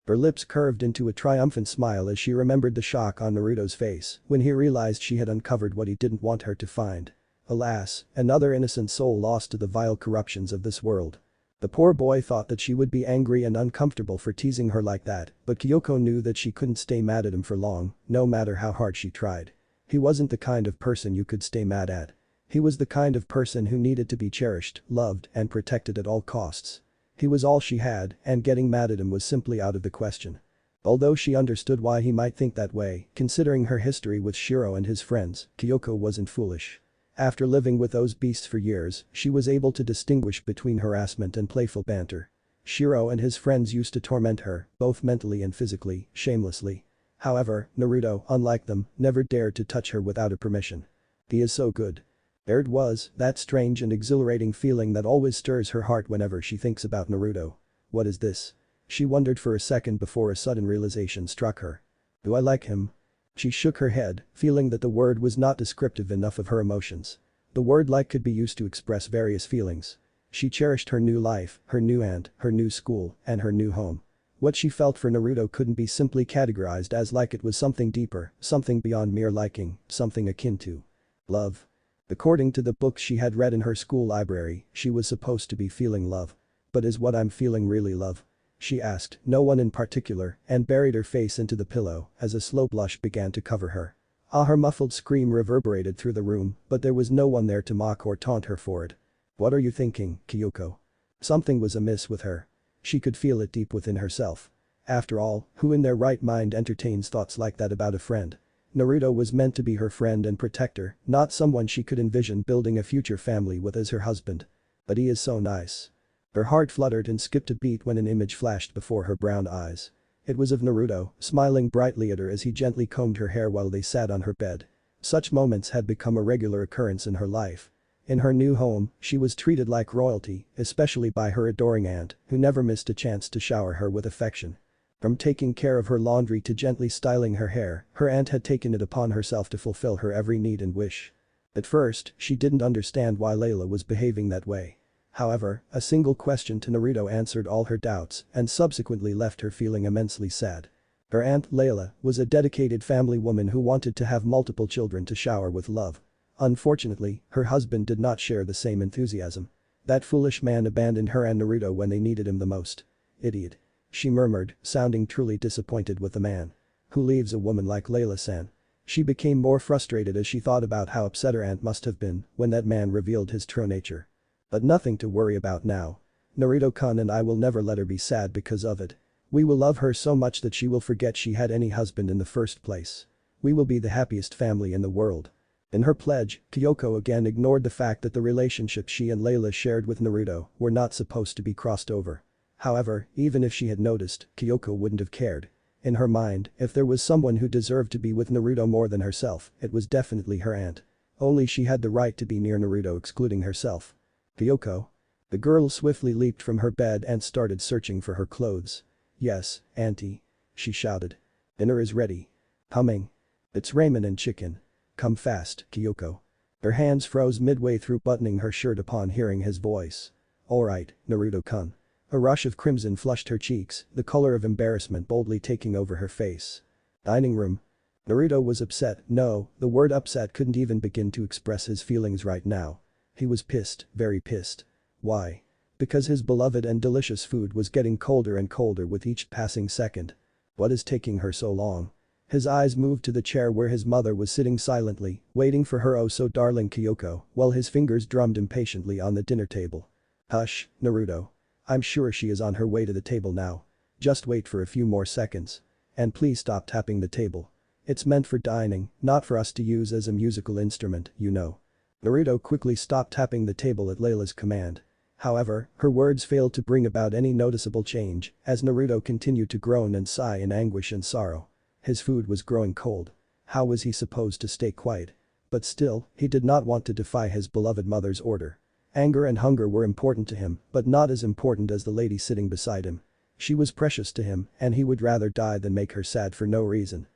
Speaker 1: Her lips curved into a triumphant smile as she remembered the shock on Naruto's face when he realized she had uncovered what he didn't want her to find. Alas, another innocent soul lost to the vile corruptions of this world. The poor boy thought that she would be angry and uncomfortable for teasing her like that, but Kyoko knew that she couldn't stay mad at him for long, no matter how hard she tried. He wasn't the kind of person you could stay mad at. He was the kind of person who needed to be cherished, loved, and protected at all costs. He was all she had, and getting mad at him was simply out of the question. Although she understood why he might think that way, considering her history with Shiro and his friends, Kyoko wasn't foolish. After living with those beasts for years, she was able to distinguish between harassment and playful banter. Shiro and his friends used to torment her, both mentally and physically, shamelessly. However, Naruto, unlike them, never dared to touch her without her permission. He is so good. There it was, that strange and exhilarating feeling that always stirs her heart whenever she thinks about Naruto. What is this? She wondered for a second before a sudden realization struck her. Do I like him? She shook her head, feeling that the word was not descriptive enough of her emotions. The word like could be used to express various feelings. She cherished her new life, her new aunt, her new school, and her new home. What she felt for Naruto couldn't be simply categorized as like. It was something deeper, something beyond mere liking, something akin to love. According to the books she had read in her school library, she was supposed to be feeling love. But is what I'm feeling really love? She asked, no one in particular, and buried her face into the pillow as a slow blush began to cover her. Her muffled scream reverberated through the room, but there was no one there to mock or taunt her for it. What are you thinking, Kyoko? Something was amiss with her. She could feel it deep within herself. After all, who in their right mind entertains thoughts like that about a friend? Naruto was meant to be her friend and protector, not someone she could envision building a future family with as her husband. But he is so nice. Her heart fluttered and skipped a beat when an image flashed before her brown eyes. It was of Naruto, smiling brightly at her as he gently combed her hair while they sat on her bed. Such moments had become a regular occurrence in her life. In her new home, she was treated like royalty, especially by her adoring aunt, who never missed a chance to shower her with affection. From taking care of her laundry to gently styling her hair, her aunt had taken it upon herself to fulfill her every need and wish. At first, she didn't understand why Layla was behaving that way. However, a single question to Naruto answered all her doubts and subsequently left her feeling immensely sad. Her aunt, Layla, was a dedicated family woman who wanted to have multiple children to shower with love. Unfortunately, her husband did not share the same enthusiasm. That foolish man abandoned her and Naruto when they needed him the most. Idiot. She murmured, sounding truly disappointed with the man. Who leaves a woman like Layla-san? She became more frustrated as she thought about how upset her aunt must have been when that man revealed his true nature. But nothing to worry about now. Naruto-kun and I will never let her be sad because of it. We will love her so much that she will forget she had any husband in the first place. We will be the happiest family in the world. In her pledge, Kyoko again ignored the fact that the relationship she and Layla shared with Naruto were not supposed to be crossed over. However, even if she had noticed, Kyoko wouldn't have cared. In her mind, if there was someone who deserved to be with Naruto more than herself, it was definitely her aunt. Only she had the right to be near Naruto excluding herself. Kyoko? The girl swiftly leaped from her bed and started searching for her clothes. Yes, auntie. She shouted. Dinner is ready. Humming. It's ramen and chicken. Come fast, Kyoko. Her hands froze midway through buttoning her shirt upon hearing his voice. Alright, Naruto-kun. A rush of crimson flushed her cheeks, the color of embarrassment boldly taking over her face. Dining room. Naruto was upset. No, the word upset couldn't even begin to express his feelings right now. He was pissed, very pissed. Why? Because his beloved and delicious food was getting colder and colder with each passing second. What is taking her so long? His eyes moved to the chair where his mother was sitting silently, waiting for her oh so darling Kyoko, while his fingers drummed impatiently on the dinner table. Hush, Naruto. I'm sure she is on her way to the table now. Just wait for a few more seconds. And please stop tapping the table. It's meant for dining, not for us to use as a musical instrument, you know. Naruto quickly stopped tapping the table at Layla's command. However, her words failed to bring about any noticeable change, as Naruto continued to groan and sigh in anguish and sorrow. His food was growing cold. How was he supposed to stay quiet? But still, he did not want to defy his beloved mother's order. Anger and hunger were important to him, but not as important as the lady sitting beside him. She was precious to him, and he would rather die than make her sad for no reason.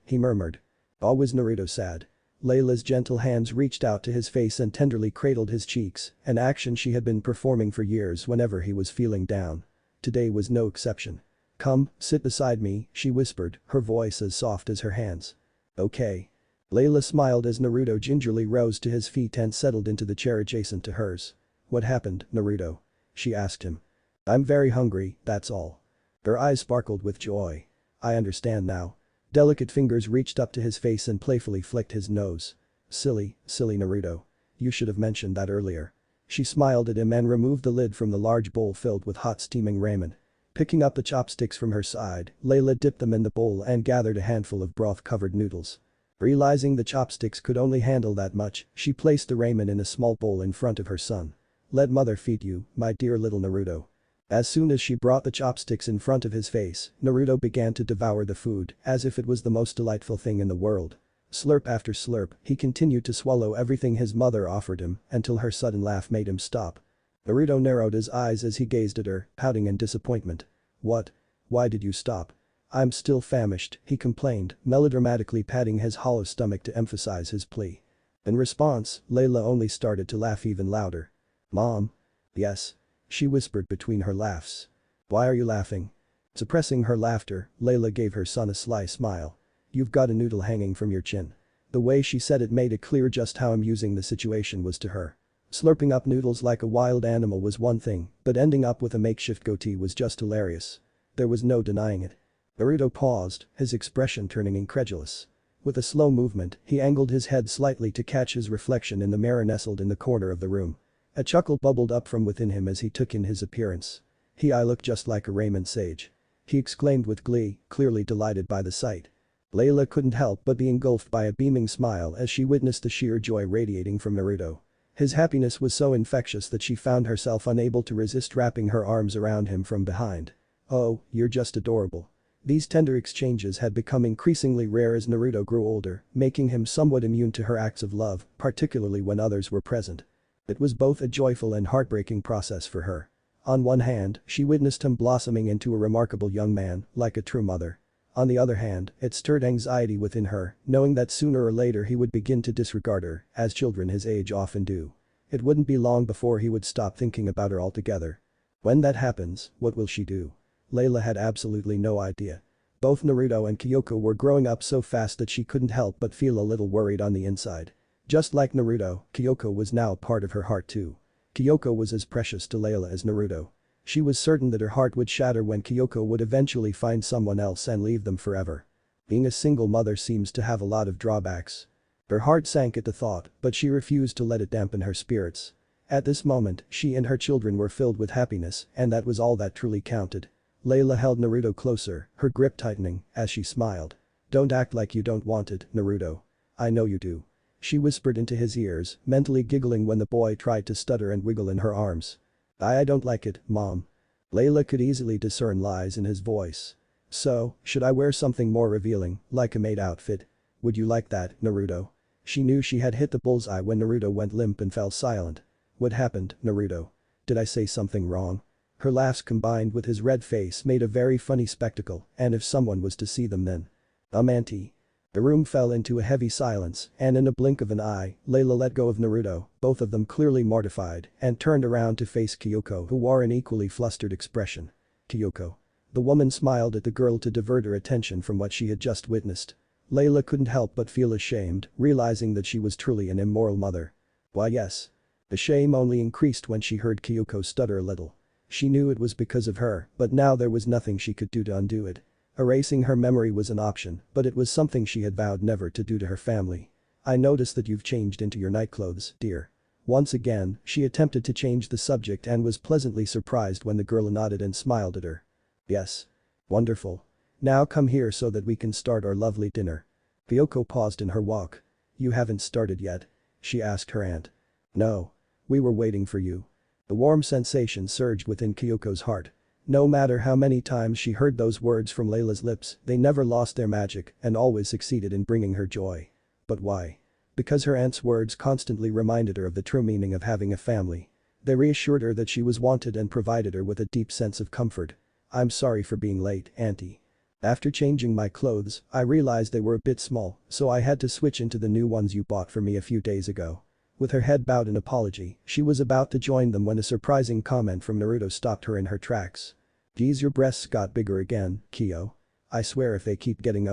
Speaker 1: He murmured. Was Naruto sad? Layla's gentle hands reached out to his face and tenderly cradled his cheeks, an action she had been performing for years whenever he was feeling down. Today was no exception. Come, sit beside me, she whispered, her voice as soft as her hands. Okay. Layla smiled as Naruto gingerly rose to his feet and settled into the chair adjacent to hers. What happened, Naruto? She asked him. I'm very hungry, that's all. Her eyes sparkled with joy. I understand now. Delicate fingers reached up to his face and playfully flicked his nose. Silly Naruto. You should have mentioned that earlier. She smiled at him and removed the lid from the large bowl filled with hot steaming ramen. Picking up the chopsticks from her side, Layla dipped them in the bowl and gathered a handful of broth-covered noodles. Realizing the chopsticks could only handle that much, she placed the ramen in a small bowl in front of her son. Let mother feed you, my dear little Naruto. As soon as she brought the chopsticks in front of his face, Naruto began to devour the food as if it was the most delightful thing in the world. Slurp after slurp, he continued to swallow everything his mother offered him until her sudden laugh made him stop. Naruto narrowed his eyes as he gazed at her, pouting in disappointment. What? Why did you stop? I'm still famished, he complained, melodramatically patting his hollow stomach to emphasize his plea. In response, Layla only started to laugh even louder. Mom? Yes. She whispered between her laughs. Why are you laughing? Suppressing her laughter, Layla gave her son a sly smile. You've got a noodle hanging from your chin. The way she said it made it clear just how amusing the situation was to her. Slurping up noodles like a wild animal was one thing, but ending up with a makeshift goatee was just hilarious. There was no denying it. Naruto paused, his expression turning incredulous. With a slow movement, he angled his head slightly to catch his reflection in the mirror nestled in the corner of the room. A chuckle bubbled up from within him as he took in his appearance. I look just like a ramen sage. He exclaimed with glee, clearly delighted by the sight. Layla couldn't help but be engulfed by a beaming smile as she witnessed the sheer joy radiating from Naruto. His happiness was so infectious that she found herself unable to resist wrapping her arms around him from behind. Oh, you're just adorable. These tender exchanges had become increasingly rare as Naruto grew older, making him somewhat immune to her acts of love, particularly when others were present. It was both a joyful and heartbreaking process for her. On one hand, she witnessed him blossoming into a remarkable young man, like a true mother. On the other hand, it stirred anxiety within her, knowing that sooner or later he would begin to disregard her, as children his age often do. It wouldn't be long before he would stop thinking about her altogether. When that happens, what will she do? Layla had absolutely no idea. Both Naruto and Kyoko were growing up so fast that she couldn't help but feel a little worried on the inside. Just like Naruto, Kyoko was now a part of her heart too. Kyoko was as precious to Layla as Naruto. She was certain that her heart would shatter when Kyoko would eventually find someone else and leave them forever. Being a single mother seems to have a lot of drawbacks. Her heart sank at the thought, but she refused to let it dampen her spirits. At this moment, she and her children were filled with happiness, and that was all that truly counted. Layla held Naruto closer, her grip tightening, as she smiled. Don't act like you don't want it, Naruto. I know you do. She whispered into his ears, mentally giggling when the boy tried to stutter and wiggle in her arms. I don't like it, Mom. Layla could easily discern lies in his voice. So, should I wear something more revealing, like a maid outfit? Would you like that, Naruto? She knew she had hit the bullseye when Naruto went limp and fell silent. What happened, Naruto? Did I say something wrong? Her laughs combined with his red face made a very funny spectacle, and if someone was to see them then. Auntie. The room fell into a heavy silence, and in a blink of an eye, Layla let go of Naruto, both of them clearly mortified, and turned around to face Kyoko who wore an equally flustered expression. Kyoko. The woman smiled at the girl to divert her attention from what she had just witnessed. Layla couldn't help but feel ashamed, realizing that she was truly an immoral mother. Why yes. The shame only increased when she heard Kyoko stutter a little. She knew it was because of her, but now there was nothing she could do to undo it. Erasing her memory was an option, but it was something she had vowed never to do to her family. I noticed that you've changed into your night clothes, dear. Once again, she attempted to change the subject and was pleasantly surprised when the girl nodded and smiled at her. Yes. Wonderful. Now come here so that we can start our lovely dinner. Kyoko paused in her walk. You haven't started yet? She asked her aunt. No. We were waiting for you. The warm sensation surged within Kyoko's heart. No matter how many times she heard those words from Layla's lips, they never lost their magic and always succeeded in bringing her joy. But why? Because her aunt's words constantly reminded her of the true meaning of having a family. They reassured her that she was wanted and provided her with a deep sense of comfort. I'm sorry for being late, Auntie. After changing my clothes, I realized they were a bit small, so I had to switch into the new ones you bought for me a few days ago. With her head bowed in apology, she was about to join them when a surprising comment from Naruto stopped her in her tracks. Geez, your breasts got bigger again, Kyo. I swear if they keep getting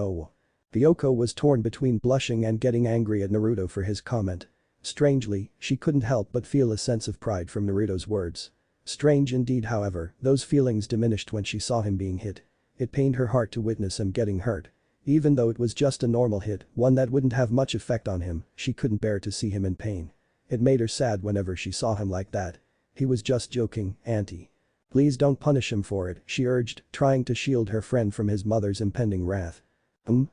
Speaker 1: Kyoko was torn between blushing and getting angry at Naruto for his comment. Strangely, she couldn't help but feel a sense of pride from Naruto's words. Strange indeed, however, those feelings diminished when she saw him being hit. It pained her heart to witness him getting hurt. Even though it was just a normal hit, one that wouldn't have much effect on him, she couldn't bear to see him in pain. It made her sad whenever she saw him like that. He was just joking, Auntie. Please don't punish him for it, she urged, trying to shield her friend from his mother's impending wrath.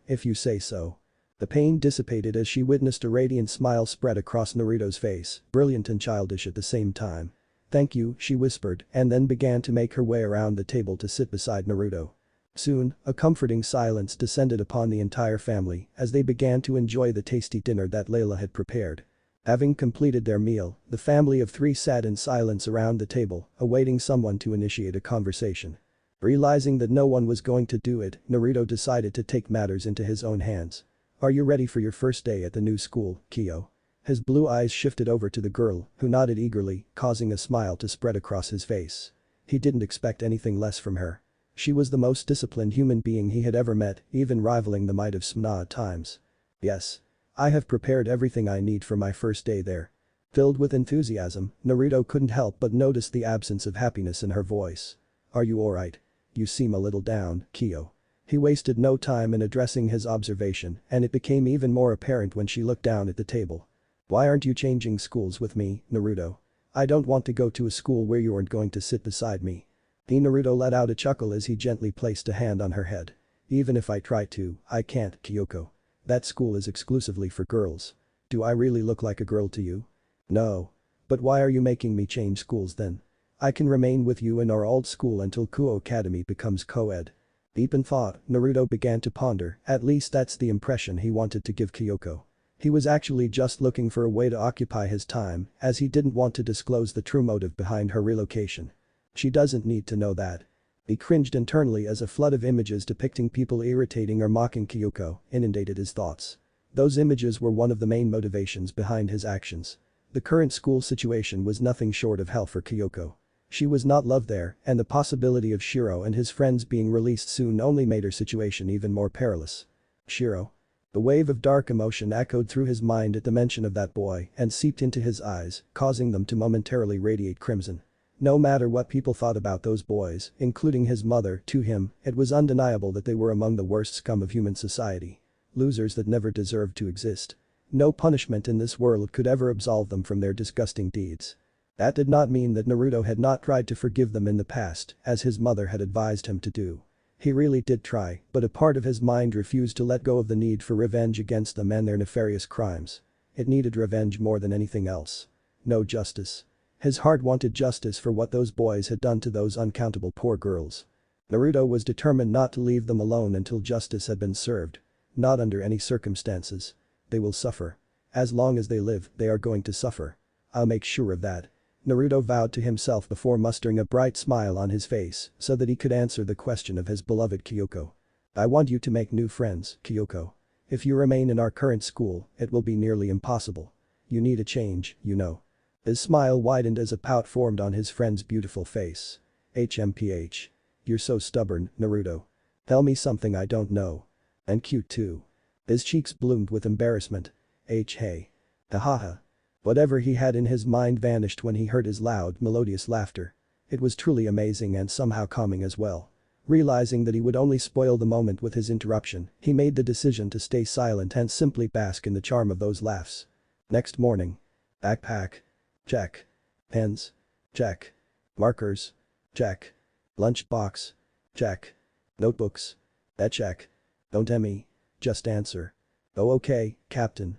Speaker 1: If you say so. The pain dissipated as she witnessed a radiant smile spread across Naruto's face, brilliant and childish at the same time. Thank you, she whispered, and then began to make her way around the table to sit beside Naruto. Soon, a comforting silence descended upon the entire family as they began to enjoy the tasty dinner that Layla had prepared. Having completed their meal, the family of three sat in silence around the table, awaiting someone to initiate a conversation. Realizing that no one was going to do it, Naruto decided to take matters into his own hands. Are you ready for your first day at the new school, Kyo? His blue eyes shifted over to the girl, who nodded eagerly, causing a smile to spread across his face. He didn't expect anything less from her. She was the most disciplined human being he had ever met, even rivaling the might of Smna at times. Yes. I have prepared everything I need for my first day there. Filled with enthusiasm, Naruto couldn't help but notice the absence of happiness in her voice. Are you alright? You seem a little down, Kyo. He wasted no time in addressing his observation, and it became even more apparent when she looked down at the table. Why aren't you changing schools with me, Naruto? I don't want to go to a school where you aren't going to sit beside me. Naruto let out a chuckle as he gently placed a hand on her head. Even if I try to, I can't, Kyoko. That school is exclusively for girls. Do I really look like a girl to you? No. But why are you making me change schools then? I can remain with you in our old school until Kuo Academy becomes co-ed. Deep in thought, Naruto began to ponder, at least that's the impression he wanted to give Kyoko. He was actually just looking for a way to occupy his time, as he didn't want to disclose the true motive behind her relocation. She doesn't need to know that. He cringed internally as a flood of images depicting people irritating or mocking Kyoko inundated his thoughts. Those images were one of the main motivations behind his actions. The current school situation was nothing short of hell for Kyoko. She was not loved there, and the possibility of Shiro and his friends being released soon only made her situation even more perilous. Shiro. The wave of dark emotion echoed through his mind at the mention of that boy and seeped into his eyes, causing them to momentarily radiate crimson. No matter what people thought about those boys, including his mother, to him, it was undeniable that they were among the worst scum of human society. Losers that never deserved to exist. No punishment in this world could ever absolve them from their disgusting deeds. That did not mean that Naruto had not tried to forgive them in the past, as his mother had advised him to do. He really did try, but a part of his mind refused to let go of the need for revenge against them and their nefarious crimes. It needed revenge more than anything else. No justice. His heart wanted justice for what those boys had done to those uncountable poor girls. Naruto was determined not to leave them alone until justice had been served. Not under any circumstances. They will suffer. As long as they live, they are going to suffer. I'll make sure of that. Naruto vowed to himself before mustering a bright smile on his face so that he could answer the question of his beloved Kyoko. I want you to make new friends, Kyoko. If you remain in our current school, it will be nearly impossible. You need a change, you know. His smile widened as a pout formed on his friend's beautiful face. HMPH. You're so stubborn, Naruto. Tell me something I don't know. And cute too. His cheeks bloomed with embarrassment. Hey. Hahaha. Whatever he had in his mind vanished when he heard his loud, melodious laughter. It was truly amazing and somehow calming as well. Realizing that he would only spoil the moment with his interruption, he made the decision to stay silent and simply bask in the charm of those laughs. Next morning. Backpack. Check. Pens. Check. Markers. Check. Lunchbox. Check. Notebooks. Check. Don't Emmy. Just answer. Oh okay, Captain.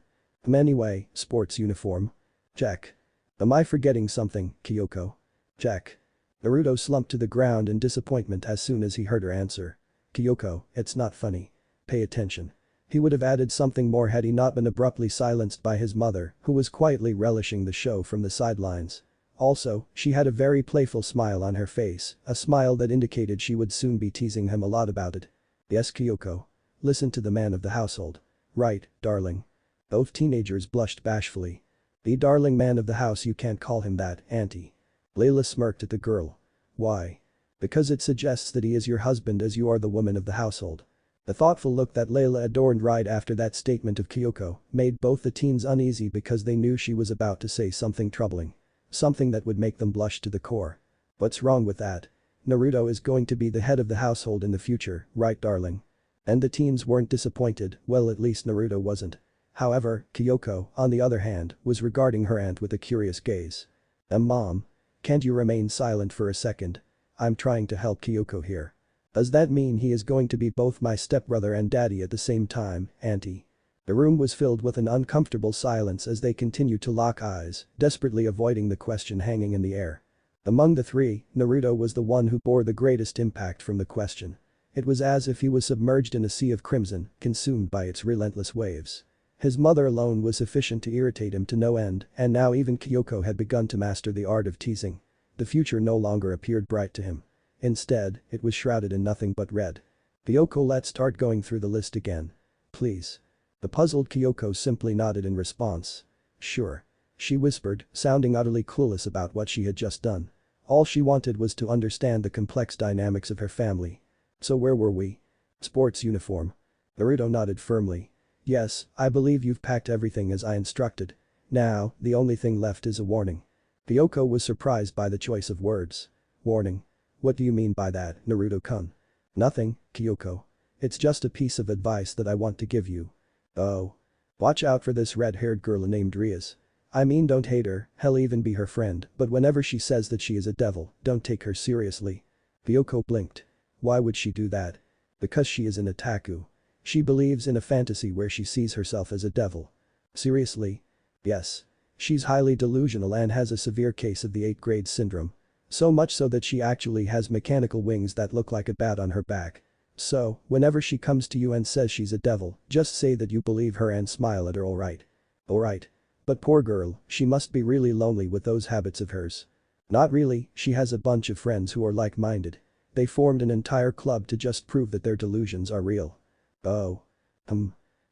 Speaker 1: Anyway, sports uniform. Check. Am I forgetting something, Kyoko? Check. Naruto slumped to the ground in disappointment as soon as he heard her answer. Kyoko, it's not funny. Pay attention. He would have added something more had he not been abruptly silenced by his mother, who was quietly relishing the show from the sidelines. Also, she had a very playful smile on her face, a smile that indicated she would soon be teasing him a lot about it. Yes Kyoko. Listen to the man of the household. Right, darling. Both teenagers blushed bashfully. The darling man of the house, you can't call him that, auntie. Layla smirked at the girl. Why? Because it suggests that he is your husband as you are the woman of the household. The thoughtful look that Layla adorned right after that statement of Kyoko made both the teens uneasy because they knew she was about to say something troubling. Something that would make them blush to the core. What's wrong with that? Naruto is going to be the head of the household in the future, right darling? And the teens weren't disappointed, well at least Naruto wasn't. However, Kyoko, on the other hand, was regarding her aunt with a curious gaze. Mom. Can't you remain silent for a second? I'm trying to help Kyoko here. Does that mean he is going to be both my stepbrother and daddy at the same time, auntie? The room was filled with an uncomfortable silence as they continued to lock eyes, desperately avoiding the question hanging in the air. Among the three, Naruto was the one who bore the greatest impact from the question. It was as if he was submerged in a sea of crimson, consumed by its relentless waves. His mother alone was sufficient to irritate him to no end, and now even Kyoko had begun to master the art of teasing. The future no longer appeared bright to him. Instead, it was shrouded in nothing but red. Kyoko, let's start going through the list again. Please. The puzzled Kyoko simply nodded in response. Sure. She whispered, sounding utterly clueless about what she had just done. All she wanted was to understand the complex dynamics of her family. So where were we? Sports uniform. Naruto nodded firmly. Yes, I believe you've packed everything as I instructed. Now, the only thing left is a warning. Kyoko was surprised by the choice of words. Warning? What do you mean by that, Naruto-kun? Nothing, Kyoko. It's just a piece of advice that I want to give you. Oh. Watch out for this red-haired girl named Rias. I mean, don't hate her, hell even be her friend, but whenever she says that she is a devil, don't take her seriously. Kyoko blinked. Why would she do that? Because she is an otaku. She believes in a fantasy where she sees herself as a devil. Seriously? Yes. She's highly delusional and has a severe case of the 8th grade syndrome. So much so that she actually has mechanical wings that look like a bat on her back. So, whenever she comes to you and says she's a devil, just say that you believe her and smile at her, alright? Alright. But poor girl, she must be really lonely with those habits of hers. Not really, she has a bunch of friends who are like-minded. They formed an entire club to just prove that their delusions are real. Oh.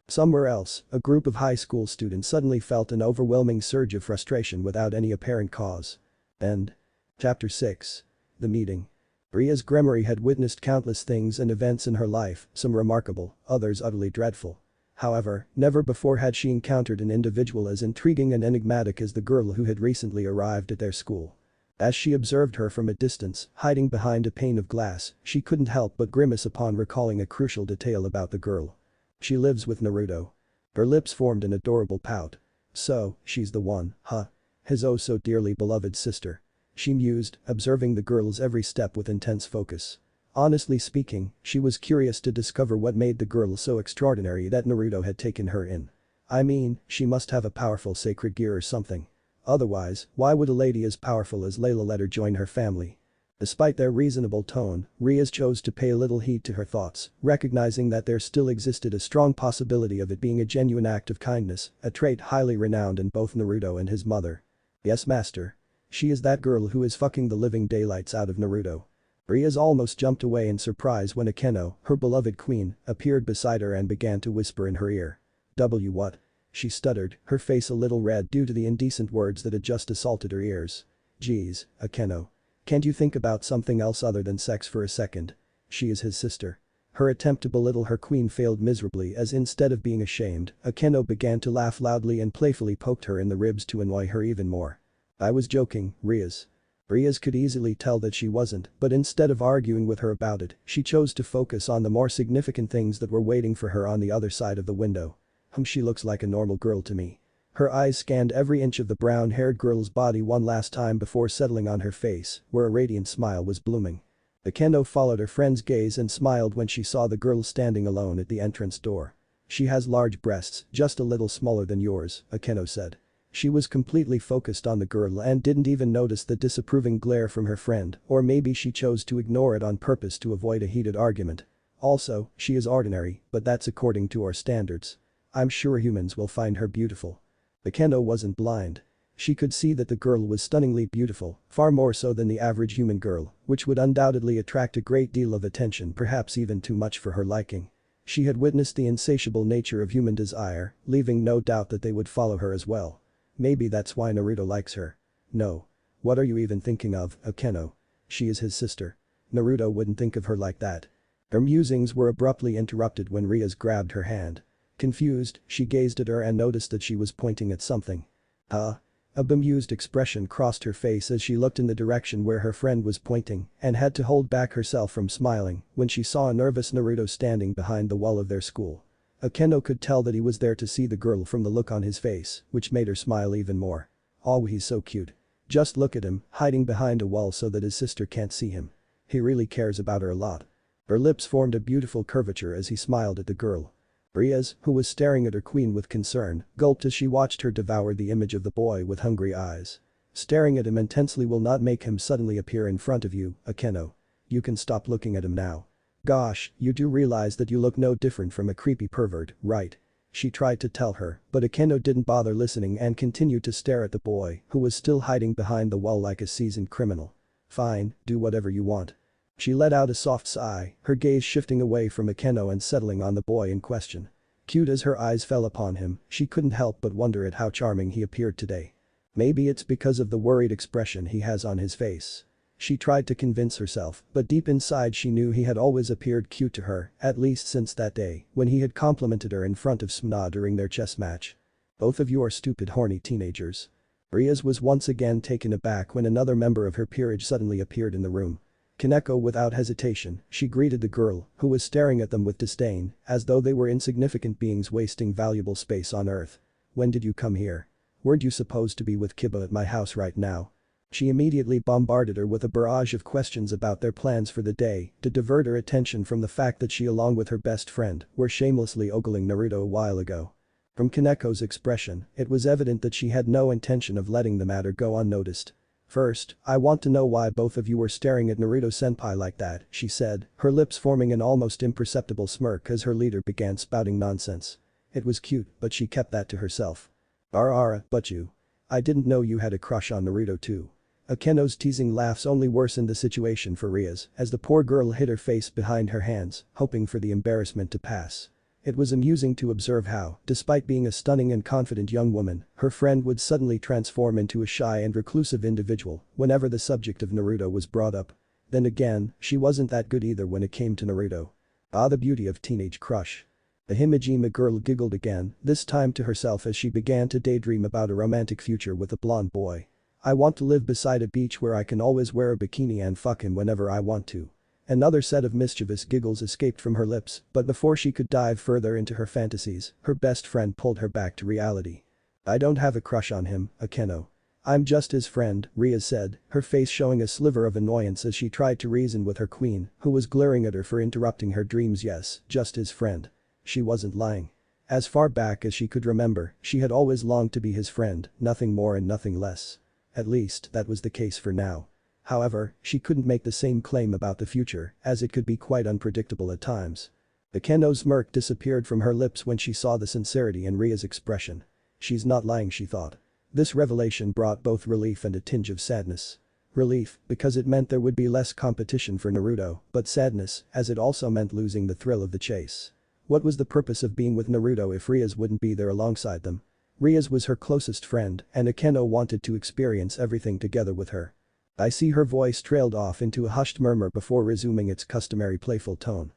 Speaker 1: Somewhere else, a group of high school students suddenly felt an overwhelming surge of frustration without any apparent cause. End. Chapter 6. The Meeting. Ria's Gremory had witnessed countless things and events in her life, some remarkable, others utterly dreadful. However, never before had she encountered an individual as intriguing and enigmatic as the girl who had recently arrived at their school. As she observed her from a distance, hiding behind a pane of glass, she couldn't help but grimace upon recalling a crucial detail about the girl. She lives with Naruto. Her lips formed an adorable pout. So, she's the one, huh? His oh so dearly beloved sister. She mused, observing the girl's every step with intense focus. Honestly speaking, she was curious to discover what made the girl so extraordinary that Naruto had taken her in. I mean, she must have a powerful sacred gear or something. Otherwise, why would a lady as powerful as Layla let her join her family? Despite their reasonable tone, Rias chose to pay little heed to her thoughts, recognizing that there still existed a strong possibility of it being a genuine act of kindness, a trait highly renowned in both Naruto and his mother. Yes, master. She is that girl who is fucking the living daylights out of Naruto. Rias almost jumped away in surprise when Akeno, her beloved queen, appeared beside her and began to whisper in her ear. What? She stuttered, her face a little red due to the indecent words that had just assaulted her ears. Geez, Akeno. Can't you think about something else other than sex for a second? She is his sister. Her attempt to belittle her queen failed miserably as instead of being ashamed, Akeno began to laugh loudly and playfully poked her in the ribs to annoy her even more. "I was joking, Riaz." Riaz could easily tell that she wasn't, but instead of arguing with her about it, she chose to focus on the more significant things that were waiting for her on the other side of the window. She looks like a normal girl to me." Her eyes scanned every inch of the brown-haired girl's body one last time before settling on her face, where a radiant smile was blooming. Akeno followed her friend's gaze and smiled when she saw the girl standing alone at the entrance door. "She has large breasts, just a little smaller than yours," Akeno said. She was completely focused on the girl and didn't even notice the disapproving glare from her friend, or maybe she chose to ignore it on purpose to avoid a heated argument. "Also, she is ordinary, but that's according to our standards. I'm sure humans will find her beautiful." Akeno wasn't blind. She could see that the girl was stunningly beautiful, far more so than the average human girl, which would undoubtedly attract a great deal of attention, perhaps even too much for her liking. She had witnessed the insatiable nature of human desire, leaving no doubt that they would follow her as well. Maybe that's why Naruto likes her. "No. What are you even thinking of, Akeno? She is his sister. Naruto wouldn't think of her like that." Her musings were abruptly interrupted when Riaz grabbed her hand. Confused, she gazed at her and noticed that she was pointing at something. Huh? A bemused expression crossed her face as she looked in the direction where her friend was pointing and had to hold back herself from smiling when she saw a nervous Naruto standing behind the wall of their school. Akeno could tell that he was there to see the girl from the look on his face, which made her smile even more. "Oh, he's so cute. Just look at him, hiding behind a wall so that his sister can't see him. He really cares about her a lot." Her lips formed a beautiful curvature as he smiled at the girl. Riaz, who was staring at her queen with concern, gulped as she watched her devour the image of the boy with hungry eyes. "Staring at him intensely will not make him suddenly appear in front of you, Akeno. You can stop looking at him now. Gosh, you do realize that you look no different from a creepy pervert, right?" She tried to tell her, but Akeno didn't bother listening and continued to stare at the boy, who was still hiding behind the wall like a seasoned criminal. "Fine, do whatever you want." She let out a soft sigh, her gaze shifting away from Akeno and settling on the boy in question. Cute as her eyes fell upon him, she couldn't help but wonder at how charming he appeared today. Maybe it's because of the worried expression he has on his face. She tried to convince herself, but deep inside she knew he had always appeared cute to her, at least since that day when he had complimented her in front of Smna during their chess match. "Both of you are stupid horny teenagers." Riaz was once again taken aback when another member of her peerage suddenly appeared in the room. Kaneko without hesitation, she greeted the girl, who was staring at them with disdain, as though they were insignificant beings wasting valuable space on Earth. "When did you come here? Weren't you supposed to be with Kiba at my house right now?" She immediately bombarded her with a barrage of questions about their plans for the day to divert her attention from the fact that she along with her best friend were shamelessly ogling Naruto a while ago. From Kaneko's expression, it was evident that she had no intention of letting the matter go unnoticed. "First, I want to know why both of you were staring at Naruto-senpai like that," she said, her lips forming an almost imperceptible smirk as her leader began spouting nonsense. It was cute, but she kept that to herself. But you. I didn't know you had a crush on Naruto too." Akeno's teasing laughs only worsened the situation for Riaz as the poor girl hid her face behind her hands, hoping for the embarrassment to pass. It was amusing to observe how, despite being a stunning and confident young woman, her friend would suddenly transform into a shy and reclusive individual whenever the subject of Naruto was brought up. Then again, she wasn't that good either when it came to Naruto. Ah, the beauty of teenage crush. The Himejima girl giggled again, this time to herself as she began to daydream about a romantic future with a blonde boy. "I want to live beside a beach where I can always wear a bikini and fuck him whenever I want to." Another set of mischievous giggles escaped from her lips, but before she could dive further into her fantasies, her best friend pulled her back to reality. "I don't have a crush on him, Akeno. I'm just his friend," Riaz said, her face showing a sliver of annoyance as she tried to reason with her queen, who was glaring at her for interrupting her dreams. Yes, just his friend. She wasn't lying. As far back as she could remember, she had always longed to be his friend, nothing more and nothing less. At least, that was the case for now. However, she couldn't make the same claim about the future, as it could be quite unpredictable at times. Akeno's smirk disappeared from her lips when she saw the sincerity in Ria's expression. She's not lying, she thought. This revelation brought both relief and a tinge of sadness. Relief, because it meant there would be less competition for Naruto, but sadness, as it also meant losing the thrill of the chase. What was the purpose of being with Naruto if Riaz wouldn't be there alongside them? Riaz was her closest friend, and Akeno wanted to experience everything together with her. "I see." Her voice trailed off into a hushed murmur before resuming its customary playful tone.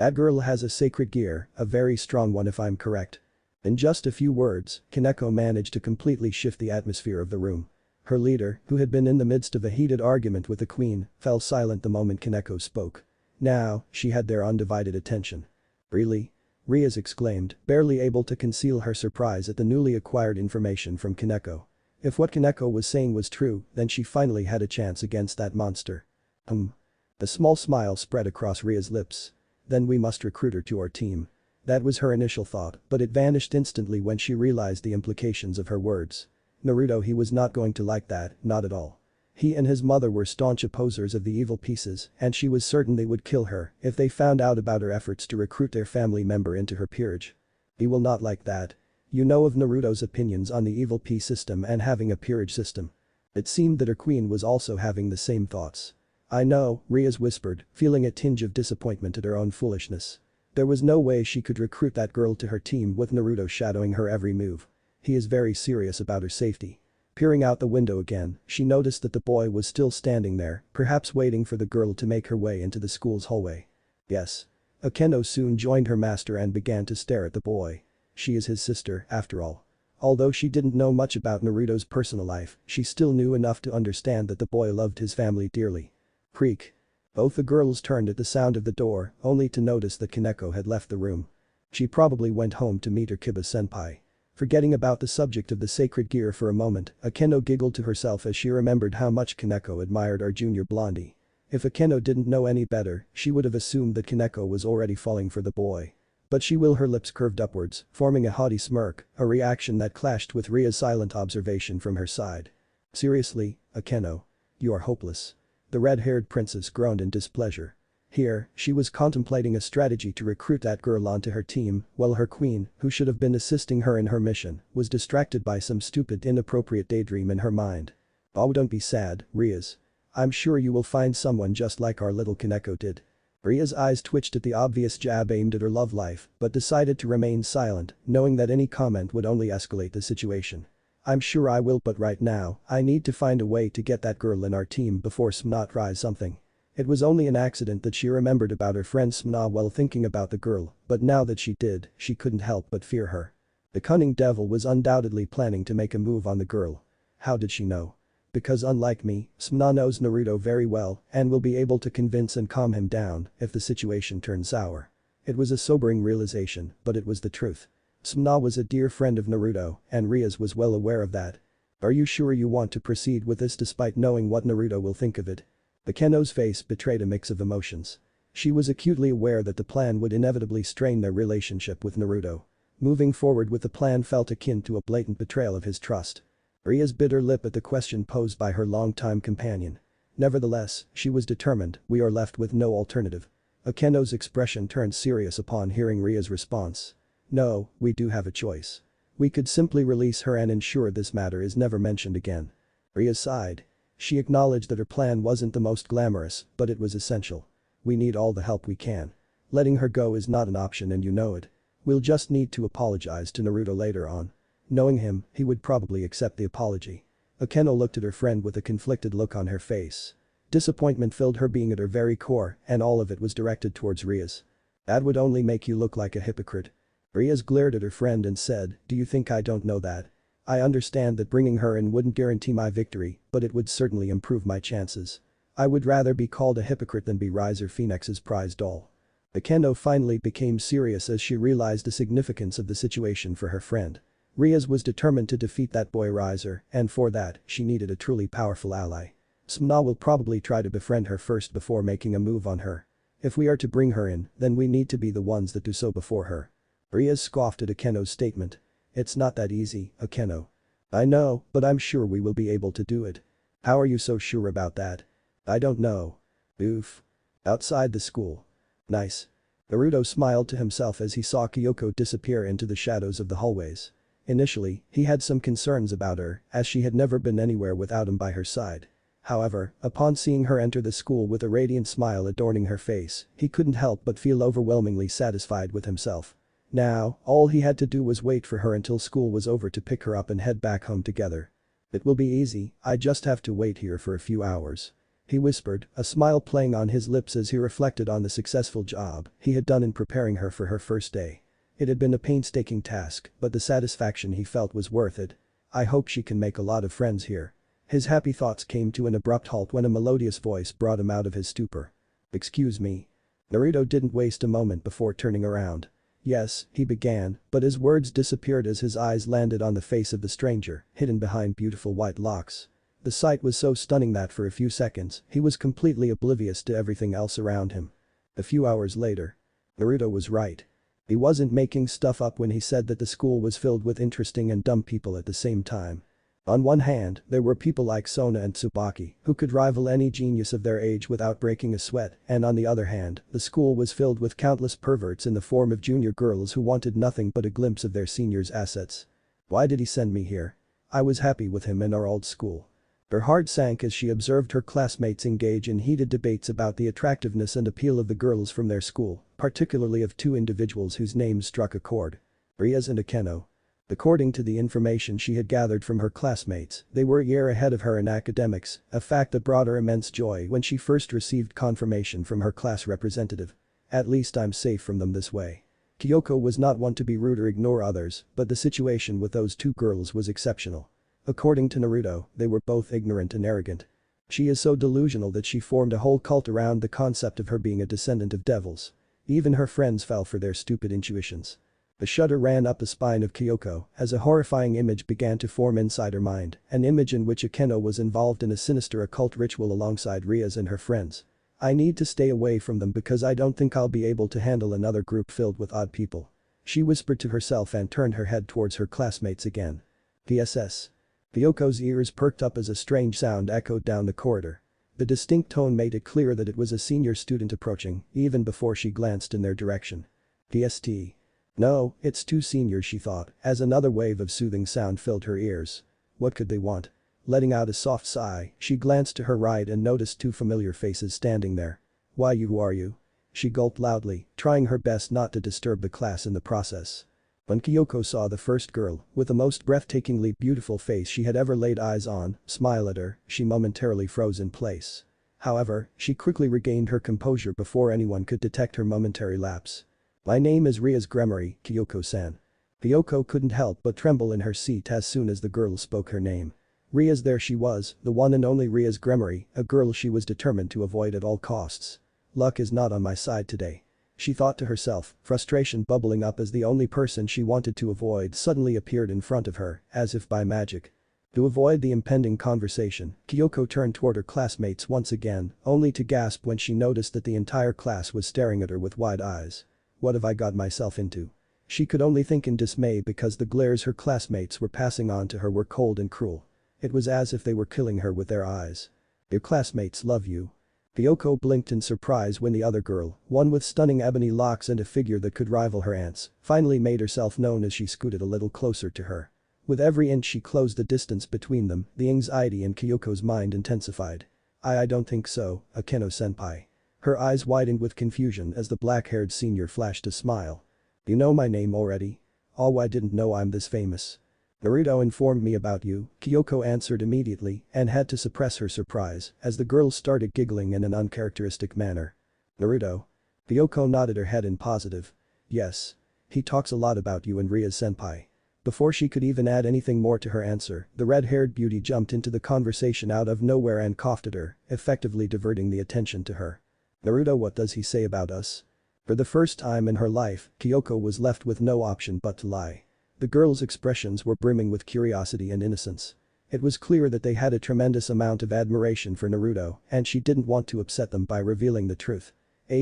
Speaker 1: That girl has a sacred gear, a very strong one if I'm correct. In just a few words, Kaneko managed to completely shift the atmosphere of the room. Her leader, who had been in the midst of a heated argument with the queen, fell silent the moment Kaneko spoke. Now, she had their undivided attention. Really? Riaz exclaimed, barely able to conceal her surprise at the newly acquired information from Kaneko. If what Kaneko was saying was true, then she finally had a chance against that monster. A small smile spread across Ria's lips. Then we must recruit her to our team. That was her initial thought, but it vanished instantly when she realized the implications of her words. Naruto, he was not going to like that, not at all. He and his mother were staunch opposers of the evil pieces, and she was certain they would kill her if they found out about her efforts to recruit their family member into her peerage. He will not like that. You know of Naruto's opinions on the evil piece system and having a peerage system. It seemed that her queen was also having the same thoughts. I know, Riaz whispered, feeling a tinge of disappointment at her own foolishness. There was no way she could recruit that girl to her team with Naruto shadowing her every move. He is very serious about her safety. Peering out the window again, she noticed that the boy was still standing there, perhaps waiting for the girl to make her way into the school's hallway. Yes. Akeno soon joined her master and began to stare at the boy. She is his sister, after all. Although she didn't know much about Naruto's personal life, she still knew enough to understand that the boy loved his family dearly. Creak. Both the girls turned at the sound of the door, only to notice that Kaneko had left the room. She probably went home to meet her Kiba-senpai. Forgetting about the subject of the sacred gear for a moment, Akeno giggled to herself as she remembered how much Kaneko admired our junior blondie. If Akeno didn't know any better, she would have assumed that Kaneko was already falling for the boy. But her lips curved upwards, forming a haughty smirk, a reaction that clashed with Ria's silent observation from her side. Seriously, Akeno? You are hopeless. The red-haired princess groaned in displeasure. Here, she was contemplating a strategy to recruit that girl onto her team, while her queen, who should have been assisting her in her mission, was distracted by some stupid inappropriate daydream in her mind. Oh, don't be sad, Riaz. I'm sure you will find someone just like our little Kaneko did. Ria's eyes twitched at the obvious jab aimed at her love life, but decided to remain silent, knowing that any comment would only escalate the situation. I'm sure I will, but right now, I need to find a way to get that girl in our team before Smna tries something. It was only an accident that she remembered about her friend Smna while thinking about the girl, but now that she did, she couldn't help but fear her. The cunning devil was undoubtedly planning to make a move on the girl. How did she know? Because unlike me, Smna knows Naruto very well and will be able to convince and calm him down if the situation turns sour. It was a sobering realization, but it was the truth. Smna was a dear friend of Naruto, and Riaz was well aware of that. Are you sure you want to proceed with this despite knowing what Naruto will think of it? Akeno's face betrayed a mix of emotions. She was acutely aware that the plan would inevitably strain their relationship with Naruto. Moving forward with the plan felt akin to a blatant betrayal of his trust. Riaz bit her lip at the question posed by her longtime companion. Nevertheless, she was determined, we are left with no alternative. Akeno's expression turned serious upon hearing Ria's response. No, we do have a choice. We could simply release her and ensure this matter is never mentioned again. Ria sighed. She acknowledged that her plan wasn't the most glamorous, but it was essential. We need all the help we can. Letting her go is not an option and you know it. We'll just need to apologize to Naruto later on. Knowing him, he would probably accept the apology. Akeno looked at her friend with a conflicted look on her face. Disappointment filled her being at her very core, and all of it was directed towards Riaz. That would only make you look like a hypocrite. Riaz glared at her friend and said, do you think I don't know that? I understand that bringing her in wouldn't guarantee my victory, but it would certainly improve my chances. I would rather be called a hypocrite than be Riser Phoenix's prize doll. Akeno finally became serious as she realized the significance of the situation for her friend. Riaz was determined to defeat that boy Riser, and for that, she needed a truly powerful ally. Smna will probably try to befriend her first before making a move on her. If we are to bring her in, then we need to be the ones that do so before her. Riaz scoffed at Akeno's statement. It's not that easy, Akeno. I know, but I'm sure we will be able to do it. How are you so sure about that? I don't know. Oof. Outside the school. Nice. Naruto smiled to himself as he saw Kyoko disappear into the shadows of the hallways. Initially, he had some concerns about her, as she had never been anywhere without him by her side. However, upon seeing her enter the school with a radiant smile adorning her face, he couldn't help but feel overwhelmingly satisfied with himself. Now, all he had to do was wait for her until school was over to pick her up and head back home together. It will be easy, I just have to wait here for a few hours. He whispered, a smile playing on his lips as he reflected on the successful job he had done in preparing her for her first day. It had been a painstaking task, but the satisfaction he felt was worth it. I hope she can make a lot of friends here. His happy thoughts came to an abrupt halt when a melodious voice brought him out of his stupor. Excuse me. Naruto didn't waste a moment before turning around. Yes, he began, but his words disappeared as his eyes landed on the face of the stranger, hidden behind beautiful white locks. The sight was so stunning that for a few seconds, he was completely oblivious to everything else around him. A few hours later. Naruto was right. He wasn't making stuff up when he said that the school was filled with interesting and dumb people at the same time. On one hand, there were people like Sona and Tsubaki who could rival any genius of their age without breaking a sweat, and on the other hand, the school was filled with countless perverts in the form of junior girls who wanted nothing but a glimpse of their seniors' assets. Why did he send me here? I was happy with him in our old school. Her heart sank as she observed her classmates engage in heated debates about the attractiveness and appeal of the girls from their school, particularly of two individuals whose names struck a chord. Rias and Akeno. According to the information she had gathered from her classmates, they were a year ahead of her in academics, a fact that brought her immense joy when she first received confirmation from her class representative. At least I'm safe from them this way. Kyoko was not one to be rude or ignore others, but the situation with those two girls was exceptional. According to Naruto, they were both ignorant and arrogant. She is so delusional that she formed a whole cult around the concept of her being a descendant of devils. Even her friends fell for their stupid intuitions. A shudder ran up the spine of Kyoko as a horrifying image began to form inside her mind, an image in which Akeno was involved in a sinister occult ritual alongside Rias and her friends. I need to stay away from them because I don't think I'll be able to handle another group filled with odd people. She whispered to herself and turned her head towards her classmates again. PSS. Kyoko's ears perked up as a strange sound echoed down the corridor. The distinct tone made it clear that it was a senior student approaching, even before she glanced in their direction. DxD. No, it's two seniors, she thought, as another wave of soothing sound filled her ears. What could they want? Letting out a soft sigh, she glanced to her right and noticed two familiar faces standing there. Why, who are you? She gulped loudly, trying her best not to disturb the class in the process. When Kyoko saw the first girl, with the most breathtakingly beautiful face she had ever laid eyes on, smile at her, she momentarily froze in place. However, she quickly regained her composure before anyone could detect her momentary lapse. My name is Rias Gremory, Kyoko-san. Kyoko couldn't help but tremble in her seat as soon as the girl spoke her name. Rias, there she was, the one and only Rias Gremory, a girl she was determined to avoid at all costs. Luck is not on my side today. She thought to herself, frustration bubbling up as the only person she wanted to avoid suddenly appeared in front of her, as if by magic. To avoid the impending conversation, Kyoko turned toward her classmates once again, only to gasp when she noticed that the entire class was staring at her with wide eyes. What have I got myself into? She could only think in dismay because the glares her classmates were passing on to her were cold and cruel. It was as if they were killing her with their eyes. Your classmates love you. Kyoko blinked in surprise when the other girl, one with stunning ebony locks and a figure that could rival her aunt's, finally made herself known as she scooted a little closer to her. With every inch she closed the distance between them, the anxiety in Kyoko's mind intensified. I don't think so, Akeno-senpai. Her eyes widened with confusion as the black-haired senior flashed a smile. You know my name already? Oh, I didn't know I'm this famous. Naruto informed me about you, Kyoko answered immediately and had to suppress her surprise as the girl started giggling in an uncharacteristic manner. Naruto? Kyoko nodded her head in positive. Yes. He talks a lot about you and Rias-senpai. Before she could even add anything more to her answer, the red-haired beauty jumped into the conversation out of nowhere and coughed at her, effectively diverting the attention to her. Naruto, what does he say about us? For the first time in her life, Kyoko was left with no option but to lie. The girl's expressions were brimming with curiosity and innocence. It was clear that they had a tremendous amount of admiration for Naruto, and she didn't want to upset them by revealing the truth.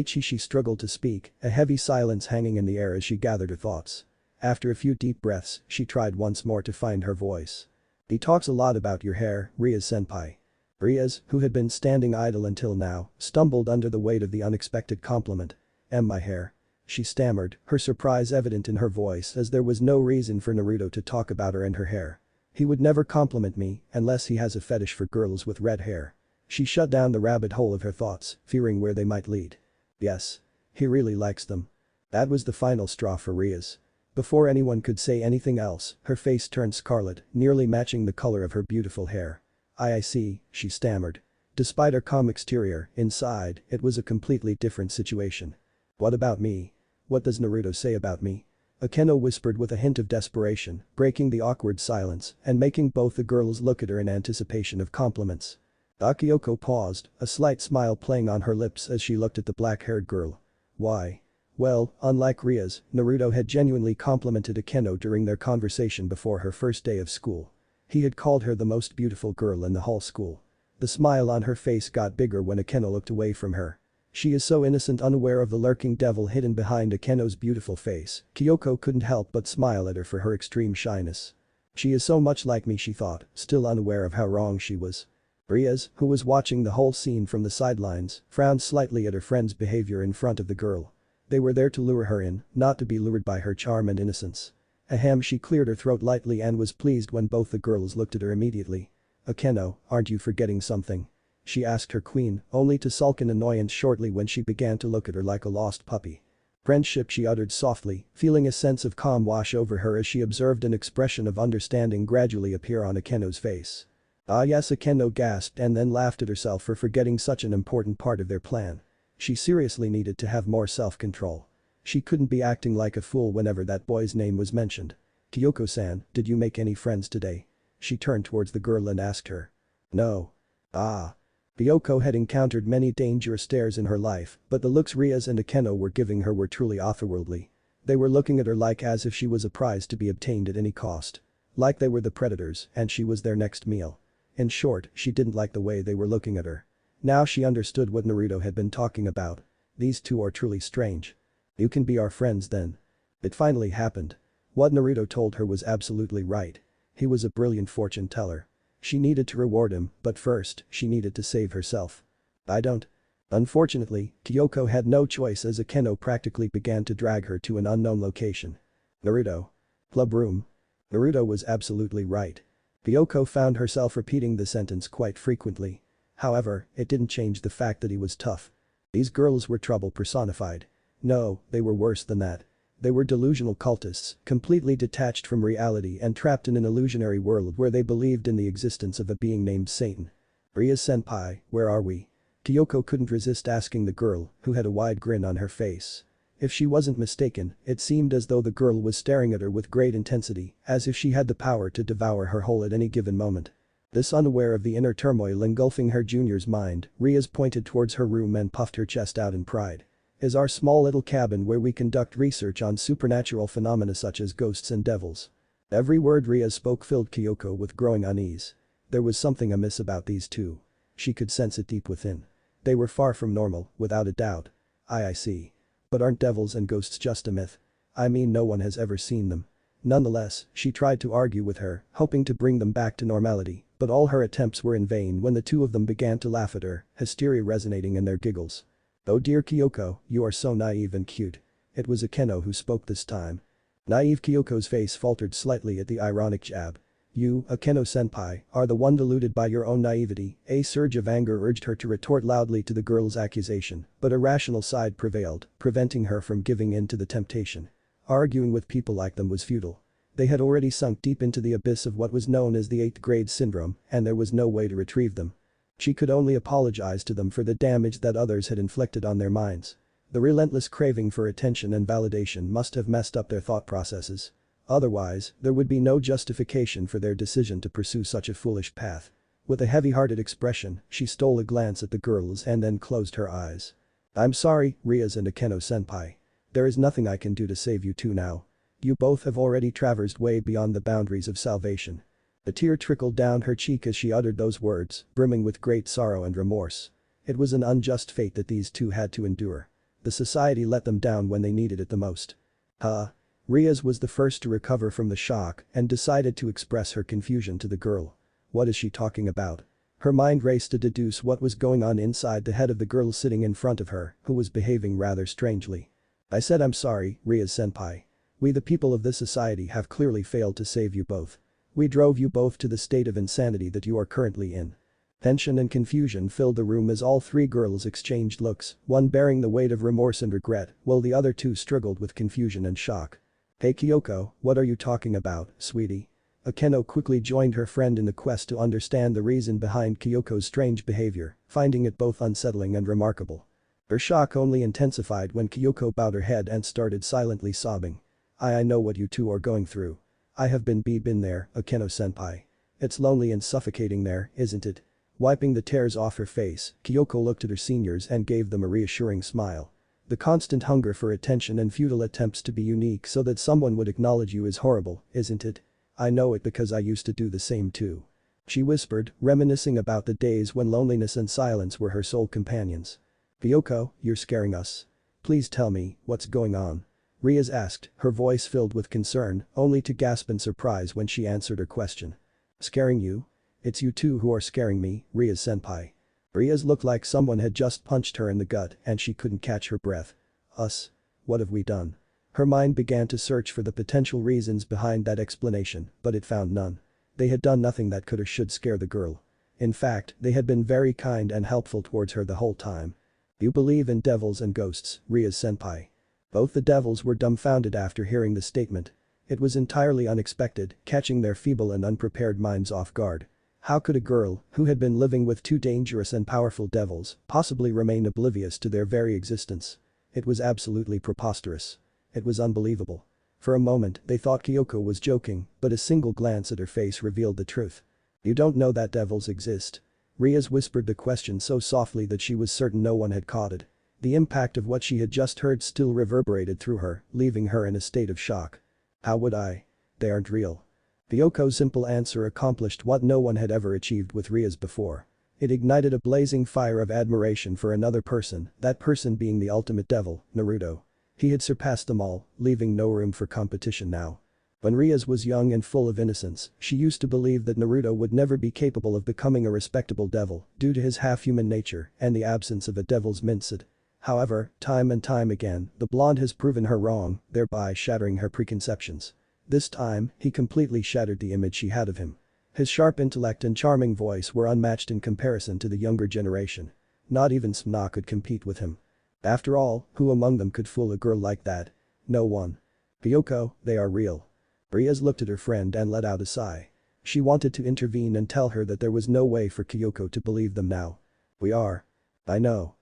Speaker 1: She struggled to speak, a heavy silence hanging in the air as she gathered her thoughts. After a few deep breaths, she tried once more to find her voice. He talks a lot about your hair, Rias-senpai. Rias, who had been standing idle until now, stumbled under the weight of the unexpected compliment. My hair? She stammered, her surprise evident in her voice as there was no reason for Naruto to talk about her and her hair. He would never compliment me unless he has a fetish for girls with red hair. She shut down the rabbit hole of her thoughts, fearing where they might lead. Yes. He really likes them. That was the final straw for Rias. Before anyone could say anything else, her face turned scarlet, nearly matching the color of her beautiful hair. I see, she stammered. Despite her calm exterior, inside, it was a completely different situation. What about me? What does Naruto say about me? Akeno whispered with a hint of desperation, breaking the awkward silence and making both the girls look at her in anticipation of compliments. Kyoko paused, a slight smile playing on her lips as she looked at the black-haired girl. Why? Well, unlike Ria's, Naruto had genuinely complimented Akeno during their conversation before her first day of school. He had called her the most beautiful girl in the whole school. The smile on her face got bigger when Akeno looked away from her. She is so innocent, unaware of the lurking devil hidden behind Akeno's beautiful face. Kyoko couldn't help but smile at her for her extreme shyness. She is so much like me, she thought, still unaware of how wrong she was. Riaz, who was watching the whole scene from the sidelines, frowned slightly at her friend's behavior in front of the girl. They were there to lure her in, not to be lured by her charm and innocence. Ahem, she cleared her throat lightly and was pleased when both the girls looked at her immediately. Akeno, aren't you forgetting something? She asked her queen, only to sulk in annoyance shortly when she began to look at her like a lost puppy. Friendship, she uttered softly, feeling a sense of calm wash over her as she observed an expression of understanding gradually appear on Akeno's face. Ah yes, Akeno gasped and then laughed at herself for forgetting such an important part of their plan. She seriously needed to have more self-control. She couldn't be acting like a fool whenever that boy's name was mentioned. Kyoko-san, did you make any friends today? She turned towards the girl and asked her. No. Ah. Kyoko had encountered many dangerous stares in her life, but the looks Riaz and Akeno were giving her were truly otherworldly. They were looking at her like as if she was a prize to be obtained at any cost. Like they were the predators and she was their next meal. In short, she didn't like the way they were looking at her. Now she understood what Naruto had been talking about. These two are truly strange. You can be our friends then. It finally happened. What Naruto told her was absolutely right. He was a brilliant fortune teller. She needed to reward him, but first, she needed to save herself. I don't. Unfortunately, Kyoko had no choice as Akeno practically began to drag her to an unknown location. Naruto. Club room. Naruto was absolutely right. Kyoko found herself repeating the sentence quite frequently. However, it didn't change the fact that he was tough. These girls were trouble personified. No, they were worse than that. They were delusional cultists, completely detached from reality and trapped in an illusionary world where they believed in the existence of a being named Satan. Ria-senpai, where are we? Kyoko couldn't resist asking the girl, who had a wide grin on her face. If she wasn't mistaken, it seemed as though the girl was staring at her with great intensity, as if she had the power to devour her whole at any given moment. This unaware of the inner turmoil engulfing her junior's mind, Riaz pointed towards her room and puffed her chest out in pride. Is our small little cabin where we conduct research on supernatural phenomena such as ghosts and devils. Every word Riaz spoke filled Kyoko with growing unease. There was something amiss about these two. She could sense it deep within. They were far from normal, without a doubt. I see. But aren't devils and ghosts just a myth? I mean, no one has ever seen them. Nonetheless, she tried to argue with her, hoping to bring them back to normality, but all her attempts were in vain when the two of them began to laugh at her, hysteria resonating in their giggles. Oh dear Kyoko, you are so naive and cute. It was Akeno who spoke this time. Naive Kyoko's face faltered slightly at the ironic jab. You, Akeno-senpai, are the one deluded by your own naivety. A surge of anger urged her to retort loudly to the girl's accusation, but a rational side prevailed, preventing her from giving in to the temptation. Arguing with people like them was futile. They had already sunk deep into the abyss of what was known as the 8th grade syndrome, and there was no way to retrieve them. She could only apologize to them for the damage that others had inflicted on their minds. The relentless craving for attention and validation must have messed up their thought processes. Otherwise, there would be no justification for their decision to pursue such a foolish path. With a heavy-hearted expression, she stole a glance at the girls and then closed her eyes. I'm sorry, Riaz and Akeno-senpai. There is nothing I can do to save you two now. You both have already traversed way beyond the boundaries of salvation. A tear trickled down her cheek as she uttered those words, brimming with great sorrow and remorse. It was an unjust fate that these two had to endure. The society let them down when they needed it the most. Riaz was the first to recover from the shock and decided to express her confusion to the girl. What is she talking about? Her mind raced to deduce what was going on inside the head of the girl sitting in front of her, who was behaving rather strangely. I said I'm sorry, Riaz-senpai. We the people of this society have clearly failed to save you both. We drove you both to the state of insanity that you are currently in. Tension and confusion filled the room as all three girls exchanged looks, one bearing the weight of remorse and regret, while the other two struggled with confusion and shock. Hey Kyoko, what are you talking about, sweetie? Akeno quickly joined her friend in the quest to understand the reason behind Kyoko's strange behavior, finding it both unsettling and remarkable. Her shock only intensified when Kyoko bowed her head and started silently sobbing. I know what you two are going through. I have been there, Akeno-senpai. It's lonely and suffocating there, isn't it? Wiping the tears off her face, Kyoko looked at her seniors and gave them a reassuring smile. The constant hunger for attention and futile attempts to be unique so that someone would acknowledge you is horrible, isn't it? I know it because I used to do the same too. She whispered, reminiscing about the days when loneliness and silence were her sole companions. Kyoko, you're scaring us. Please tell me, what's going on? Riaz asked, her voice filled with concern, only to gasp in surprise when she answered her question. Scaring you? It's you two who are scaring me, Riaz-senpai. Riaz looked like someone had just punched her in the gut and she couldn't catch her breath. Us? What have we done? Her mind began to search for the potential reasons behind that explanation, but it found none. They had done nothing that could or should scare the girl. In fact, they had been very kind and helpful towards her the whole time. You believe in devils and ghosts, Riaz-senpai. Both the devils were dumbfounded after hearing the statement. It was entirely unexpected, catching their feeble and unprepared minds off guard. How could a girl, who had been living with two dangerous and powerful devils, possibly remain oblivious to their very existence? It was absolutely preposterous. It was unbelievable. For a moment, they thought Kyoko was joking, but a single glance at her face revealed the truth. You don't know that devils exist? Riaz whispered the question so softly that she was certain no one had caught it. The impact of what she had just heard still reverberated through her, leaving her in a state of shock. How would I? They aren't real. Kyoko's simple answer accomplished what no one had ever achieved with Riaz before. It ignited a blazing fire of admiration for another person, that person being the ultimate devil, Naruto. He had surpassed them all, leaving no room for competition now. When Riaz was young and full of innocence, she used to believe that Naruto would never be capable of becoming a respectable devil due to his half-human nature and the absence of a devil's mindset. However, time and time again, the blonde has proven her wrong, thereby shattering her preconceptions. This time, he completely shattered the image she had of him. His sharp intellect and charming voice were unmatched in comparison to the younger generation. Not even Suna could compete with him. After all, who among them could fool a girl like that? No one. Kyoko, they are real. Riaz looked at her friend and let out a sigh. She wanted to intervene and tell her that there was no way for Kyoko to believe them now. We are. I know.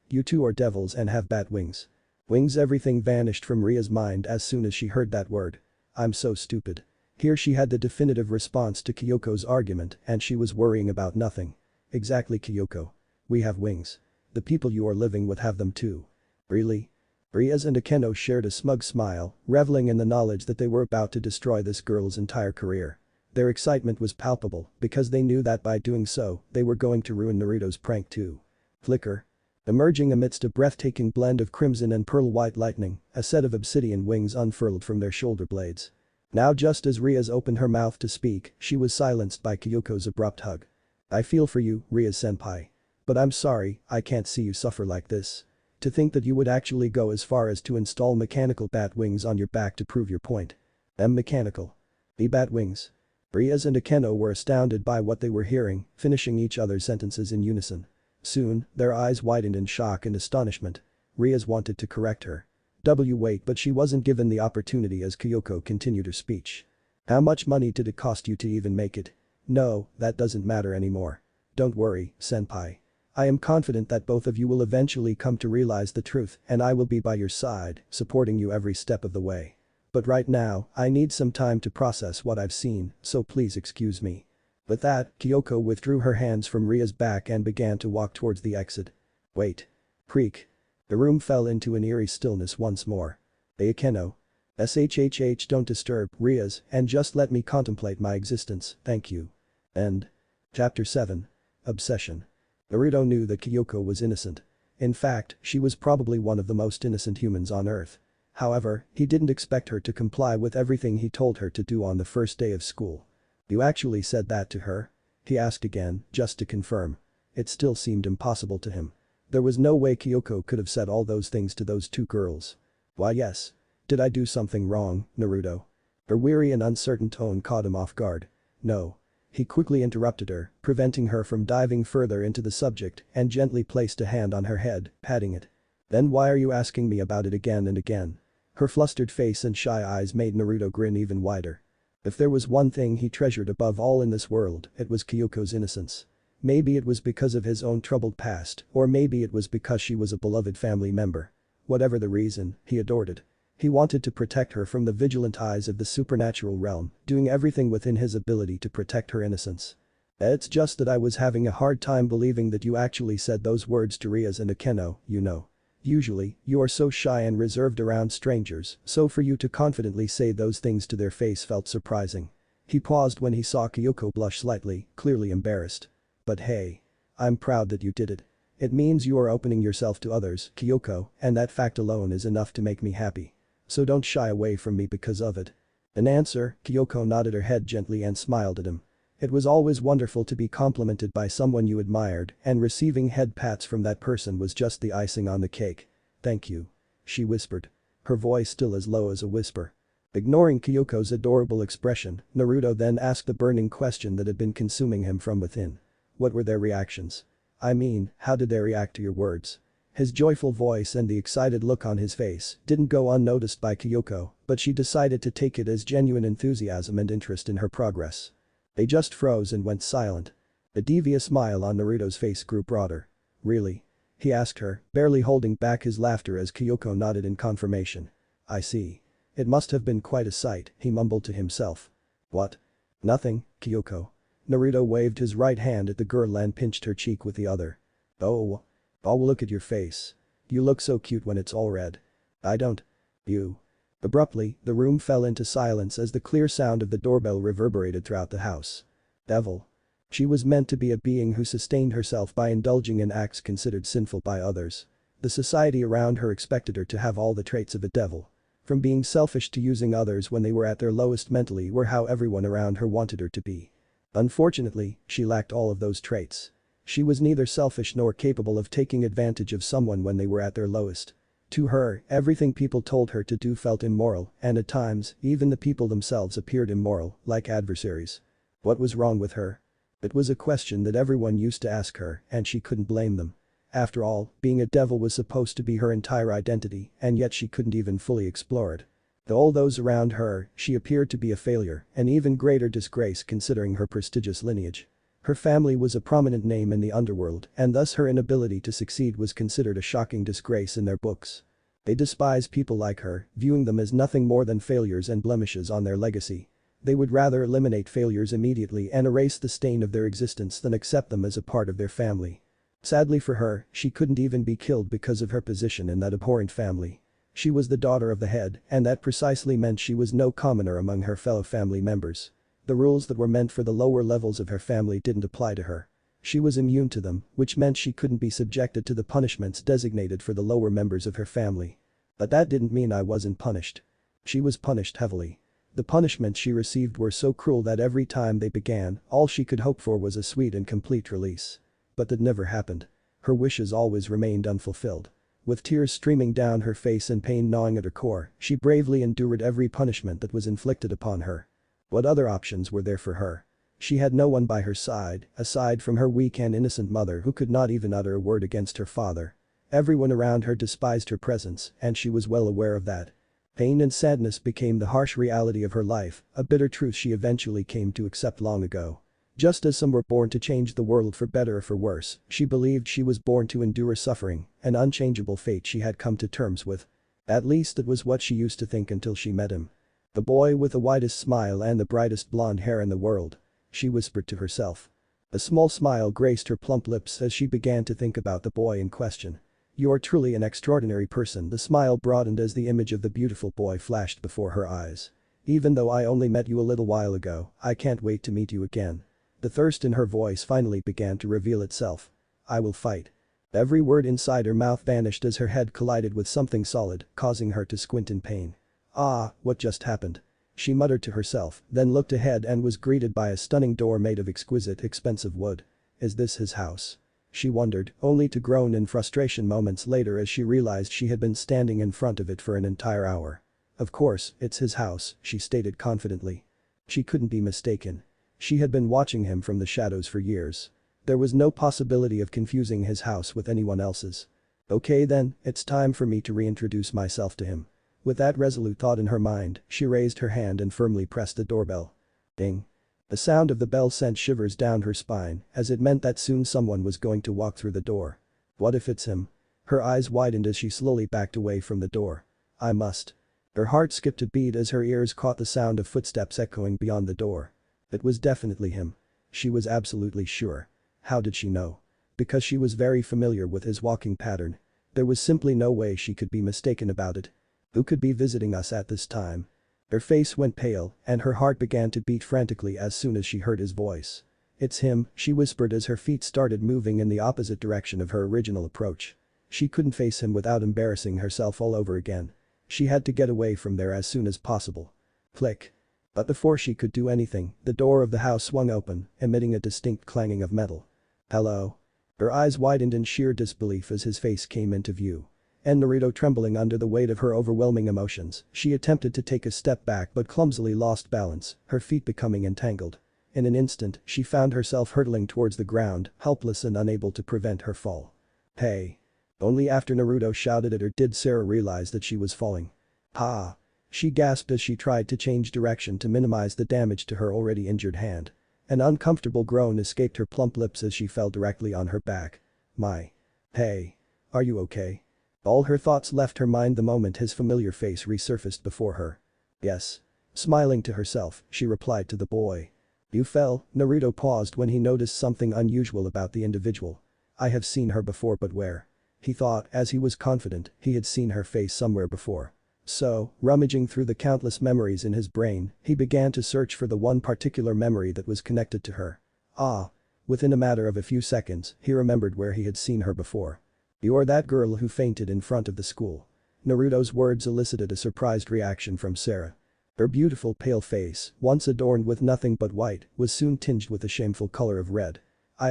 Speaker 1: You two are devils and have bat wings. Wings. Everything vanished from Ria's mind as soon as she heard that word. I'm so stupid. Here she had the definitive response to Kyoko's argument and she was worrying about nothing. Exactly, Kyoko. We have wings. The people you are living with have them too. Really? Riaz and Akeno shared a smug smile, reveling in the knowledge that they were about to destroy this girl's entire career. Their excitement was palpable because they knew that by doing so, they were going to ruin Naruto's prank too. Flicker. Emerging amidst a breathtaking blend of crimson and pearl white lightning, a set of obsidian wings unfurled from their shoulder blades. Now just as Riaz opened her mouth to speak, she was silenced by Kyoko's abrupt hug. I feel for you, Riaz-senpai. But I'm sorry, I can't see you suffer like this. To think that you would actually go as far as to install mechanical bat wings on your back to prove your point. Mechanical. The bat wings. Riaz and Akeno were astounded by what they were hearing, finishing each other's sentences in unison. Soon, their eyes widened in shock and astonishment. Riaz wanted to correct her. Wait, but she wasn't given the opportunity as Kyoko continued her speech. How much money did it cost you to even make it? No, that doesn't matter anymore. Don't worry, senpai. I am confident that both of you will eventually come to realize the truth and I will be by your side, supporting you every step of the way. But right now, I need some time to process what I've seen, so please excuse me. With that, Kyoko withdrew her hands from Ria's back and began to walk towards the exit. Wait. Creak. The room fell into an eerie stillness once more. Akeno. SHHH, don't disturb, Riaz, and just let me contemplate my existence, thank you. End. Chapter 7. Obsession. Naruto knew that Kyoko was innocent. In fact, she was probably one of the most innocent humans on Earth. However, he didn't expect her to comply with everything he told her to do on the first day of school. You actually said that to her? He asked again, just to confirm. It still seemed impossible to him. There was no way Kyoko could have said all those things to those two girls. Why yes. Did I do something wrong, Naruto? Her weary and uncertain tone caught him off guard. No. He quickly interrupted her, preventing her from diving further into the subject and gently placed a hand on her head, patting it. Then why are you asking me about it again and again? Her flustered face and shy eyes made Naruto grin even wider. If there was one thing he treasured above all in this world, it was Kyuko's innocence. Maybe it was because of his own troubled past, or maybe it was because she was a beloved family member. Whatever the reason, he adored it. He wanted to protect her from the vigilant eyes of the supernatural realm, doing everything within his ability to protect her innocence. It's just that I was having a hard time believing that you actually said those words to Rias and Akeno, you know. Usually, you are so shy and reserved around strangers, so for you to confidently say those things to their face felt surprising. He paused when he saw Kyoko blush slightly, clearly embarrassed. But hey. I'm proud that you did it. It means you are opening yourself to others, Kyoko, and that fact alone is enough to make me happy. So don't shy away from me because of it. In answer, Kyoko nodded her head gently and smiled at him. It was always wonderful to be complimented by someone you admired, and receiving head pats from that person was just the icing on the cake. Thank you. She whispered. Her voice still as low as a whisper. Ignoring Kyoko's adorable expression, Naruto then asked the burning question that had been consuming him from within. What were their reactions? I mean, how did they react to your words? His joyful voice and the excited look on his face didn't go unnoticed by Kyoko, but she decided to take it as genuine enthusiasm and interest in her progress. They just froze and went silent. The devious smile on Naruto's face grew broader. Really? He asked her, barely holding back his laughter as Kyoko nodded in confirmation. I see. It must have been quite a sight, he mumbled to himself. What? Nothing, Kyoko. Naruto waved his right hand at the girl and pinched her cheek with the other. Oh, look at your face. You look so cute when it's all red. I don't. You. Abruptly, the room fell into silence as the clear sound of the doorbell reverberated throughout the house. Devil. She was meant to be a being who sustained herself by indulging in acts considered sinful by others. The society around her expected her to have all the traits of a devil. From being selfish to using others when they were at their lowest mentally were how everyone around her wanted her to be. Unfortunately, she lacked all of those traits. She was neither selfish nor capable of taking advantage of someone when they were at their lowest. To her, everything people told her to do felt immoral, and at times, even the people themselves appeared immoral, like adversaries. What was wrong with her? It was a question that everyone used to ask her, and she couldn't blame them. After all, being a devil was supposed to be her entire identity, and yet she couldn't even fully explore it. To all those around her, she appeared to be a failure, an even greater disgrace considering her prestigious lineage. Her family was a prominent name in the underworld, and thus her inability to succeed was considered a shocking disgrace in their books. They despised people like her, viewing them as nothing more than failures and blemishes on their legacy. They would rather eliminate failures immediately and erase the stain of their existence than accept them as a part of their family. Sadly for her, she couldn't even be killed because of her position in that abhorrent family. She was the daughter of the head, and that precisely meant she was no commoner among her fellow family members. The rules that were meant for the lower levels of her family didn't apply to her. She was immune to them, which meant she couldn't be subjected to the punishments designated for the lower members of her family. But that didn't mean I wasn't punished. She was punished heavily. The punishments she received were so cruel that every time they began, all she could hope for was a sweet and complete release. But that never happened. Her wishes always remained unfulfilled. With tears streaming down her face and pain gnawing at her core, she bravely endured every punishment that was inflicted upon her. What other options were there for her? She had no one by her side, aside from her weak and innocent mother who could not even utter a word against her father. Everyone around her despised her presence, and she was well aware of that. Pain and sadness became the harsh reality of her life, a bitter truth she eventually came to accept long ago. Just as some were born to change the world for better or for worse, she believed she was born to endure suffering, an unchangeable fate she had come to terms with. At least that was what she used to think until she met him. The boy with the widest smile and the brightest blonde hair in the world. She whispered to herself. A small smile graced her plump lips as she began to think about the boy in question. You're truly an extraordinary person. The smile broadened as the image of the beautiful boy flashed before her eyes. Even though I only met you a little while ago, I can't wait to meet you again. The thirst in her voice finally began to reveal itself. I will fight. Every word inside her mouth vanished as her head collided with something solid, causing her to squint in pain. Ah, what just happened? She muttered to herself, then looked ahead and was greeted by a stunning door made of exquisite, expensive wood. Is this his house? She wondered, only to groan in frustration moments later as she realized she had been standing in front of it for an entire hour. Of course, it's his house, she stated confidently. She couldn't be mistaken. She had been watching him from the shadows for years. There was no possibility of confusing his house with anyone else's. Okay then, it's time for me to reintroduce myself to him. With that resolute thought in her mind, she raised her hand and firmly pressed the doorbell. Ding. The sound of the bell sent shivers down her spine as it meant that soon someone was going to walk through the door. What if it's him? Her eyes widened as she slowly backed away from the door. I must. Her heart skipped a beat as her ears caught the sound of footsteps echoing beyond the door. It was definitely him. She was absolutely sure. How did she know? Because she was very familiar with his walking pattern. There was simply no way she could be mistaken about it. Who could be visiting us at this time? Her face went pale and her heart began to beat frantically as soon as she heard his voice. It's him, she whispered as her feet started moving in the opposite direction of her original approach. She couldn't face him without embarrassing herself all over again. She had to get away from there as soon as possible. Click. But before she could do anything, the door of the house swung open, emitting a distinct clanging of metal. Hello? Her eyes widened in sheer disbelief as his face came into view. And Naruto trembling under the weight of her overwhelming emotions, she attempted to take a step back but clumsily lost balance, her feet becoming entangled. In an instant, she found herself hurtling towards the ground, helpless and unable to prevent her fall. Hey. Only after Naruto shouted at her did Sarah realize that she was falling. Ha. She gasped as she tried to change direction to minimize the damage to her already injured hand. An uncomfortable groan escaped her plump lips as she fell directly on her back. My. Hey. Are you okay? All her thoughts left her mind the moment his familiar face resurfaced before her. Yes. Smiling to herself, she replied to the boy. You fell. Naruto paused when he noticed something unusual about the individual. I have seen her before, but where? He thought as he was confident he had seen her face somewhere before. So, rummaging through the countless memories in his brain, he began to search for the one particular memory that was connected to her. Ah. Within a matter of a few seconds, he remembered where he had seen her before. You're that girl who fainted in front of the school. Naruto's words elicited a surprised reaction from Sarah. Her beautiful pale face, once adorned with nothing but white, was soon tinged with the shameful color of red.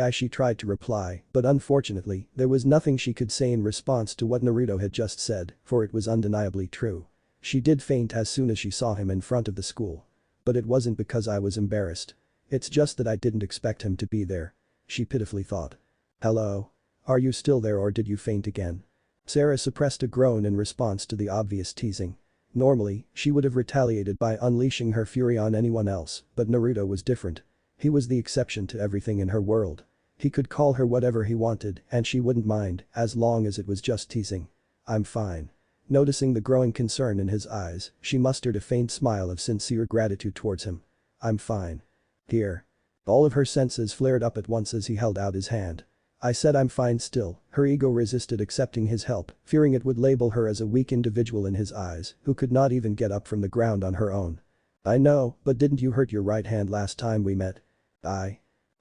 Speaker 1: She tried to reply, but unfortunately, there was nothing she could say in response to what Naruto had just said, for it was undeniably true. She did faint as soon as she saw him in front of the school. But it wasn't because I was embarrassed. It's just that I didn't expect him to be there. She pitifully thought. Hello? Are you still there or did you faint again? Sarah suppressed a groan in response to the obvious teasing. Normally, she would have retaliated by unleashing her fury on anyone else, but Naruto was different. He was the exception to everything in her world. He could call her whatever he wanted and she wouldn't mind as long as it was just teasing. I'm fine. Noticing the growing concern in his eyes, she mustered a faint smile of sincere gratitude towards him. I'm fine. Here. All of her senses flared up at once as he held out his hand. I said I'm fine still. Her ego resisted accepting his help, fearing it would label her as a weak individual in his eyes who could not even get up from the ground on her own. I know, but didn't you hurt your right hand last time we met?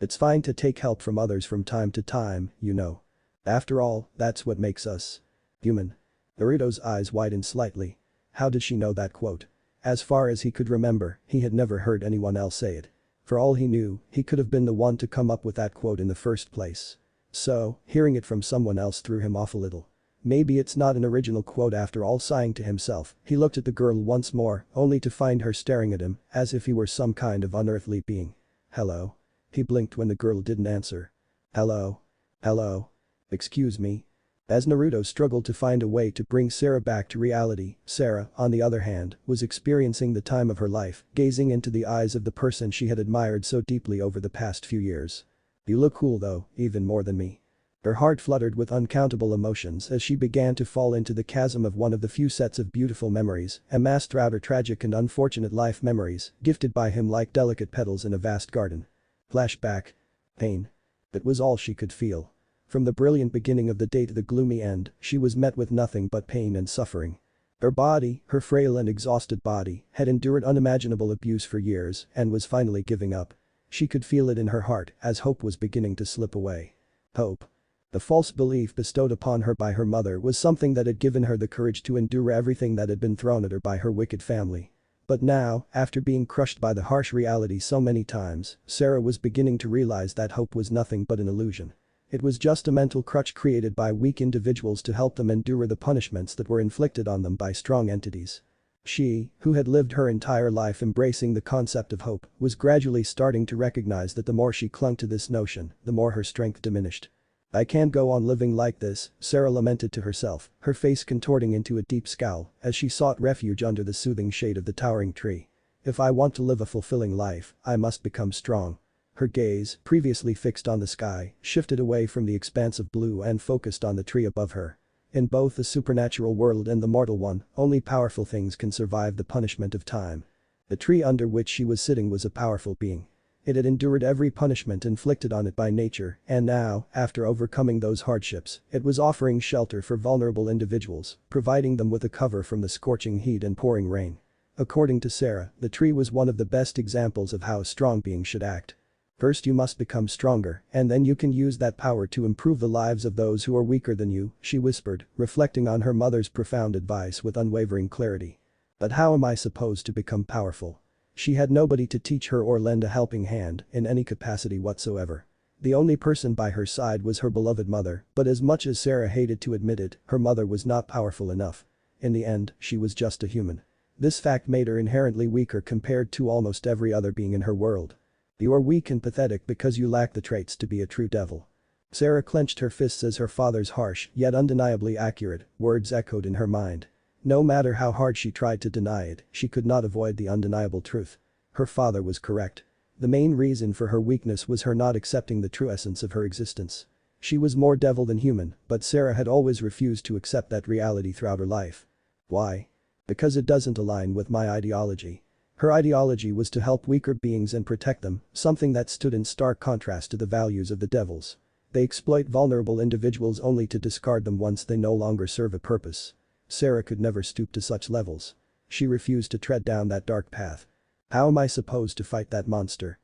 Speaker 1: It's fine to take help from others from time to time, you know. After all, that's what makes us human. Naruto's eyes widened slightly. How did she know that quote? As far as he could remember, he had never heard anyone else say it. For all he knew, he could have been the one to come up with that quote in the first place. So, hearing it from someone else threw him off a little. Maybe it's not an original quote after all. Sighing to himself, he looked at the girl once more, only to find her staring at him as if he were some kind of unearthly being. Hello? He blinked when the girl didn't answer. Hello? Hello? Excuse me? As Naruto struggled to find a way to bring Sarah back to reality, Sarah, on the other hand, was experiencing the time of her life, gazing into the eyes of the person she had admired so deeply over the past few years. You look cool though, even more than me. Her heart fluttered with uncountable emotions as she began to fall into the chasm of one of the few sets of beautiful memories amassed throughout her tragic and unfortunate life, memories gifted by him like delicate petals in a vast garden. Flashback. Pain. That was all she could feel. From the brilliant beginning of the day to the gloomy end, she was met with nothing but pain and suffering. Her body, her frail and exhausted body, had endured unimaginable abuse for years and was finally giving up. She could feel it in her heart as hope was beginning to slip away. Hope. The false belief bestowed upon her by her mother was something that had given her the courage to endure everything that had been thrown at her by her wicked family. But now, after being crushed by the harsh reality so many times, Sarah was beginning to realize that hope was nothing but an illusion. It was just a mental crutch created by weak individuals to help them endure the punishments that were inflicted on them by strong entities. She, who had lived her entire life embracing the concept of hope, was gradually starting to recognize that the more she clung to this notion, the more her strength diminished. I can't go on living like this, Sarah lamented to herself, her face contorting into a deep scowl as she sought refuge under the soothing shade of the towering tree. If I want to live a fulfilling life, I must become strong. Her gaze, previously fixed on the sky, shifted away from the expanse of blue and focused on the tree above her. In both the supernatural world and the mortal one, only powerful things can survive the punishment of time. The tree under which she was sitting was a powerful being. It had endured every punishment inflicted on it by nature, and now, after overcoming those hardships, it was offering shelter for vulnerable individuals, providing them with a cover from the scorching heat and pouring rain. According to Sarah, the tree was one of the best examples of how a strong being should act. First you must become stronger, and then you can use that power to improve the lives of those who are weaker than you, she whispered, reflecting on her mother's profound advice with unwavering clarity. But how am I supposed to become powerful? She had nobody to teach her or lend a helping hand in any capacity whatsoever. The only person by her side was her beloved mother, but as much as Sarah hated to admit it, her mother was not powerful enough. In the end, she was just a human. This fact made her inherently weaker compared to almost every other being in her world. You are weak and pathetic because you lack the traits to be a true devil. Sarah clenched her fists as her father's harsh, yet undeniably accurate, words echoed in her mind. No matter how hard she tried to deny it, she could not avoid the undeniable truth. Her father was correct. The main reason for her weakness was her not accepting the true essence of her existence. She was more devil than human, but Sarah had always refused to accept that reality throughout her life. Why? Because it doesn't align with my ideology. Her ideology was to help weaker beings and protect them, something that stood in stark contrast to the values of the devils. They exploit vulnerable individuals only to discard them once they no longer serve a purpose. Sarah could never stoop to such levels. She refused to tread down that dark path. How am I supposed to fight that monster?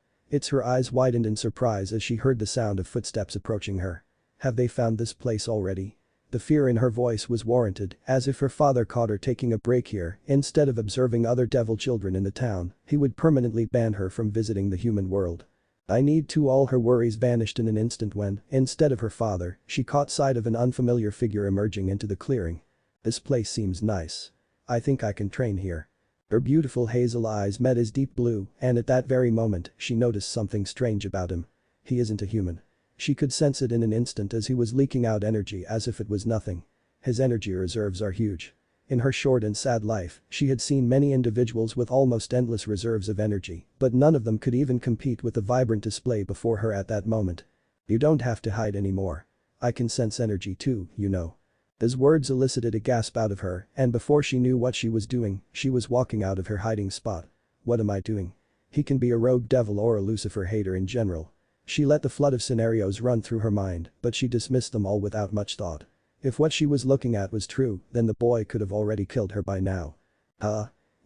Speaker 1: Her eyes widened in surprise as she heard the sound of footsteps approaching her. Have they found this place already? The fear in her voice was warranted, as if her father caught her taking a break here, instead of observing other devil children in the town, he would permanently ban her from visiting the human world. All her worries vanished in an instant when, instead of her father, she caught sight of an unfamiliar figure emerging into the clearing. This place seems nice. I think I can train here. Her beautiful hazel eyes met his deep blue, and at that very moment, she noticed something strange about him. He isn't a human. She could sense it in an instant as he was leaking out energy as if it was nothing. His energy reserves are huge. In her short and sad life, she had seen many individuals with almost endless reserves of energy, but none of them could even compete with the vibrant display before her at that moment. You don't have to hide anymore. I can sense energy too, you know. His words elicited a gasp out of her, and before she knew what she was doing, she was walking out of her hiding spot. What am I doing? He can be a rogue devil or a Lucifer hater in general. She let the flood of scenarios run through her mind, but she dismissed them all without much thought. If what she was looking at was true, then the boy could have already killed her by now.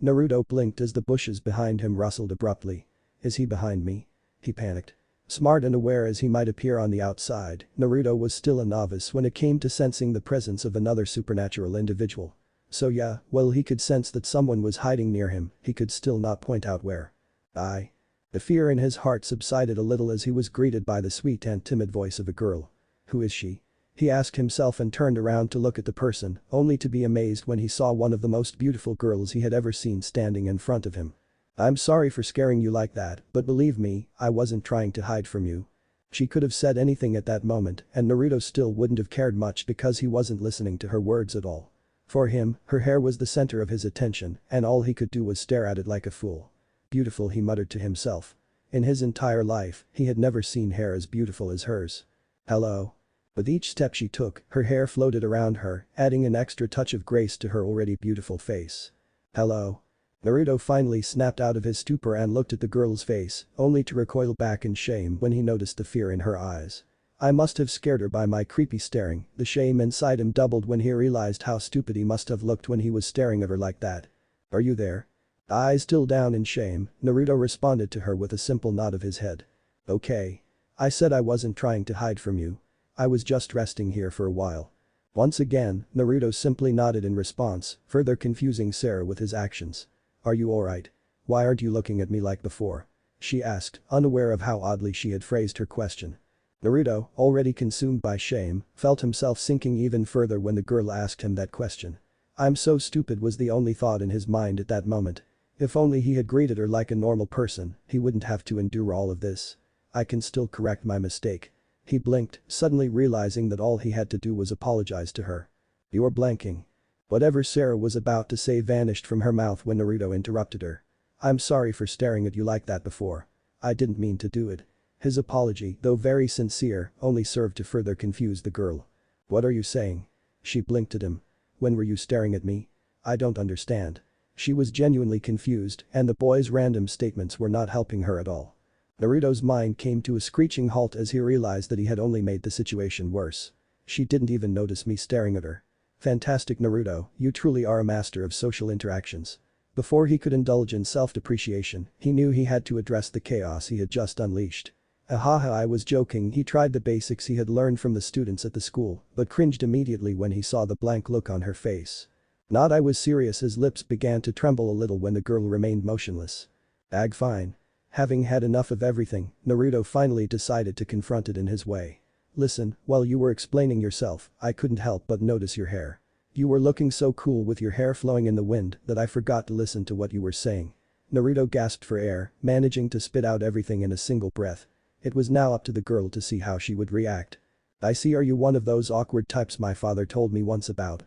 Speaker 1: Naruto blinked as the bushes behind him rustled abruptly. Is he behind me? He panicked. Smart and aware as he might appear on the outside, Naruto was still a novice when it came to sensing the presence of another supernatural individual. So yeah, while he could sense that someone was hiding near him, he could still not point out where. The fear in his heart subsided a little as he was greeted by the sweet and timid voice of a girl. Who is she? He asked himself and turned around to look at the person, only to be amazed when he saw one of the most beautiful girls he had ever seen standing in front of him. I'm sorry for scaring you like that, but believe me, I wasn't trying to hide from you. She could have said anything at that moment, and Naruto still wouldn't have cared much because he wasn't listening to her words at all. For him, her hair was the center of his attention, and all he could do was stare at it like a fool. Beautiful, he muttered to himself. In his entire life, he had never seen hair as beautiful as hers. Hello. With each step she took, her hair floated around her, adding an extra touch of grace to her already beautiful face. Hello. Naruto finally snapped out of his stupor and looked at the girl's face, only to recoil back in shame when he noticed the fear in her eyes. I must have scared her by my creepy staring. The shame inside him doubled when he realized how stupid he must have looked when he was staring at her like that. Are you there? Eyes still down in shame, Naruto responded to her with a simple nod of his head. Okay. I said I wasn't trying to hide from you. I was just resting here for a while. Once again, Naruto simply nodded in response, further confusing Sarah with his actions. Are you alright? Why aren't you looking at me like before? She asked, unaware of how oddly she had phrased her question. Naruto, already consumed by shame, felt himself sinking even further when the girl asked him that question. I'm so stupid was the only thought in his mind at that moment. If only he had greeted her like a normal person, he wouldn't have to endure all of this. I can still correct my mistake. He blinked, suddenly realizing that all he had to do was apologize to her. You're blanking. Whatever Sarah was about to say vanished from her mouth when Naruto interrupted her. I'm sorry for staring at you like that before. I didn't mean to do it. His apology, though very sincere, only served to further confuse the girl. What are you saying? She blinked at him. When were you staring at me? I don't understand. She was genuinely confused and the boy's random statements were not helping her at all. Naruto's mind came to a screeching halt as he realized that he had only made the situation worse. She didn't even notice me staring at her. Fantastic Naruto, you truly are a master of social interactions. Before he could indulge in self-depreciation, he knew he had to address the chaos he had just unleashed. Ahaha, I was joking. He tried the basics he had learned from the students at the school, but cringed immediately when he saw the blank look on her face. Not I was serious. His lips began to tremble a little when the girl remained motionless. Fine. Having had enough of everything, Naruto finally decided to confront it in his way. Listen, while you were explaining yourself, I couldn't help but notice your hair. You were looking so cool with your hair flowing in the wind that I forgot to listen to what you were saying. Naruto gasped for air, managing to spit out everything in a single breath. It was now up to the girl to see how she would react. I see, are you one of those awkward types my father told me once about?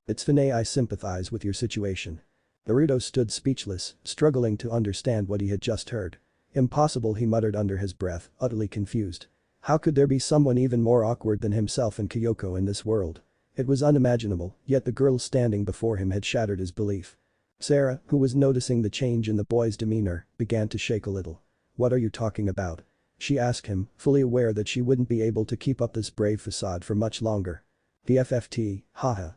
Speaker 1: It's funny, I sympathize with your situation. Naruto stood speechless, struggling to understand what he had just heard. Impossible, he muttered under his breath, utterly confused. How could there be someone even more awkward than himself and Kyoko in this world? It was unimaginable, yet the girl standing before him had shattered his belief. Sarah, who was noticing the change in the boy's demeanor, began to shake a little. What are you talking about? She asked him, fully aware that she wouldn't be able to keep up this brave facade for much longer. BFFT, haha.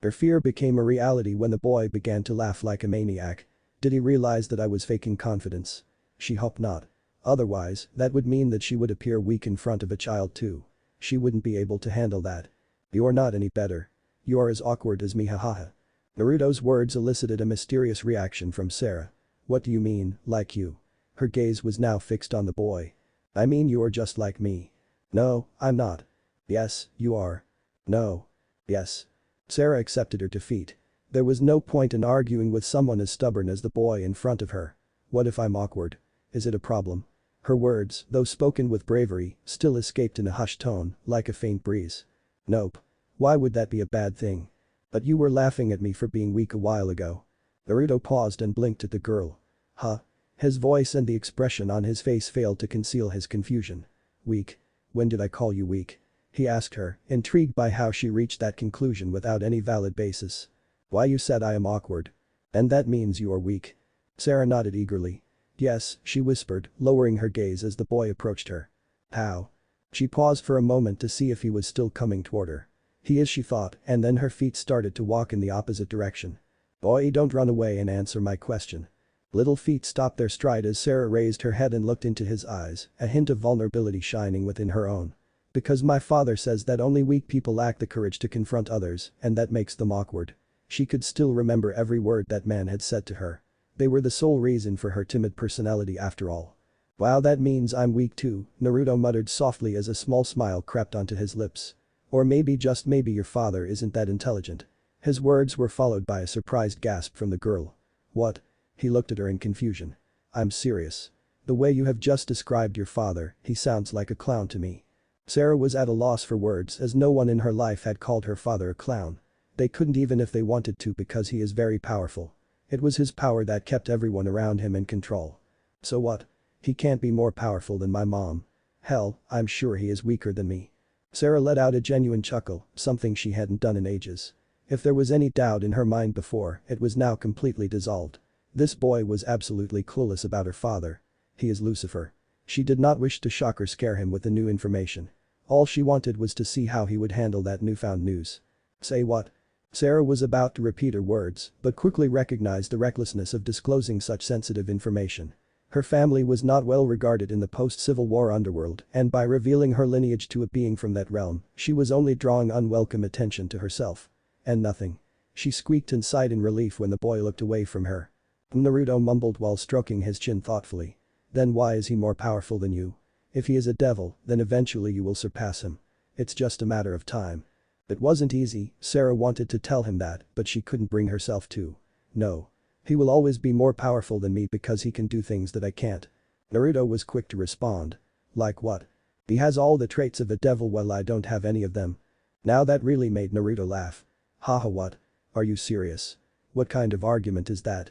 Speaker 1: Her fear became a reality when the boy began to laugh like a maniac. Did he realize that I was faking confidence? She hoped not. Otherwise, that would mean that she would appear weak in front of a child too. She wouldn't be able to handle that. You're not any better. You're as awkward as me, hahaha. Naruto's words elicited a mysterious reaction from Sarah. What do you mean, like you? Her gaze was now fixed on the boy. I mean, you're just like me. No, I'm not. Yes, you are. No. Yes. Sarah accepted her defeat. There was no point in arguing with someone as stubborn as the boy in front of her. What if I'm awkward? Is it a problem? Her words, though spoken with bravery, still escaped in a hushed tone, like a faint breeze. Nope. Why would that be a bad thing? But you were laughing at me for being weak a while ago. Naruto paused and blinked at the girl. Huh? His voice and the expression on his face failed to conceal his confusion. Weak? When did I call you weak? He asked her, intrigued by how she reached that conclusion without any valid basis. Why, you said I am awkward. And that means you are weak. Sarah nodded eagerly. Yes, she whispered, lowering her gaze as the boy approached her. How? She paused for a moment to see if he was still coming toward her. He is, she thought, and then her feet started to walk in the opposite direction. Boy, don't run away and answer my question. Little feet stopped their stride as Sarah raised her head and looked into his eyes, a hint of vulnerability shining within her own. Because my father says that only weak people lack the courage to confront others, and that makes them awkward. She could still remember every word that man had said to her. They were the sole reason for her timid personality after all. Wow, that means I'm weak too, Naruto muttered softly as a small smile crept onto his lips. Or maybe, just maybe, your father isn't that intelligent. His words were followed by a surprised gasp from the girl. What? He looked at her in confusion. I'm serious. The way you have just described your father, he sounds like a clown to me. Sarah was at a loss for words as no one in her life had called her father a clown. They couldn't even if they wanted to because he is very powerful. It was his power that kept everyone around him in control. So what? He can't be more powerful than my mom. Hell, I'm sure he is weaker than me. Sarah let out a genuine chuckle, something she hadn't done in ages. If there was any doubt in her mind before, it was now completely dissolved. This boy was absolutely clueless about her father. He is Lucifer. She did not wish to shock or scare him with the new information. All she wanted was to see how he would handle that newfound news. Say what? Sarah was about to repeat her words, but quickly recognized the recklessness of disclosing such sensitive information. Her family was not well regarded in the post-Civil War underworld, and by revealing her lineage to a being from that realm, she was only drawing unwelcome attention to herself. And nothing. She squeaked and sighed in relief when the boy looked away from her. Naruto mumbled while stroking his chin thoughtfully. Then why is he more powerful than you? If he is a devil, then eventually you will surpass him. It's just a matter of time. It wasn't easy, Sarah wanted to tell him that, but she couldn't bring herself to. No. He will always be more powerful than me because he can do things that I can't. Naruto was quick to respond. Like what? He has all the traits of a devil while I don't have any of them. Now that really made Naruto laugh. Haha, what? Are you serious? What kind of argument is that?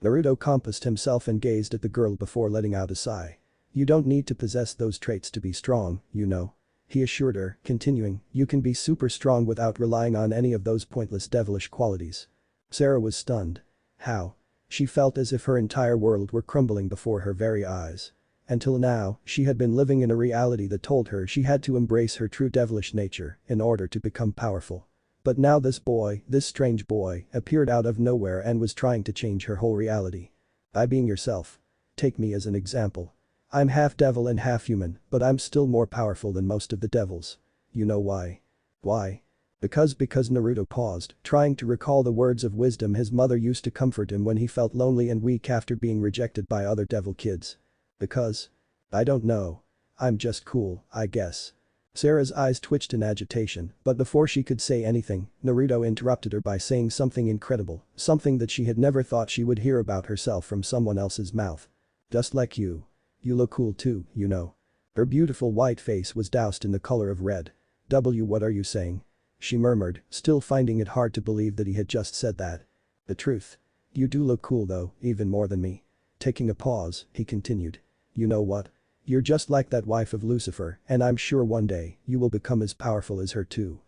Speaker 1: Naruto composed himself and gazed at the girl before letting out a sigh. You don't need to possess those traits to be strong, you know. He assured her, continuing, you can be super strong without relying on any of those pointless devilish qualities. Sarah was stunned. How? She felt as if her entire world were crumbling before her very eyes. Until now, she had been living in a reality that told her she had to embrace her true devilish nature in order to become powerful. But now this boy, this strange boy, appeared out of nowhere and was trying to change her whole reality. By being yourself. Take me as an example. I'm half devil and half human, but I'm still more powerful than most of the devils. You know why? Why? Because Naruto paused, trying to recall the words of wisdom his mother used to comfort him when he felt lonely and weak after being rejected by other devil kids. Because? I don't know. I'm just cool, I guess. Sarah's eyes twitched in agitation, but before she could say anything, Naruto interrupted her by saying something incredible, something that she had never thought she would hear about herself from someone else's mouth. Just like you. You look cool too, you know. Her beautiful white face was doused in the color of red. What are you saying? She murmured, still finding it hard to believe that he had just said that. The truth. You do look cool though, even more than me. Taking a pause, he continued. You know what? You're just like that wife of Lucifer, and I'm sure one day, you will become as powerful as her too.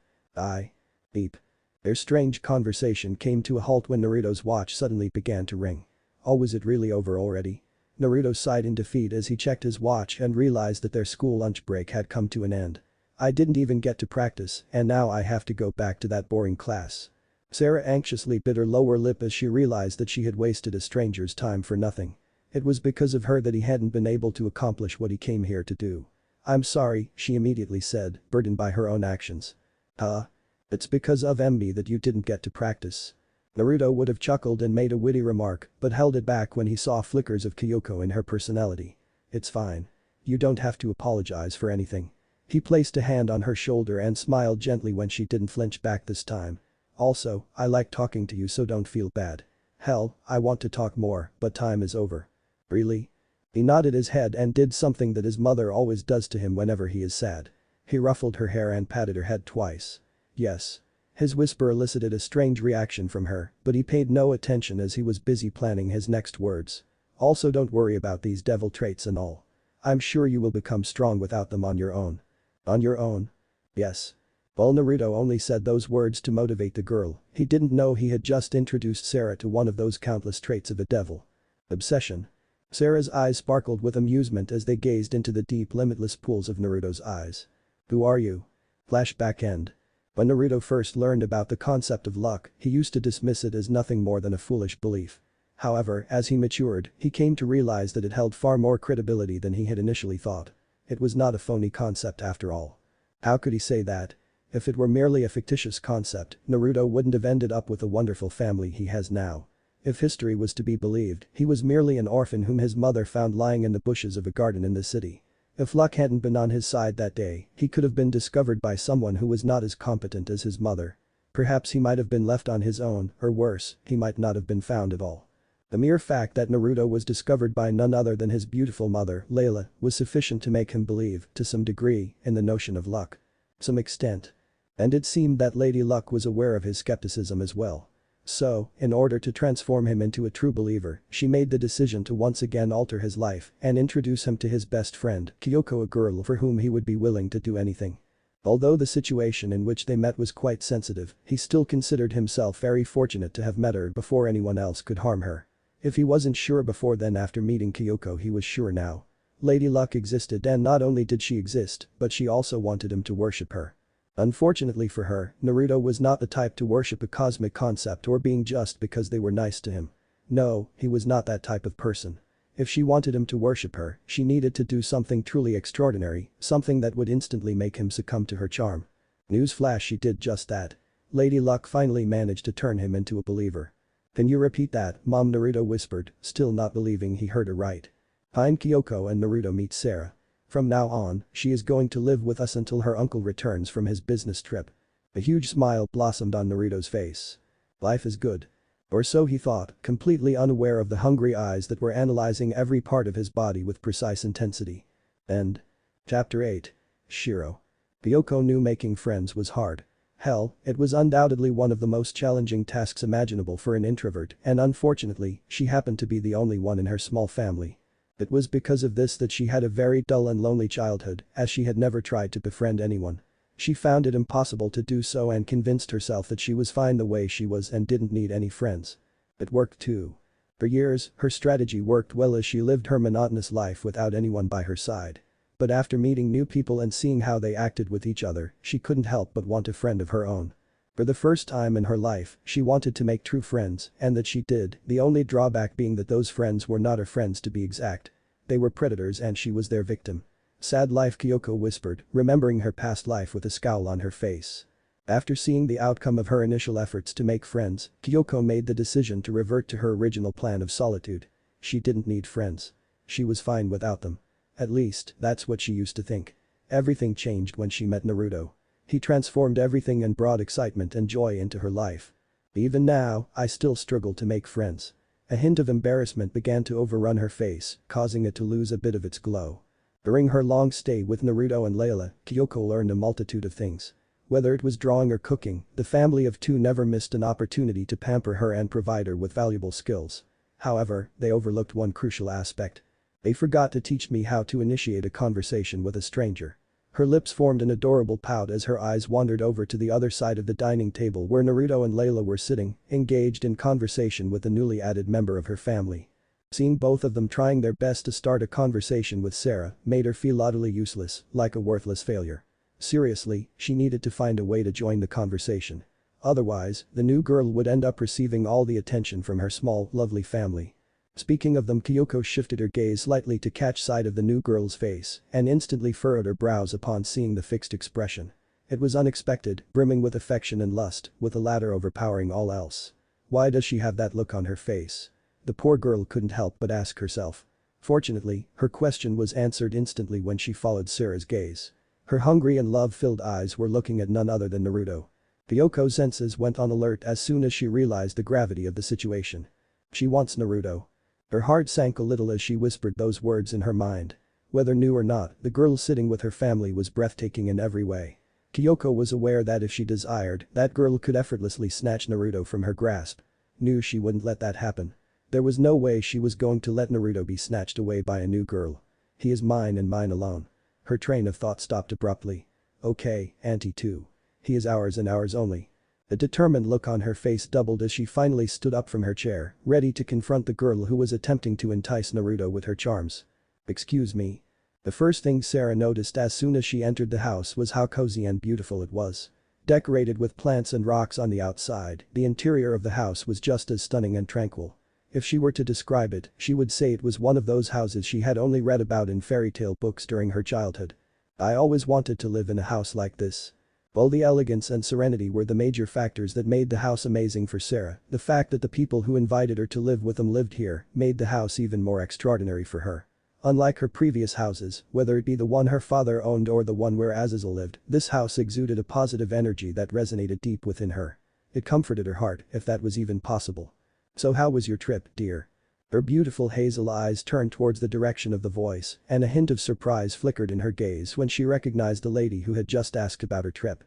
Speaker 1: Beep. Their strange conversation came to a halt when Naruto's watch suddenly began to ring. Oh, was it really over already? Naruto sighed in defeat as he checked his watch and realized that their school lunch break had come to an end. I didn't even get to practice, and now I have to go back to that boring class. Sarah anxiously bit her lower lip as she realized that she had wasted a stranger's time for nothing. It was because of her that he hadn't been able to accomplish what he came here to do. I'm sorry, she immediately said, burdened by her own actions. Huh? It's because of me that you didn't get to practice. Naruto would have chuckled and made a witty remark, but held it back when he saw flickers of Kyoko in her personality. It's fine. You don't have to apologize for anything. He placed a hand on her shoulder and smiled gently when she didn't flinch back this time. Also, I like talking to you, so don't feel bad. Hell, I want to talk more, but time is over. Really? He nodded his head and did something that his mother always does to him whenever he is sad. He ruffled her hair and patted her head twice. Yes. His whisper elicited a strange reaction from her, but he paid no attention as he was busy planning his next words. Also, don't worry about these devil traits and all. I'm sure you will become strong without them on your own. On your own? Yes. While Naruto only said those words to motivate the girl, he didn't know he had just introduced Sarah to one of those countless traits of a devil. Obsession. Sarah's eyes sparkled with amusement as they gazed into the deep, limitless pools of Naruto's eyes. Who are you? Flashback end. When Naruto first learned about the concept of luck, he used to dismiss it as nothing more than a foolish belief. However, as he matured, he came to realize that it held far more credibility than he had initially thought. It was not a phony concept after all. How could he say that? If it were merely a fictitious concept, Naruto wouldn't have ended up with the wonderful family he has now. If history was to be believed, he was merely an orphan whom his mother found lying in the bushes of a garden in the city. If luck hadn't been on his side that day, he could have been discovered by someone who was not as competent as his mother. Perhaps he might have been left on his own, or worse, he might not have been found at all. The mere fact that Naruto was discovered by none other than his beautiful mother, Layla, was sufficient to make him believe, to some degree, in the notion of luck. Some extent. And it seemed that Lady Luck was aware of his skepticism as well. So, in order to transform him into a true believer, she made the decision to once again alter his life and introduce him to his best friend, Kyoko, a girl for whom he would be willing to do anything. Although the situation in which they met was quite sensitive, he still considered himself very fortunate to have met her before anyone else could harm her. If he wasn't sure before then, after meeting Kyoko, he was sure now. Lady Luck existed, and not only did she exist, but she also wanted him to worship her. Unfortunately for her, Naruto was not the type to worship a cosmic concept or being just because they were nice to him. No, he was not that type of person. If she wanted him to worship her, she needed to do something truly extraordinary, something that would instantly make him succumb to her charm. Newsflash, she did just that. Lady Luck finally managed to turn him into a believer. Can you repeat that, Mom? Naruto whispered, still not believing he heard her right. Find Kyoko and Naruto meet Sarah. From now on, she is going to live with us until her uncle returns from his business trip. A huge smile blossomed on Naruto's face. Life is good. Or so he thought, completely unaware of the hungry eyes that were analyzing every part of his body with precise intensity. End. Chapter 8. Shiro. Kyoko knew making friends was hard. Hell, it was undoubtedly one of the most challenging tasks imaginable for an introvert, and unfortunately, she happened to be the only one in her small family. It was because of this that she had a very dull and lonely childhood, as she had never tried to befriend anyone. She found it impossible to do so and convinced herself that she was fine the way she was and didn't need any friends. It worked too. For years, her strategy worked well as she lived her monotonous life without anyone by her side. But after meeting new people and seeing how they acted with each other, she couldn't help but want a friend of her own. For the first time in her life, she wanted to make true friends, and that she did, the only drawback being that those friends were not her friends to be exact. They were predators and she was their victim. Sad life, Kyoko whispered, remembering her past life with a scowl on her face. After seeing the outcome of her initial efforts to make friends, Kyoko made the decision to revert to her original plan of solitude. She didn't need friends. She was fine without them. At least, that's what she used to think. Everything changed when she met Naruto. He transformed everything and brought excitement and joy into her life. Even now, I still struggle to make friends. A hint of embarrassment began to overrun her face, causing it to lose a bit of its glow. During her long stay with Naruto and Layla, Kyoko learned a multitude of things. Whether it was drawing or cooking, the family of two never missed an opportunity to pamper her and provide her with valuable skills. However, they overlooked one crucial aspect. They forgot to teach me how to initiate a conversation with a stranger. Her lips formed an adorable pout as her eyes wandered over to the other side of the dining table where Naruto and Layla were sitting, engaged in conversation with a newly added member of her family. Seeing both of them trying their best to start a conversation with Sarah made her feel utterly useless, like a worthless failure. Seriously, she needed to find a way to join the conversation. Otherwise, the new girl would end up receiving all the attention from her small, lovely family. Speaking of them, Kyoko shifted her gaze slightly to catch sight of the new girl's face and instantly furrowed her brows upon seeing the fixed expression. It was unexpected, brimming with affection and lust, with the latter overpowering all else. Why does she have that look on her face? The poor girl couldn't help but ask herself. Fortunately, her question was answered instantly when she followed Sarah's gaze. Her hungry and love-filled eyes were looking at none other than Naruto. Kyoko's senses went on alert as soon as she realized the gravity of the situation. She wants Naruto. Her heart sank a little as she whispered those words in her mind. Whether new or not, the girl sitting with her family was breathtaking in every way. Kyoko was aware that if she desired, that girl could effortlessly snatch Naruto from her grasp. Knew she wouldn't let that happen. There was no way she was going to let Naruto be snatched away by a new girl. He is mine and mine alone. Her train of thought stopped abruptly. Okay, Auntie too. He is ours and ours only. The determined look on her face doubled as she finally stood up from her chair, ready to confront the girl who was attempting to entice Naruto with her charms. Excuse me. The first thing Sarah noticed as soon as she entered the house was how cozy and beautiful it was. Decorated with plants and rocks on the outside, the interior of the house was just as stunning and tranquil. If she were to describe it, she would say it was one of those houses she had only read about in fairy tale books during her childhood. I always wanted to live in a house like this. While the elegance and serenity were the major factors that made the house amazing for Sarah, the fact that the people who invited her to live with them lived here made the house even more extraordinary for her. Unlike her previous houses, whether it be the one her father owned or the one where Azazel lived, this house exuded a positive energy that resonated deep within her. It comforted her heart, if that was even possible. So how was your trip, dear? Her beautiful hazel eyes turned towards the direction of the voice, and a hint of surprise flickered in her gaze when she recognized the lady who had just asked about her trip.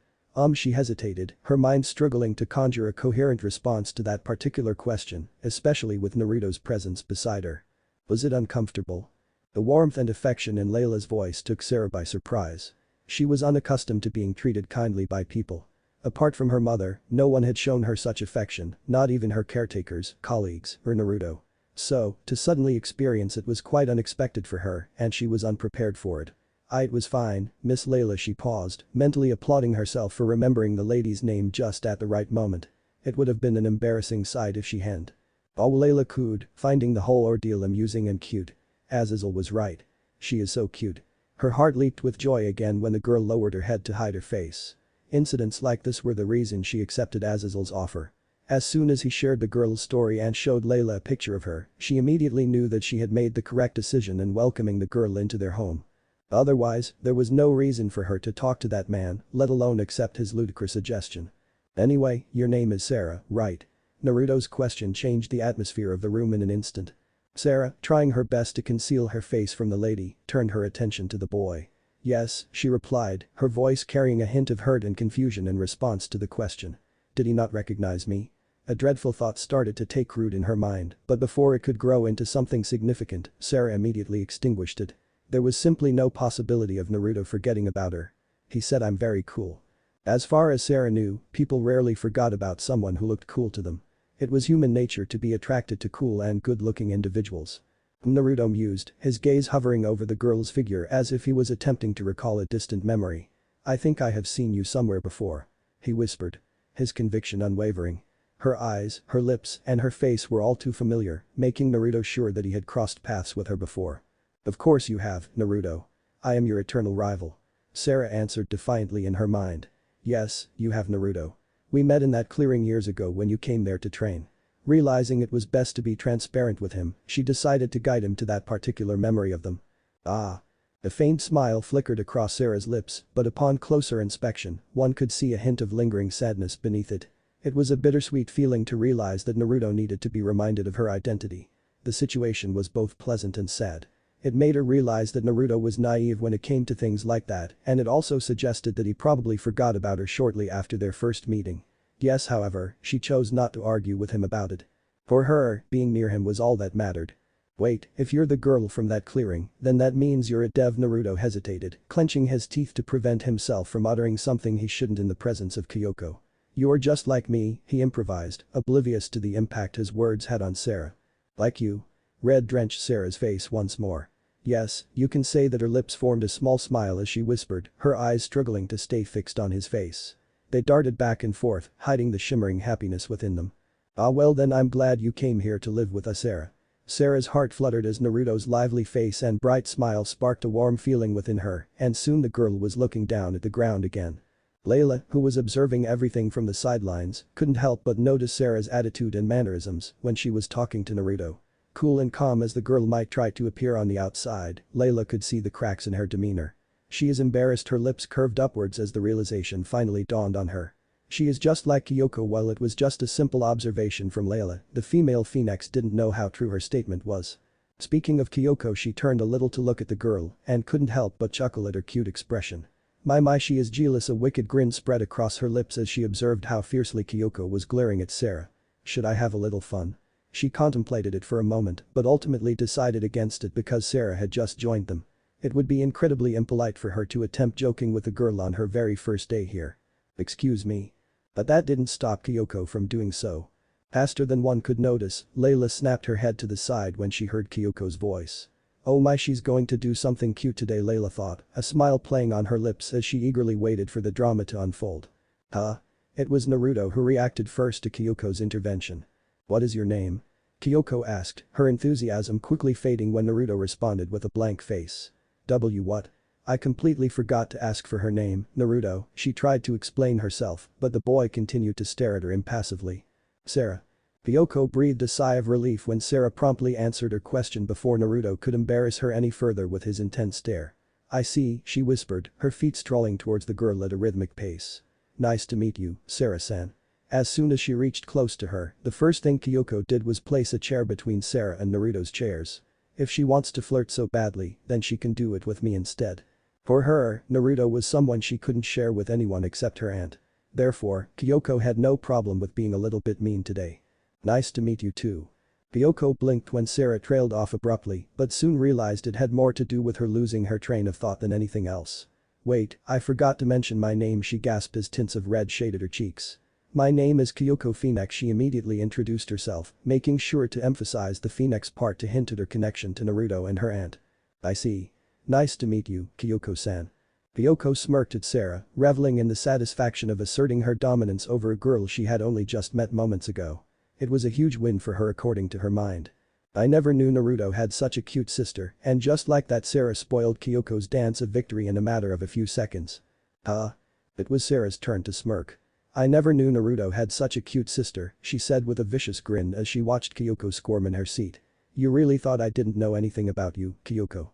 Speaker 1: She hesitated, her mind struggling to conjure a coherent response to that particular question, especially with Naruto's presence beside her. Was it uncomfortable? The warmth and affection in Layla's voice took Sarah by surprise. She was unaccustomed to being treated kindly by people. Apart from her mother, no one had shown her such affection, not even her caretakers, colleagues, or Naruto. So, to suddenly experience it was quite unexpected for her, and she was unprepared for it. It was fine, Miss Layla. She paused, mentally applauding herself for remembering the lady's name just at the right moment. It would have been an embarrassing sight if she hadn't. Oh, Layla cooed, finding the whole ordeal amusing and cute. Azazel was right. She is so cute. Her heart leaped with joy again when the girl lowered her head to hide her face. Incidents like this were the reason she accepted Azazel's offer. As soon as he shared the girl's story and showed Layla a picture of her, she immediately knew that she had made the correct decision in welcoming the girl into their home. Otherwise, there was no reason for her to talk to that man, let alone accept his ludicrous suggestion. Anyway, your name is Sarah, right? Naruto's question changed the atmosphere of the room in an instant. Sarah, trying her best to conceal her face from the lady, turned her attention to the boy. Yes, she replied, her voice carrying a hint of hurt and confusion in response to the question. Did he not recognize me? A dreadful thought started to take root in her mind, but before it could grow into something significant, Sarah immediately extinguished it. There was simply no possibility of Naruto forgetting about her. He said, I'm very cool. As far as Sarah knew, people rarely forgot about someone who looked cool to them. It was human nature to be attracted to cool and good-looking individuals. Naruto mused, his gaze hovering over the girl's figure as if he was attempting to recall a distant memory. I think I have seen you somewhere before. He whispered. His conviction unwavering. Her eyes, her lips, and her face were all too familiar, making Naruto sure that he had crossed paths with her before. Of course you have, Naruto. I am your eternal rival. Sarah answered defiantly in her mind. Yes, you have, Naruto. We met in that clearing years ago when you came there to train. Realizing it was best to be transparent with him, she decided to guide him to that particular memory of them. Ah. A faint smile flickered across Sarah's lips, but upon closer inspection, one could see a hint of lingering sadness beneath it. It was a bittersweet feeling to realize that Naruto needed to be reminded of her identity. The situation was both pleasant and sad. It made her realize that Naruto was naive when it came to things like that, and it also suggested that he probably forgot about her shortly after their first meeting. Yes, however, she chose not to argue with him about it. For her, being near him was all that mattered. Wait, if you're the girl from that clearing, then that means you're a dev. Naruto hesitated, clenching his teeth to prevent himself from uttering something he shouldn't in the presence of Kyoko. You're just like me, he improvised, oblivious to the impact his words had on Sarah. Like you? Red drenched Sarah's face once more. Yes, you can say that. Her lips formed a small smile as she whispered, her eyes struggling to stay fixed on his face. They darted back and forth, hiding the shimmering happiness within them. Ah well then, I'm glad you came here to live with us, Sarah. Sarah's heart fluttered as Naruto's lively face and bright smile sparked a warm feeling within her, and soon the girl was looking down at the ground again. Layla, who was observing everything from the sidelines, couldn't help but notice Sarah's attitude and mannerisms when she was talking to Naruto. Cool and calm as the girl might try to appear on the outside, Layla could see the cracks in her demeanor. She is embarrassed. Her lips curved upwards as the realization finally dawned on her. She is just like Kyoko. While it was just a simple observation from Layla, the female phoenix didn't know how true her statement was. Speaking of Kyoko, she turned a little to look at the girl and couldn't help but chuckle at her cute expression. My she is jealous. A wicked grin spread across her lips as she observed how fiercely Kyoko was glaring at Sarah. Should I have a little fun? She contemplated it for a moment but ultimately decided against it because Sarah had just joined them. It would be incredibly impolite for her to attempt joking with a girl on her very first day here. Excuse me. But that didn't stop Kyoko from doing so. Faster than one could notice, Layla snapped her head to the side when she heard Kyoko's voice. Oh my, she's going to do something cute today, Layla thought, a smile playing on her lips as she eagerly waited for the drama to unfold. Huh? It was Naruto who reacted first to Kyoko's intervention. What is your name? Kyoko asked, her enthusiasm quickly fading when Naruto responded with a blank face. What? I completely forgot to ask for her name, Naruto. She tried to explain herself, but the boy continued to stare at her impassively. Sarah. Kyoko breathed a sigh of relief when Sarah promptly answered her question before Naruto could embarrass her any further with his intense stare. I see, she whispered, her feet strolling towards the girl at a rhythmic pace. Nice to meet you, Sarah-san. As soon as she reached close to her, the first thing Kyoko did was place a chair between Sarah and Naruto's chairs. If she wants to flirt so badly, then she can do it with me instead. For her, Naruto was someone she couldn't share with anyone except her aunt. Therefore, Kyoko had no problem with being a little bit mean today. Nice to meet you too. Kyoko blinked when Sarah trailed off abruptly, but soon realized it had more to do with her losing her train of thought than anything else. Wait, I forgot to mention my name, she gasped as tints of red shaded her cheeks. My name is Kyoko Phoenix. She immediately introduced herself, making sure to emphasize the Phoenix part to hint at her connection to Naruto and her aunt. I see. Nice to meet you, Kyoko-san. Kyoko smirked at Sarah, reveling in the satisfaction of asserting her dominance over a girl she had only just met moments ago. It was a huge win for her according to her mind. I never knew Naruto had such a cute sister, and just like that Sarah spoiled Kyoko's dance of victory in a matter of a few seconds. It was Sarah's turn to smirk. I never knew Naruto had such a cute sister, she said with a vicious grin as she watched Kyoko squirm in her seat. You really thought I didn't know anything about you, Kyoko?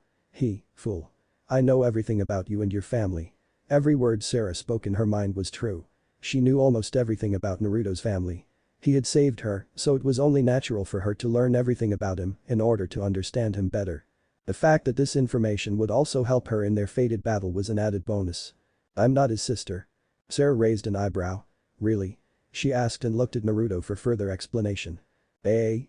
Speaker 1: Fool. I know everything about you and your family. Every word Sarah spoke in her mind was true. She knew almost everything about Naruto's family. He had saved her, so it was only natural for her to learn everything about him in order to understand him better. The fact that this information would also help her in their fated battle was an added bonus. I'm not his sister. Sarah raised an eyebrow. Really? She asked and looked at Naruto for further explanation.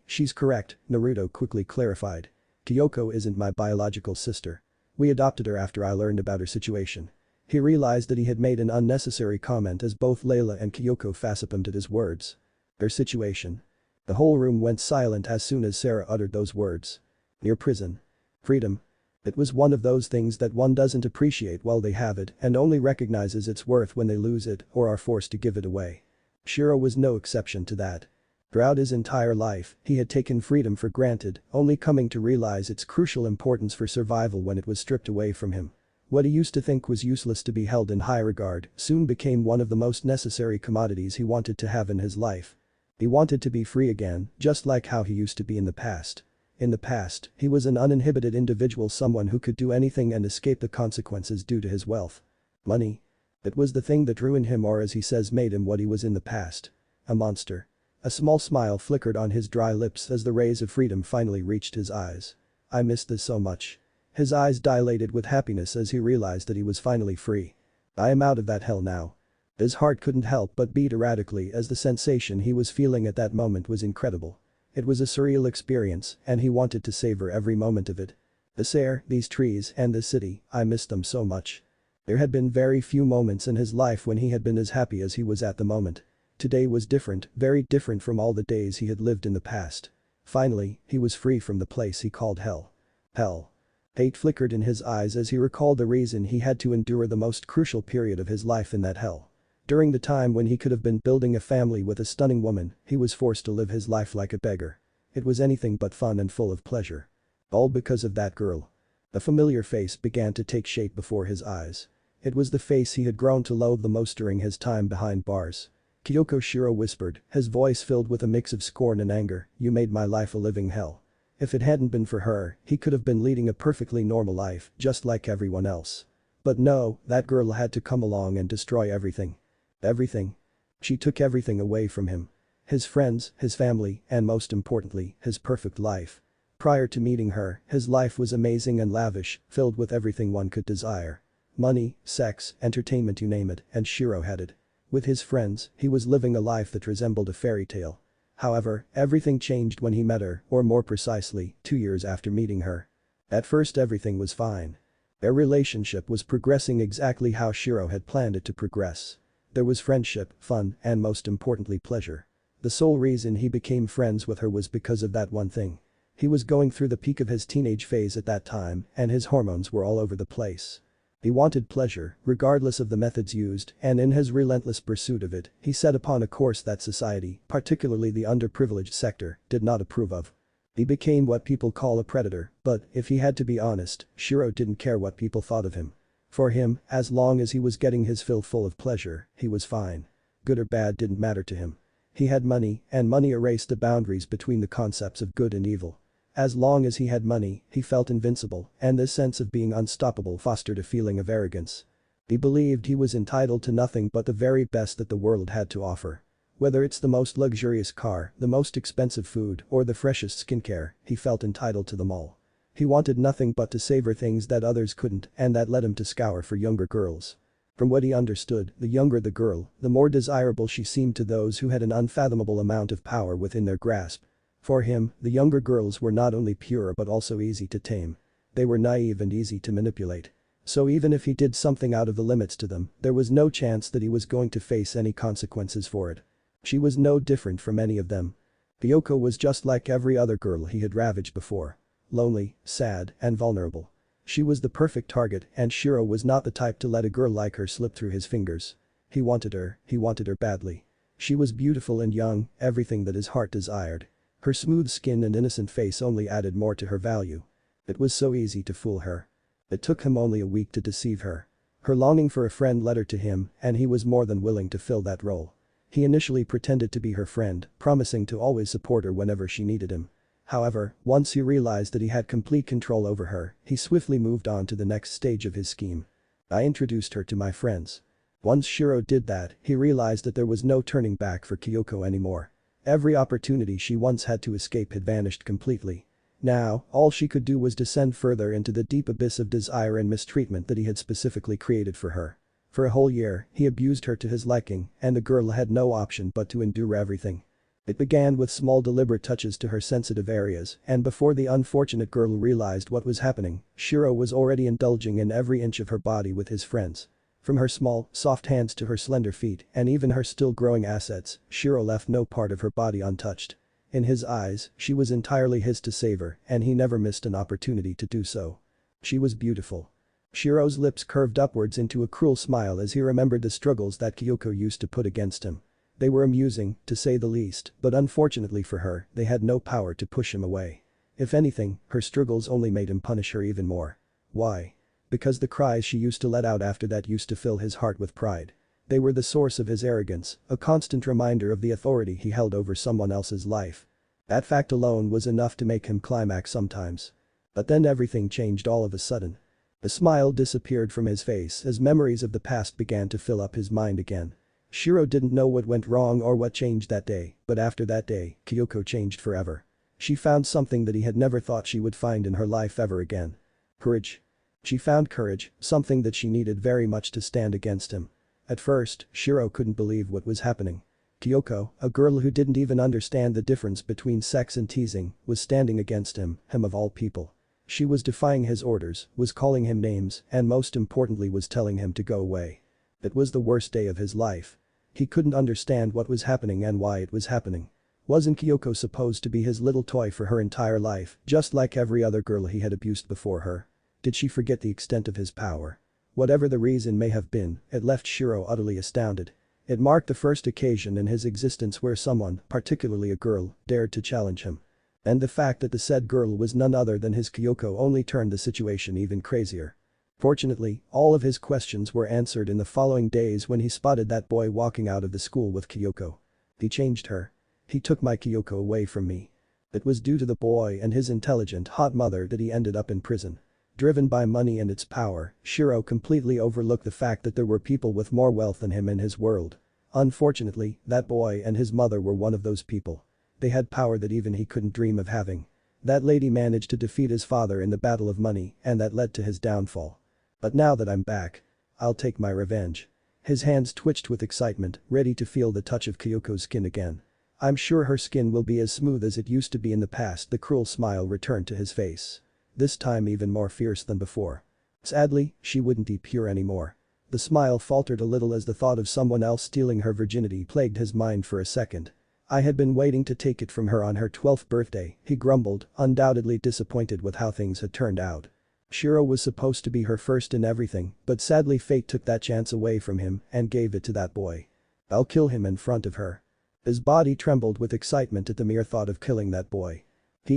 Speaker 1: She's correct, Naruto quickly clarified. Kyoko isn't my biological sister. We adopted her after I learned about her situation. He realized that he had made an unnecessary comment as both Layla and Kyoko facepalmed at his words. Her situation. The whole room went silent as soon as Sarah uttered those words. Near prison. Freedom. It was one of those things that one doesn't appreciate while they have it and only recognizes its worth when they lose it or are forced to give it away. Shiro was no exception to that. Throughout his entire life, he had taken freedom for granted, only coming to realize its crucial importance for survival when it was stripped away from him. What he used to think was useless to be held in high regard soon became one of the most necessary commodities he wanted to have in his life. He wanted to be free again, just like how he used to be in the past. In the past, he was an uninhibited individual, someone who could do anything and escape the consequences due to his wealth. Money. It was the thing that ruined him, or as he says, made him what he was in the past. A monster. A small smile flickered on his dry lips as the rays of freedom finally reached his eyes. I missed this so much. His eyes dilated with happiness as he realized that he was finally free. I am out of that hell now. His heart couldn't help but beat erratically as the sensation he was feeling at that moment was incredible. It was a surreal experience and he wanted to savor every moment of it. This air, these trees, and this city, I missed them so much. There had been very few moments in his life when he had been as happy as he was at the moment. Today was different, very different from all the days he had lived in the past. Finally, he was free from the place he called hell. Hell. Hate flickered in his eyes as he recalled the reason he had to endure the most crucial period of his life in that hell. During the time when he could have been building a family with a stunning woman, he was forced to live his life like a beggar. It was anything but fun and full of pleasure. All because of that girl. A familiar face began to take shape before his eyes. It was the face he had grown to loathe the most during his time behind bars. Kyoko, Shiro whispered, his voice filled with a mix of scorn and anger, you made my life a living hell. If it hadn't been for her, he could have been leading a perfectly normal life, just like everyone else. But no, that girl had to come along and destroy everything. Everything. She took everything away from him. His friends, his family, and most importantly, his perfect life. Prior to meeting her, his life was amazing and lavish, filled with everything one could desire. Money, sex, entertainment, you name it, and Shiro had it. With his friends, he was living a life that resembled a fairy tale. However, everything changed when he met her, or more precisely, 2 years after meeting her. At first everything was fine. Their relationship was progressing exactly how Shiro had planned it to progress. There was friendship, fun, and most importantly pleasure. The sole reason he became friends with her was because of that one thing. He was going through the peak of his teenage phase at that time, and his hormones were all over the place. He wanted pleasure, regardless of the methods used, and in his relentless pursuit of it, he set upon a course that society, particularly the underprivileged sector, did not approve of. He became what people call a predator, but, if he had to be honest, Shiro didn't care what people thought of him. For him, as long as he was getting his fill full of pleasure, he was fine. Good or bad didn't matter to him. He had money, and money erased the boundaries between the concepts of good and evil. As long as he had money, he felt invincible, and this sense of being unstoppable fostered a feeling of arrogance. He believed he was entitled to nothing but the very best that the world had to offer. Whether it's the most luxurious car, the most expensive food, or the freshest skincare, he felt entitled to them all. He wanted nothing but to savor things that others couldn't, and that led him to scour for younger girls. From what he understood, the younger the girl, the more desirable she seemed to those who had an unfathomable amount of power within their grasp. For him, the younger girls were not only pure but also easy to tame. They were naive and easy to manipulate. So even if he did something out of the limits to them, there was no chance that he was going to face any consequences for it. She was no different from any of them. Kyoko was just like every other girl he had ravaged before. Lonely, sad, and vulnerable. She was the perfect target, and Shiro was not the type to let a girl like her slip through his fingers. He wanted her badly. She was beautiful and young, everything that his heart desired. Her smooth skin and innocent face only added more to her value. It was so easy to fool her. It took him only a week to deceive her. Her longing for a friend led her to him, and he was more than willing to fill that role. He initially pretended to be her friend, promising to always support her whenever she needed him. However, once he realized that he had complete control over her, he swiftly moved on to the next stage of his scheme. I introduced her to my friends. Once Shiro did that, he realized that there was no turning back for Kyoko anymore. Every opportunity she once had to escape had vanished completely. Now, all she could do was descend further into the deep abyss of desire and mistreatment that he had specifically created for her. For a whole year, he abused her to his liking, and the girl had no option but to endure everything. It began with small deliberate touches to her sensitive areas, and before the unfortunate girl realized what was happening, Shiro was already indulging in every inch of her body with his friends. From her small, soft hands to her slender feet, and even her still growing assets, Shiro left no part of her body untouched. In his eyes, she was entirely his to savor, and he never missed an opportunity to do so. She was beautiful. Shiro's lips curved upwards into a cruel smile as he remembered the struggles that Kyoko used to put against him. They were amusing, to say the least, but unfortunately for her, they had no power to push him away. If anything, her struggles only made him punish her even more. Why? Because the cries she used to let out after that used to fill his heart with pride. They were the source of his arrogance, a constant reminder of the authority he held over someone else's life. That fact alone was enough to make him climax sometimes. But then everything changed all of a sudden. The smile disappeared from his face as memories of the past began to fill up his mind again. Shiro didn't know what went wrong or what changed that day, but after that day, Kyoko changed forever. She found something that he had never thought she would find in her life ever again. Courage. She found courage, something that she needed very much to stand against him. At first, Shiro couldn't believe what was happening. Kyoko, a girl who didn't even understand the difference between sex and teasing, was standing against him of all people. She was defying his orders, was calling him names, and most importantly was telling him to go away. It was the worst day of his life. He couldn't understand what was happening and why it was happening. Wasn't Kyoko supposed to be his little toy for her entire life, just like every other girl he had abused before her? Did she forget the extent of his power? Whatever the reason may have been, it left Shiro utterly astounded. It marked the first occasion in his existence where someone, particularly a girl, dared to challenge him. And the fact that the said girl was none other than his Kyoko only turned the situation even crazier. Fortunately, all of his questions were answered in the following days when he spotted that boy walking out of the school with Kyoko. He changed her. He took my Kyoko away from me. It was due to the boy and his intelligent hot mother that he ended up in prison. Driven by money and its power, Shiro completely overlooked the fact that there were people with more wealth than him in his world. Unfortunately, that boy and his mother were one of those people. They had power that even he couldn't dream of having. That lady managed to defeat his father in the battle of money, and that led to his downfall. But now that I'm back, I'll take my revenge. His hands twitched with excitement, ready to feel the touch of Kyoko's skin again. I'm sure her skin will be as smooth as it used to be in the past. The cruel smile returned to his face. This time even more fierce than before. Sadly, she wouldn't be pure anymore. The smile faltered a little as the thought of someone else stealing her virginity plagued his mind for a second. I had been waiting to take it from her on her 12th birthday, he grumbled, undoubtedly disappointed with how things had turned out. Shiro was supposed to be her first in everything, but sadly fate took that chance away from him and gave it to that boy. I'll kill him in front of her. His body trembled with excitement at the mere thought of killing that boy.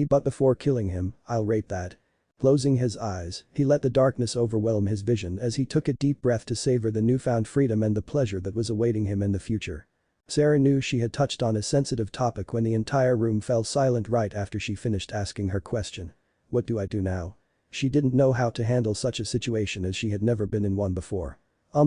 Speaker 1: But before killing him, I'll rape that. Closing his eyes, he let the darkness overwhelm his vision as he took a deep breath to savor the newfound freedom and the pleasure that was awaiting him in the future. Sarah knew she had touched on a sensitive topic when the entire room fell silent right after she finished asking her question. What do I do now? She didn't know how to handle such a situation as she had never been in one before.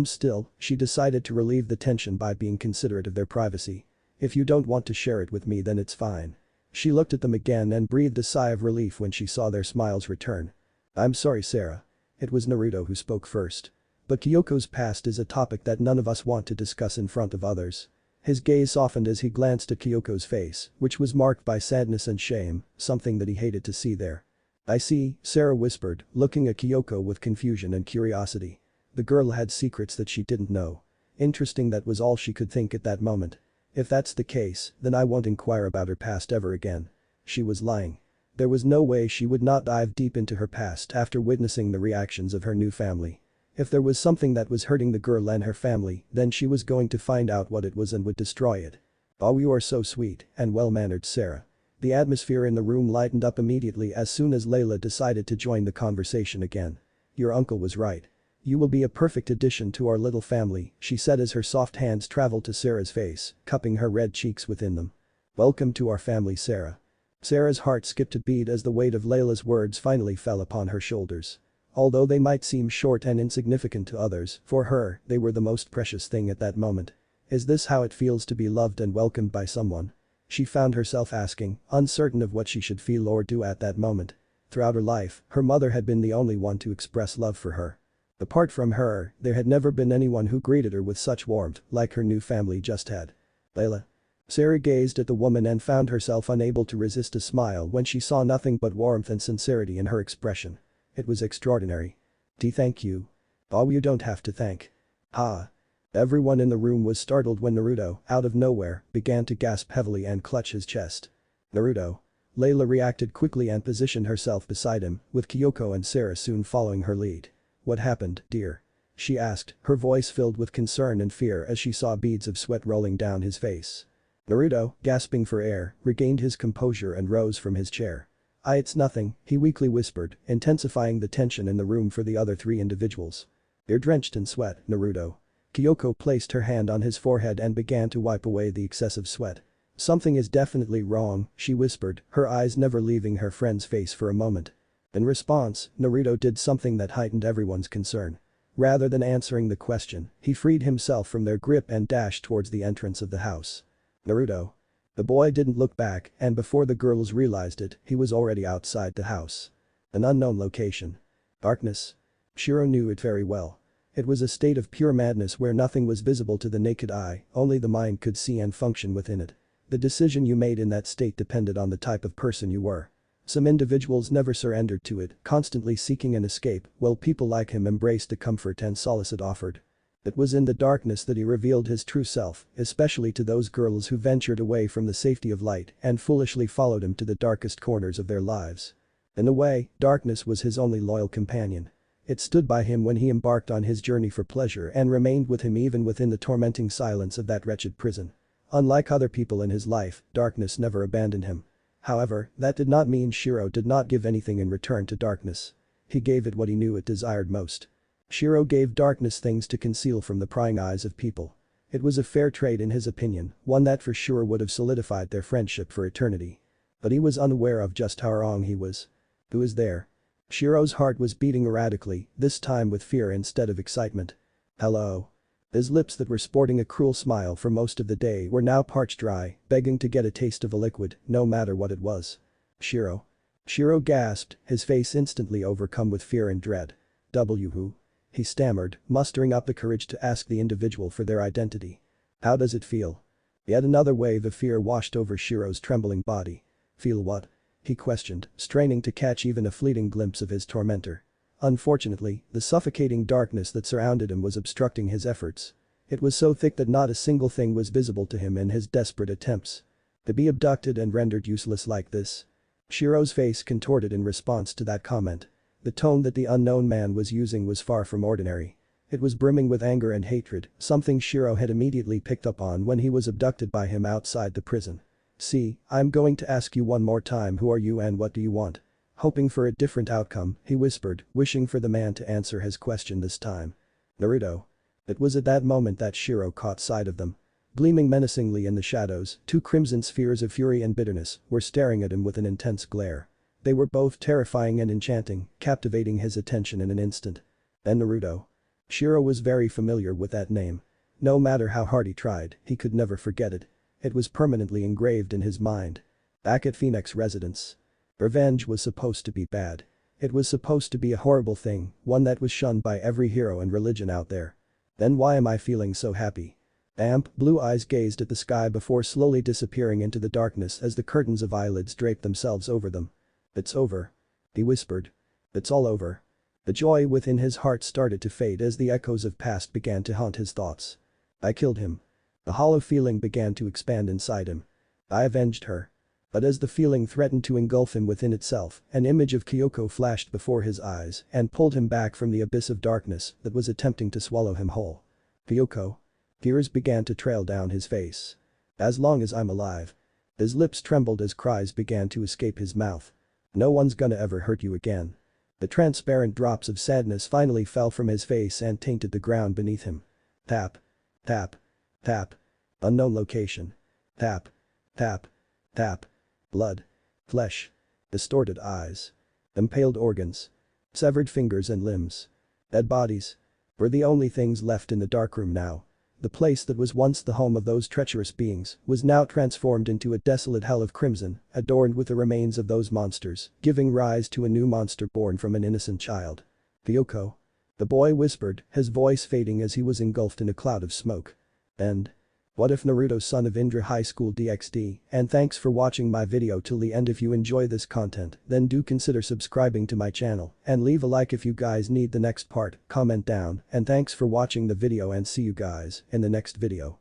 Speaker 1: Still, she decided to relieve the tension by being considerate of their privacy. If you don't want to share it with me then it's fine. She looked at them again and breathed a sigh of relief when she saw their smiles return. I'm sorry Sarah. It was Naruto who spoke first. But Kyoko's past is a topic that none of us want to discuss in front of others. His gaze softened as he glanced at Kyoko's face, which was marked by sadness and shame, something that he hated to see there. I see, Sarah whispered, looking at Kyoko with confusion and curiosity. The girl had secrets that she didn't know. Interesting, that was all she could think at that moment. If that's the case, then I won't inquire about her past ever again. She was lying. There was no way she would not dive deep into her past after witnessing the reactions of her new family. If there was something that was hurting the girl and her family, then she was going to find out what it was and would destroy it. Oh, you are so sweet and well-mannered, Sarah. The atmosphere in the room lightened up immediately as soon as Layla decided to join the conversation again. Your uncle was right. You will be a perfect addition to our little family, she said as her soft hands traveled to Sarah's face, cupping her red cheeks within them. Welcome to our family, Sarah. Sarah's heart skipped a beat as the weight of Layla's words finally fell upon her shoulders. Although they might seem short and insignificant to others, for her, they were the most precious thing at that moment. Is this how it feels to be loved and welcomed by someone? She found herself asking, uncertain of what she should feel or do at that moment. Throughout her life, her mother had been the only one to express love for her. Apart from her, there had never been anyone who greeted her with such warmth like her new family just had. Layla. Sarah gazed at the woman and found herself unable to resist a smile when she saw nothing but warmth and sincerity in her expression. It was extraordinary. Thank you. Oh, you don't have to thank. Ha. Everyone in the room was startled when Naruto, out of nowhere, began to gasp heavily and clutch his chest. Naruto. Layla reacted quickly and positioned herself beside him, with Kyoko and Sarah soon following her lead. What happened, dear? She asked, her voice filled with concern and fear as she saw beads of sweat rolling down his face. Naruto, gasping for air, regained his composure and rose from his chair. It's nothing, he weakly whispered, intensifying the tension in the room for the other three individuals. You're drenched in sweat, Naruto. Kyoko placed her hand on his forehead and began to wipe away the excessive sweat. Something is definitely wrong, she whispered, her eyes never leaving her friend's face for a moment. In response, Naruto did something that heightened everyone's concern. Rather than answering the question, he freed himself from their grip and dashed towards the entrance of the house. Naruto. The boy didn't look back, and before the girls realized it, he was already outside the house. An unknown location. Darkness. Shiro knew it very well. It was a state of pure madness where nothing was visible to the naked eye, only the mind could see and function within it. The decision you made in that state depended on the type of person you were. Some individuals never surrendered to it, constantly seeking an escape, while people like him embraced the comfort and solace it offered. It was in the darkness that he revealed his true self, especially to those girls who ventured away from the safety of light and foolishly followed him to the darkest corners of their lives. In a way, darkness was his only loyal companion. It stood by him when he embarked on his journey for pleasure and remained with him even within the tormenting silence of that wretched prison. Unlike other people in his life, darkness never abandoned him. However, that did not mean Shiro did not give anything in return to darkness. He gave it what he knew it desired most. Shiro gave darkness things to conceal from the prying eyes of people. It was a fair trade in his opinion, one that for sure would have solidified their friendship for eternity. But he was unaware of just how wrong he was. Who is there? Shiro's heart was beating erratically, this time with fear instead of excitement. Hello. His lips that were sporting a cruel smile for most of the day were now parched dry, begging to get a taste of a liquid, no matter what it was. Shiro. Shiro gasped, his face instantly overcome with fear and dread. Who? He stammered, mustering up the courage to ask the individual for their identity. How does it feel? Yet another wave of fear washed over Shiro's trembling body. Feel what? He questioned, straining to catch even a fleeting glimpse of his tormentor. Unfortunately, the suffocating darkness that surrounded him was obstructing his efforts. It was so thick that not a single thing was visible to him in his desperate attempts. To be abducted and rendered useless like this. Shiro's face contorted in response to that comment. The tone that the unknown man was using was far from ordinary. It was brimming with anger and hatred, something Shiro had immediately picked up on when he was abducted by him outside the prison. See, I'm going to ask you one more time, who are you and what do you want? Hoping for a different outcome, he whispered, wishing for the man to answer his question this time. Naruto. It was at that moment that Shiro caught sight of them. Gleaming menacingly in the shadows, two crimson spheres of fury and bitterness were staring at him with an intense glare. They were both terrifying and enchanting, captivating his attention in an instant. Then Naruto. Shiro was very familiar with that name. No matter how hard he tried, he could never forget it. It was permanently engraved in his mind. Back at Phoenix residence. Revenge was supposed to be bad. It was supposed to be a horrible thing, one that was shunned by every hero and religion out there. Then why am I feeling so happy? Amp blue eyes gazed at the sky before slowly disappearing into the darkness as the curtains of eyelids draped themselves over them. It's over. He whispered. It's all over. The joy within his heart started to fade as the echoes of past began to haunt his thoughts. I killed him. The hollow feeling began to expand inside him. I avenged her. But as the feeling threatened to engulf him within itself, an image of Kyoko flashed before his eyes and pulled him back from the abyss of darkness that was attempting to swallow him whole. Kyoko. Tears began to trail down his face. As long as I'm alive. His lips trembled as cries began to escape his mouth. No one's gonna ever hurt you again. The transparent drops of sadness finally fell from his face and tainted the ground beneath him. Tap. Tap. Tap. Unknown location. Tap. Tap. Tap. Blood. Flesh. Distorted eyes. Impaled organs. Severed fingers and limbs. Dead bodies. Were the only things left in the darkroom now. The place that was once the home of those treacherous beings was now transformed into a desolate hell of crimson, adorned with the remains of those monsters, giving rise to a new monster born from an innocent child. Ryoko. The boy whispered, his voice fading as he was engulfed in a cloud of smoke. And what if Naruto son of Indra High School DxD, and thanks for watching my video till the end. If you enjoy this content, then do consider subscribing to my channel and leave a like if you guys need the next part, comment down, and thanks for watching the video and see you guys in the next video.